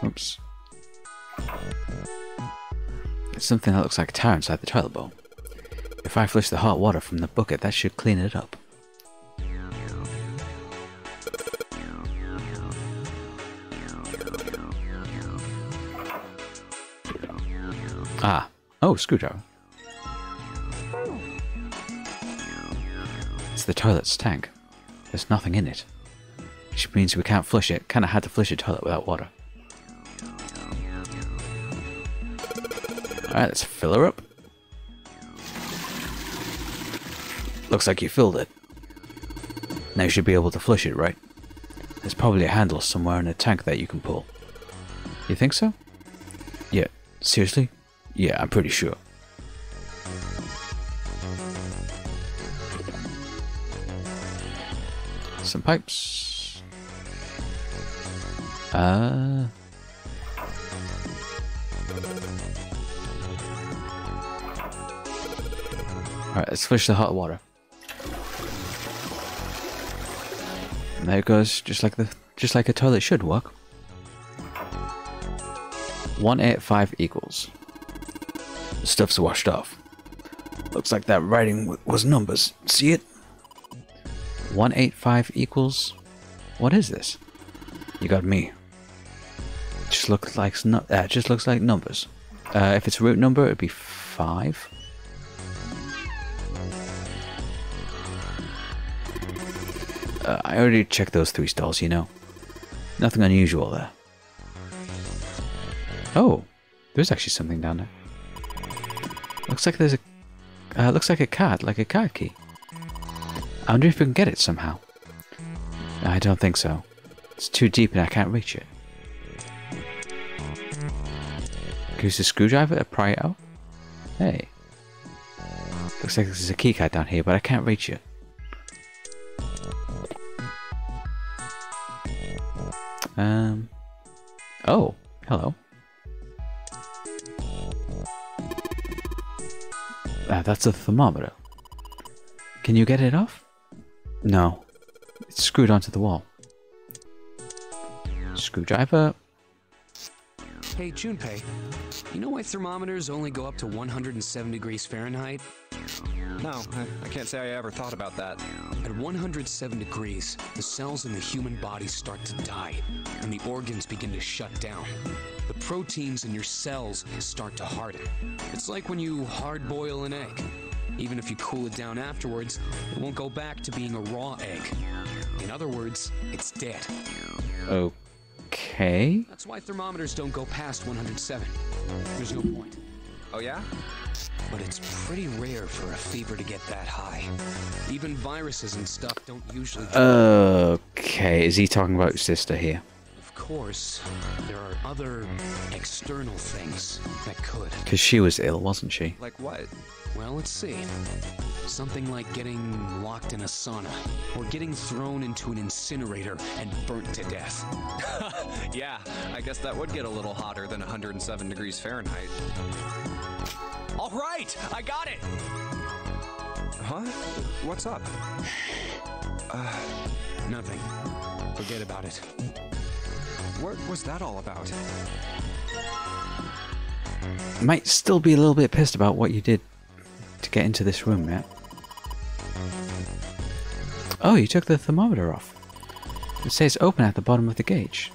Oops. It's something that looks like tar inside the toilet bowl. If I flush the hot water from the bucket, that should clean it up. Ah. Oh, screwdriver. It's the toilet's tank. There's nothing in it. Which means we can't flush it. Kinda had to flush a toilet without water. Alright, let's fill her up. Looks like you filled it. Now you should be able to flush it, right? There's probably a handle somewhere in the tank that you can pull. You think so? Yeah, seriously? Yeah, I'm pretty sure. Some pipes. Alright, let's flush the hot water. And there it goes, just like a toilet should work. 185 equals. The stuff's washed off. Looks like that writing was numbers. See it? 185 equals. What is this? You got me. Just looks like just looks like numbers. If it's a root number, it'd be 5. I already checked those 3 stalls, you know. Nothing unusual there. Oh, there's actually something down there. Looks like there's a looks like a card key. I wonder if we can get it somehow. I don't think so. It's too deep and I can't reach it. Can use a screwdriver to pry it out? Hey. Looks like there's a keycard down here, but I can't reach it. Oh, hello. That's a thermometer. Can you get it off? No. It's screwed onto the wall. Screwdriver. Hey, Junpei, you know why thermometers only go up to 107 degrees Fahrenheit? No, I can't say I ever thought about that. At 107 degrees, the cells in the human body start to die, and the organs begin to shut down. The proteins in your cells start to harden. It's like when you hard-boil an egg. Even if you cool it down afterwards, it won't go back to being a raw egg. In other words, it's dead. Okay. That's why thermometers don't go past 107. There's no point. Oh yeah? But it's pretty rare for a fever to get that high. Even viruses and stuff don't usually... Okay, is he talking about your sister here? Of course, there are other external things that could. Because she was ill, wasn't she? Like what? Well, let's see. Something like getting locked in a sauna, or getting thrown into an incinerator and burnt to death. Yeah, I guess that would get a little hotter than 107 degrees Fahrenheit. All right, I got it! Huh? What's up? Nothing. Forget about it. What was that all about? Might still be a little bit pissed about what you did to get into this room, yeah? Oh, you took the thermometer off. It says open at the bottom of the gauge.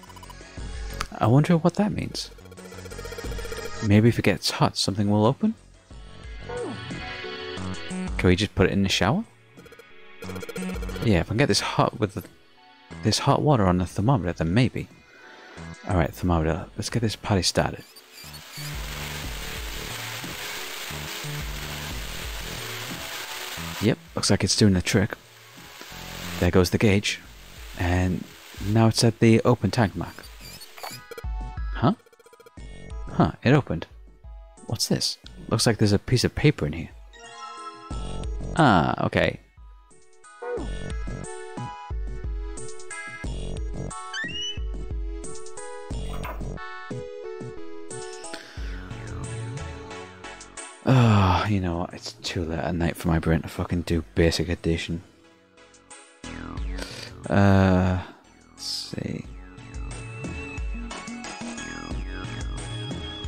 I wonder what that means. Maybe if it gets hot, something will open? Can we just put it in the shower? Yeah, if I can get this hot with this hot water on the thermometer, then maybe. Alright, thermometer, let's get this party started. Yep, looks like it's doing the trick. There goes the gauge. And now it's at the open tank mark. Huh? Huh, it opened. What's this? Looks like there's a piece of paper in here. Ah, okay. Oh, you know what? It's too late at night for my brain to fucking do basic addition. Let's see.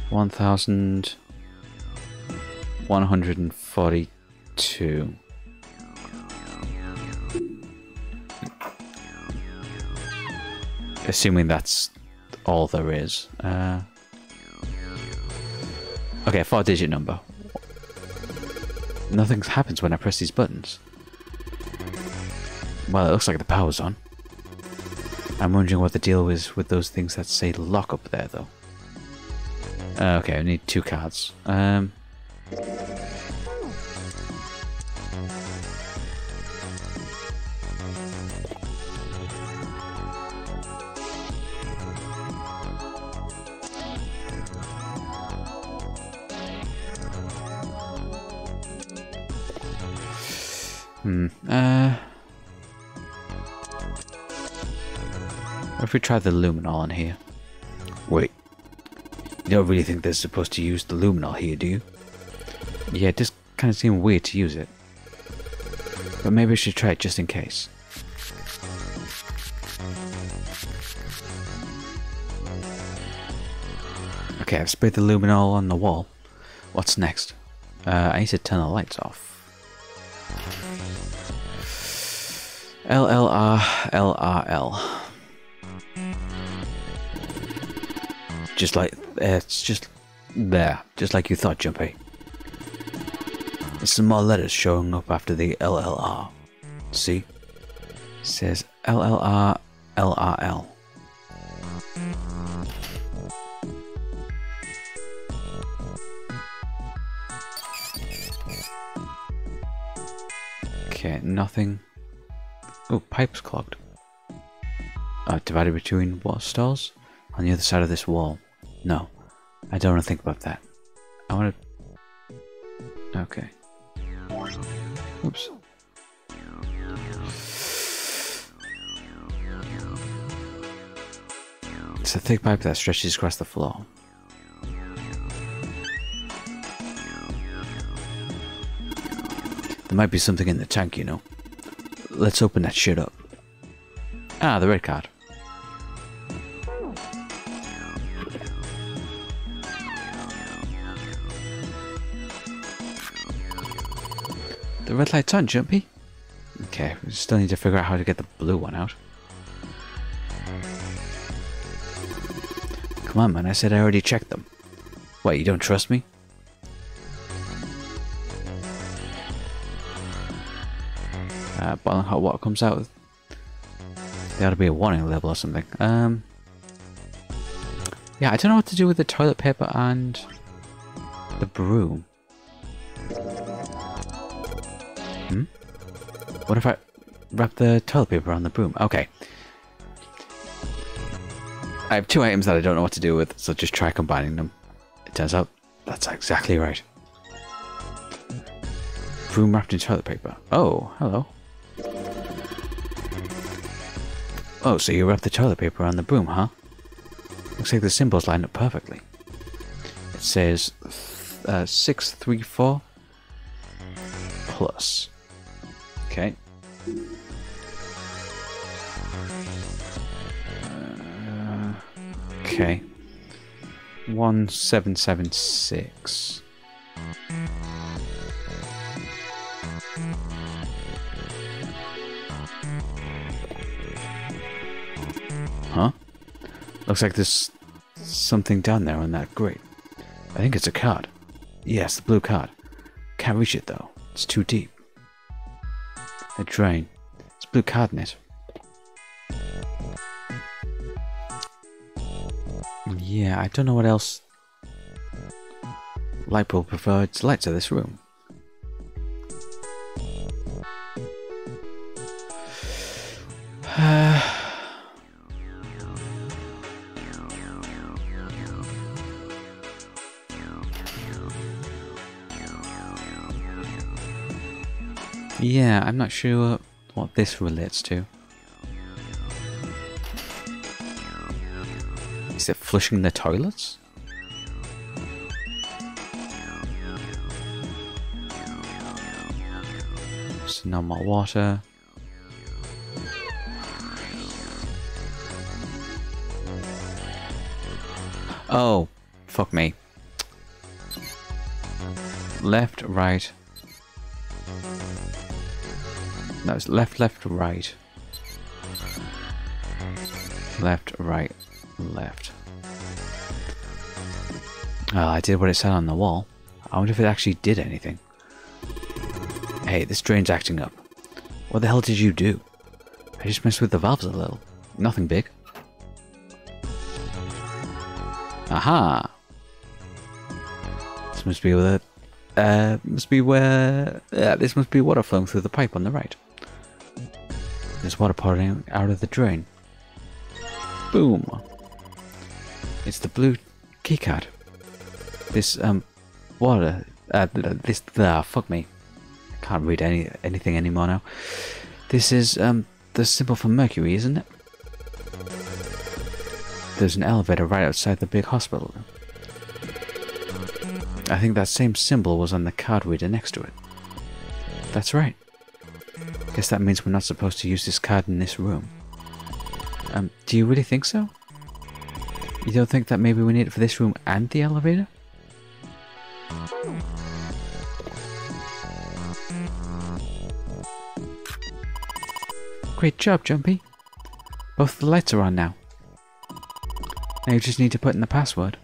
1,142. Assuming that's all there is. Okay, 4-digit number. Nothing happens when I press these buttons. Well, it looks like the power's on. I'm wondering what the deal is with those things that say lock up there, though. Okay, I need 2 cards. What if we try the luminol in here? Wait. You don't really think they're supposed to use the luminol here, do you? Yeah, it just kind of seemed weird to use it. But maybe I should try it just in case. Okay, I've sprayed the luminol on the wall. What's next? I need to turn the lights off. LLR, LRL. Just like, it's just there. Just like you thought, Jumpy. There's some more letters showing up after the LLR. See? It says LLR, LRL. Okay, nothing. Oh, pipe's clogged. Divided between water stalls? On the other side of this wall. No, I don't want to think about that. I want to... Okay. Oops. It's a thick pipe that stretches across the floor. There might be something in the tank, you know. Let's open that shit up. Ah, the red card. The red light's on, Jumpy. Okay, we still need to figure out how to get the blue one out. Come on, man, I said I already checked them. What, you don't trust me? Boiling hot water comes out with... There ought to be a warning label or something. Yeah, I don't know what to do with the toilet paper and the broom. What if I wrap the toilet paper on the broom? Okay. I have two items that I don't know what to do with, so just try combining them. It turns out that's exactly right. Broom wrapped in toilet paper. Oh, hello. Oh, so you wrap the toilet paper on the broom, huh? Looks like the symbols line up perfectly. It says 634 plus. Okay. Okay. 1776. Huh? Looks like there's something down there on that grate. I think it's a card. Yes, the blue card. Can't reach it though. It's too deep. A drain. It's a blue card in it. Yeah, I don't know what else. Light bulb provides light to this room. Yeah, I'm not sure what this relates to. Is it flushing the toilets? So no more water. Oh, fuck me. Left, right. No, it's left, left, right. Left, right, left. Oh, I did what it said on the wall. I wonder if it actually did anything. Hey, this drain's acting up. What the hell did you do? I just messed with the valves a little. Nothing big. Aha! This must be where this must be water flowing through the pipe on the right. There's water pouring out of the drain. Boom! It's the blue keycard. This, water, fuck me. I can't read anything anymore now. This is the symbol for Mercury, isn't it? There's an elevator right outside the big hospital room. I think that same symbol was on the card reader next to it. That's right. Guess that means we're not supposed to use this card in this room. Do you really think so? You don't think that maybe we need it for this room and the elevator? Great job, Jumpy. Both the lights are on now. Now you just need to put in the password.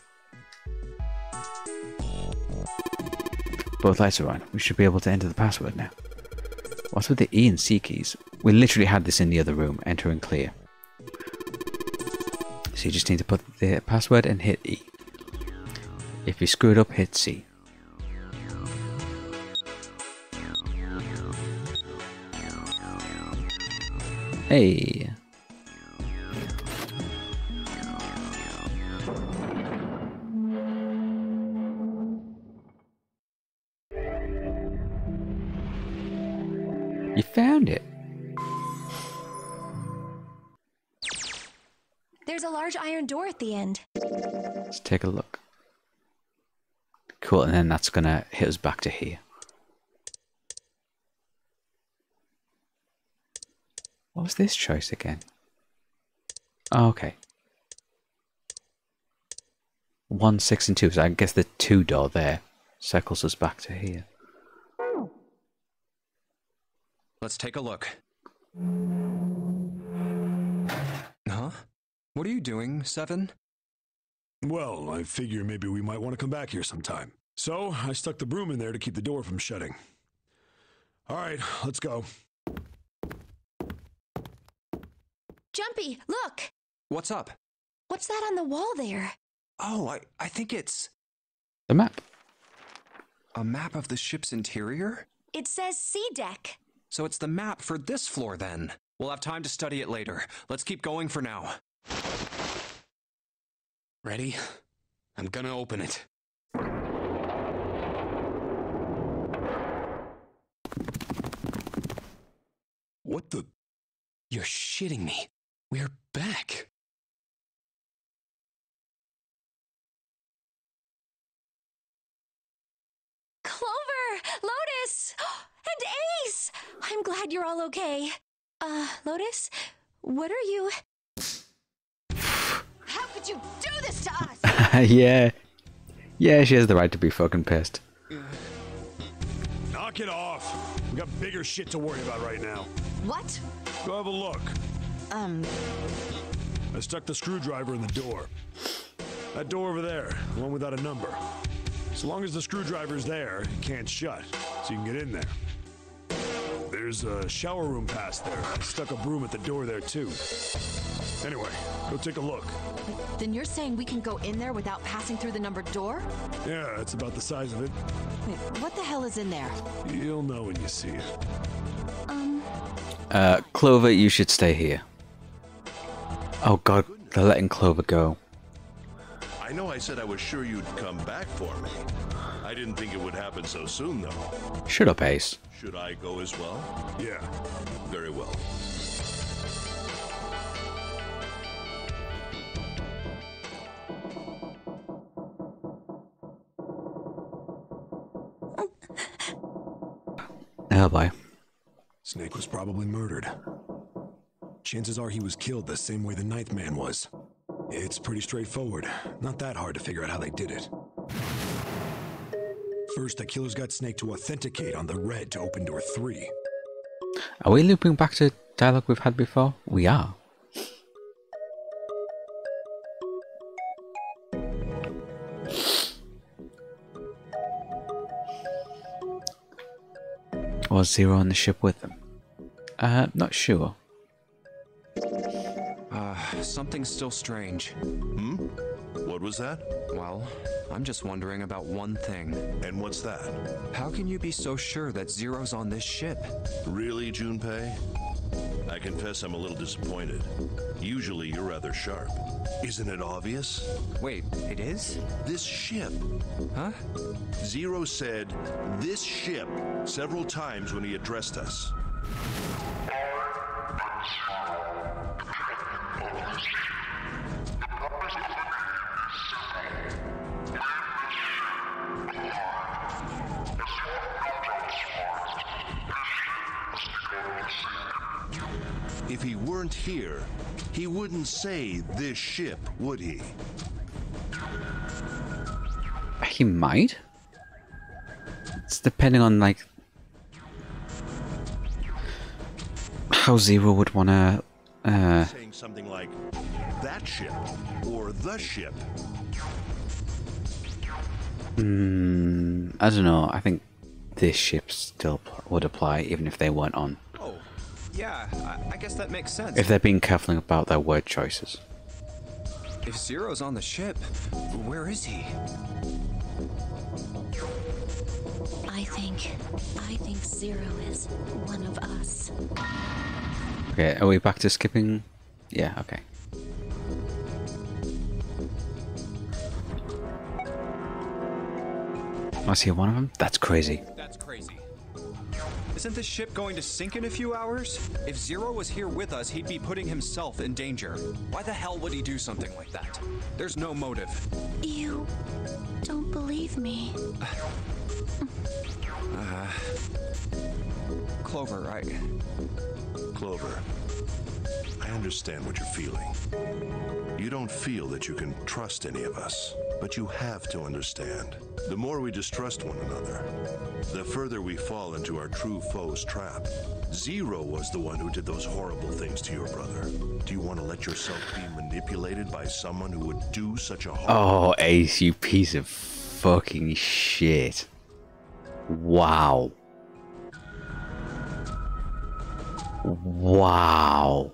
Both lights are on. We should be able to enter the password now. What's with the E and C keys? We literally had this in the other room. Enter and clear. So you just need to put the password and hit E. If you screw it up, hit C. Hey. You found it. There's a large iron door at the end. Let's take a look. Cool, and then that's gonna hit us back to here. What was this choice again? Oh, okay. 1, 6, and 2. So I guess the 2 door there circles us back to here. Let's take a look. Huh? What are you doing, Seven? Well, I figure maybe we might want to come back here sometime. So, I stuck the broom in there to keep the door from shutting. Alright, let's go. Jumpy, look! What's up? What's that on the wall there? Oh, I think it's... The map. A map of the ship's interior? It says C deck. So it's the map for this floor then. We'll have time to study it later. Let's keep going for now. Ready? I'm gonna open it. What the? You're shitting me. We're back. Clover! Lotus! And Ace! I'm glad you're all okay. Lotus? What are you... How could you do this to us? Yeah. Yeah, she has the right to be fucking pissed. Knock it off. We got bigger shit to worry about right now. What? Go have a look. I stuck the screwdriver in the door. That door over there, the one without a number. So long as the screwdriver's there, it can't shut, so you can get in there. There's a shower room past there. I stuck a broom at the door there too. Anyway, go take a look. Then you're saying we can go in there without passing through the numbered door? Yeah, it's about the size of it. Wait, what the hell is in there? You'll know when you see it. Clover, you should stay here. Oh god, they're letting Clover go. I know I said I was sure you'd come back for me. I didn't think it would happen so soon, though. Shut up, Ace. Should I go as well? Yeah. Very well. Oh boy. Snake was probably murdered. Chances are he was killed the same way the Ninth Man was. It's pretty straightforward. Not that hard to figure out how they did it. First, the killers got Snake to authenticate on the red to open door 3. Are we looping back to dialogue we've had before? We are. Was Zero on the ship with them? Not sure. Something's still strange. Hmm? What was that? Well, I'm just wondering about one thing. And what's that? How can you be so sure that Zero's on this ship? Really, Junpei? I confess I'm a little disappointed. Usually you're rather sharp. Isn't it obvious? Wait, it is? This ship. Huh? Zero said, "this ship," several times when he addressed us. If he weren't here, he wouldn't say this ship, would he? He might. It's depending on like how Zero would want to. Saying something like that ship or the ship. I don't know. I think this ship still would apply even if they weren't on. Oh, yeah, I guess that makes sense. If they're being careful about their word choices. If Zero's on the ship, where is he? I think Zero is one of us. Okay, are we back to skipping? Yeah, okay. I see one of them? That's crazy. That's crazy. Isn't this ship going to sink in a few hours? If Zero was here with us, he'd be putting himself in danger. Why the hell would he do something like that? There's no motive. You don't believe me. Clover, Clover, I understand what you're feeling. You don't feel that you can trust any of us, but you have to understand. The more we distrust one another, the further we fall into our true foe's trap. Zero was the one who did those horrible things to your brother. Do you want to let yourself be manipulated by someone who would do such a horrible... Oh, Ace, you piece of fucking shit. Wow. Wow.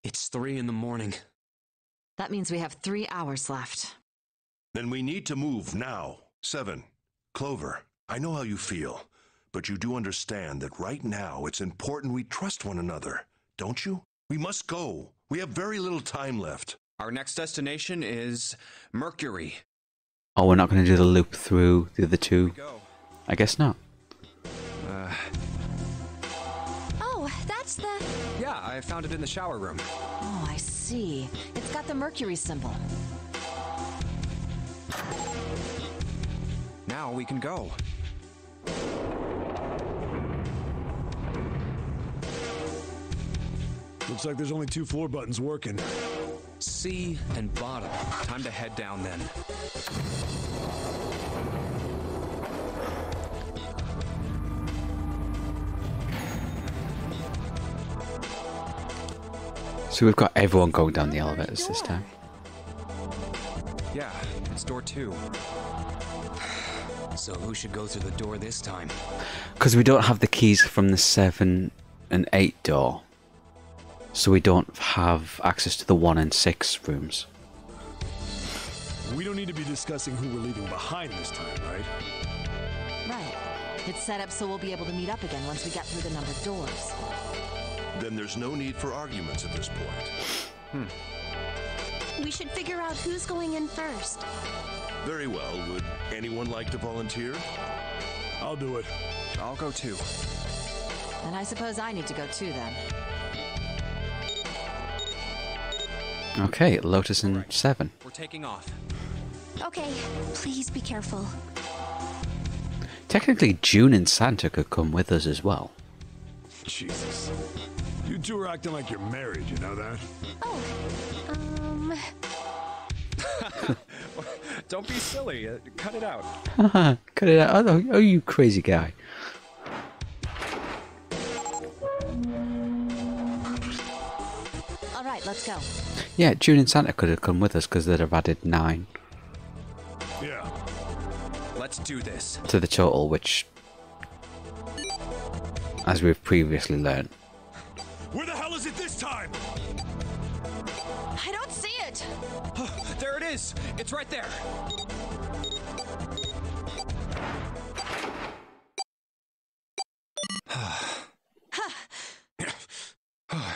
It's 3 in the morning. That means we have 3 hours left. Then we need to move now. 7. Clover, I know how you feel, but you do understand that right now it's important we trust one another, don't you? We must go. We have very little time left. Our next destination is Mercury. Oh, we're not going to do the loop through the other two? Go. I guess not. Oh, that's the... Yeah, I found it in the shower room. Oh, I see. It's got the Mercury symbol. Now we can go. Looks like there's only 2 floor buttons working. C and bottom. Time to head down then. So we've got everyone going down the elevators this time. Yeah, it's door 2. So who should go through the door this time? Because we don't have the keys from the 7 and 8 door. So we don't have access to the 1 and 6 rooms. We don't need to be discussing who we're leaving behind this time, right? Right. It's set up so we'll be able to meet up again once we get through the numbered doors. Then there's no need for arguments at this point. We should figure out who's going in first. Very well. Would anyone like to volunteer? I'll do it. I'll go too. And I suppose I need to go too then. Okay, Lotus and 7. We're taking off. Okay, please be careful. Technically, June and Santa could come with us as well. Jesus. You two are acting like you're married, you know that? Oh, Don't be silly. Cut it out. Cut it out. Oh, you crazy guy. All right, let's go. Yeah, June and Santa could have come with us because they'd have added 9 Yeah. Let's do this. to the total, which, as we've previously learned. Where the hell is it this time? I don't see it! There it is! It's right there!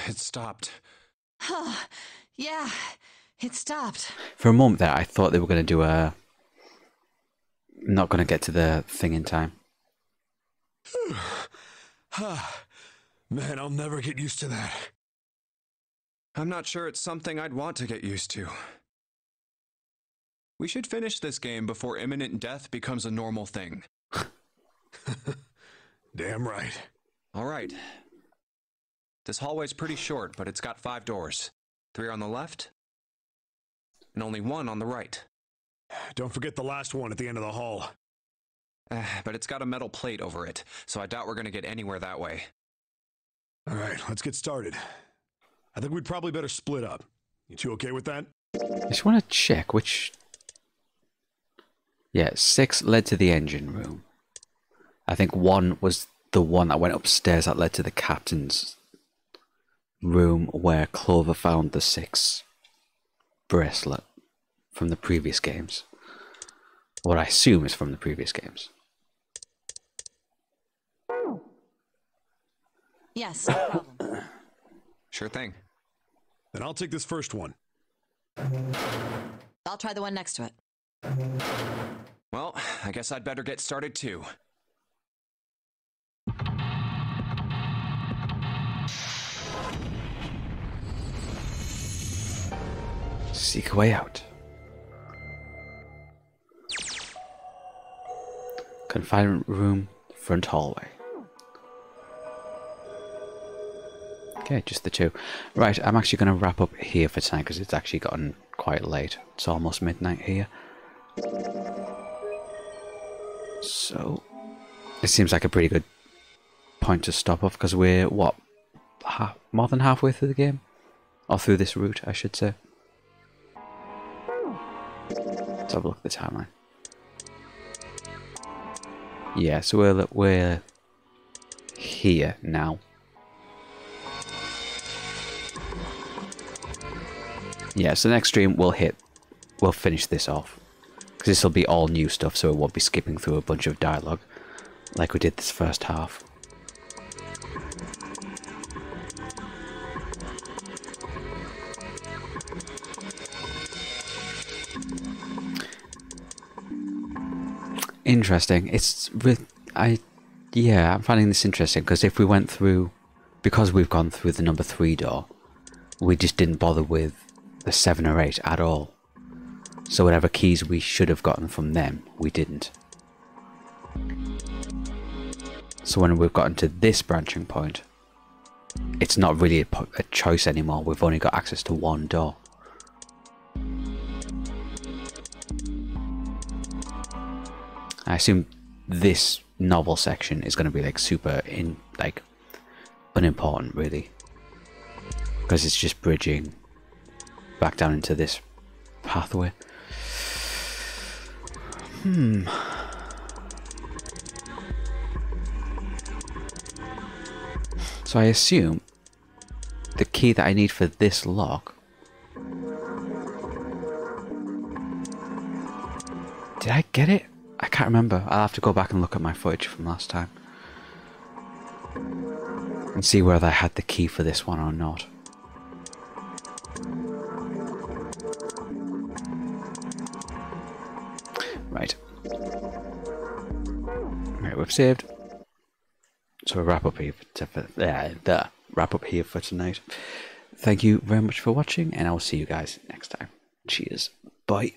It stopped. Yeah, it stopped. For a moment there, I thought they were going to do a... Not going to get to the thing in time. Man, I'll never get used to that. I'm not sure it's something I'd want to get used to. We should finish this game before imminent death becomes a normal thing. Damn right. All right. This hallway's pretty short, but it's got 5 doors. 3 on the left, and only 1 on the right. Don't forget the last one at the end of the hall. But it's got a metal plate over it, so I doubt we're gonna get anywhere that way. All right, let's get started. I think we'd probably better split up. You two okay with that? I just want to check which... Yeah, 6 led to the engine room. I think 1 was the one that went upstairs that led to the captain's room where Clover found the 6 bracelet from the previous games. What I assume is from the previous games. Yes, no problem. Sure thing. Then I'll take this first one. I'll try the one next to it. Well, I guess I'd better get started too. Seek a way out. Confinement room, front hallway. Okay, just the 2. Right, I'm actually going to wrap up here for tonight because it's actually gotten quite late. It's almost midnight here. So, it seems like a pretty good point to stop off because we're, what, more than halfway through the game? Or through this route, I should say. Let's have a look at the timeline. Yeah, so we're here now. Yeah, so the next stream we'll finish this off. Because this will be all new stuff, so it won't be skipping through a bunch of dialogue like we did this first half. Interesting. I'm finding this interesting because if we went through, because we've gone through the number 3 door, we just didn't bother with the 7 or 8 at all. So whatever keys we should have gotten from them, we didn't. So when we've gotten to this branching point, it's not really a choice anymore. We've only got access to 1 door. I assume this novel section is going to be like super unimportant really, because it's just bridging back down into this pathway. So I assume the key that I need for this lock... Did I get it? I can't remember. I'll have to go back and look at my footage from last time and see whether I had the key for this one or not. Right. Right, we've saved. So we'll wrap up here wrap up here for tonight. Thank you very much for watching, and I will see you guys next time. Cheers. Bye.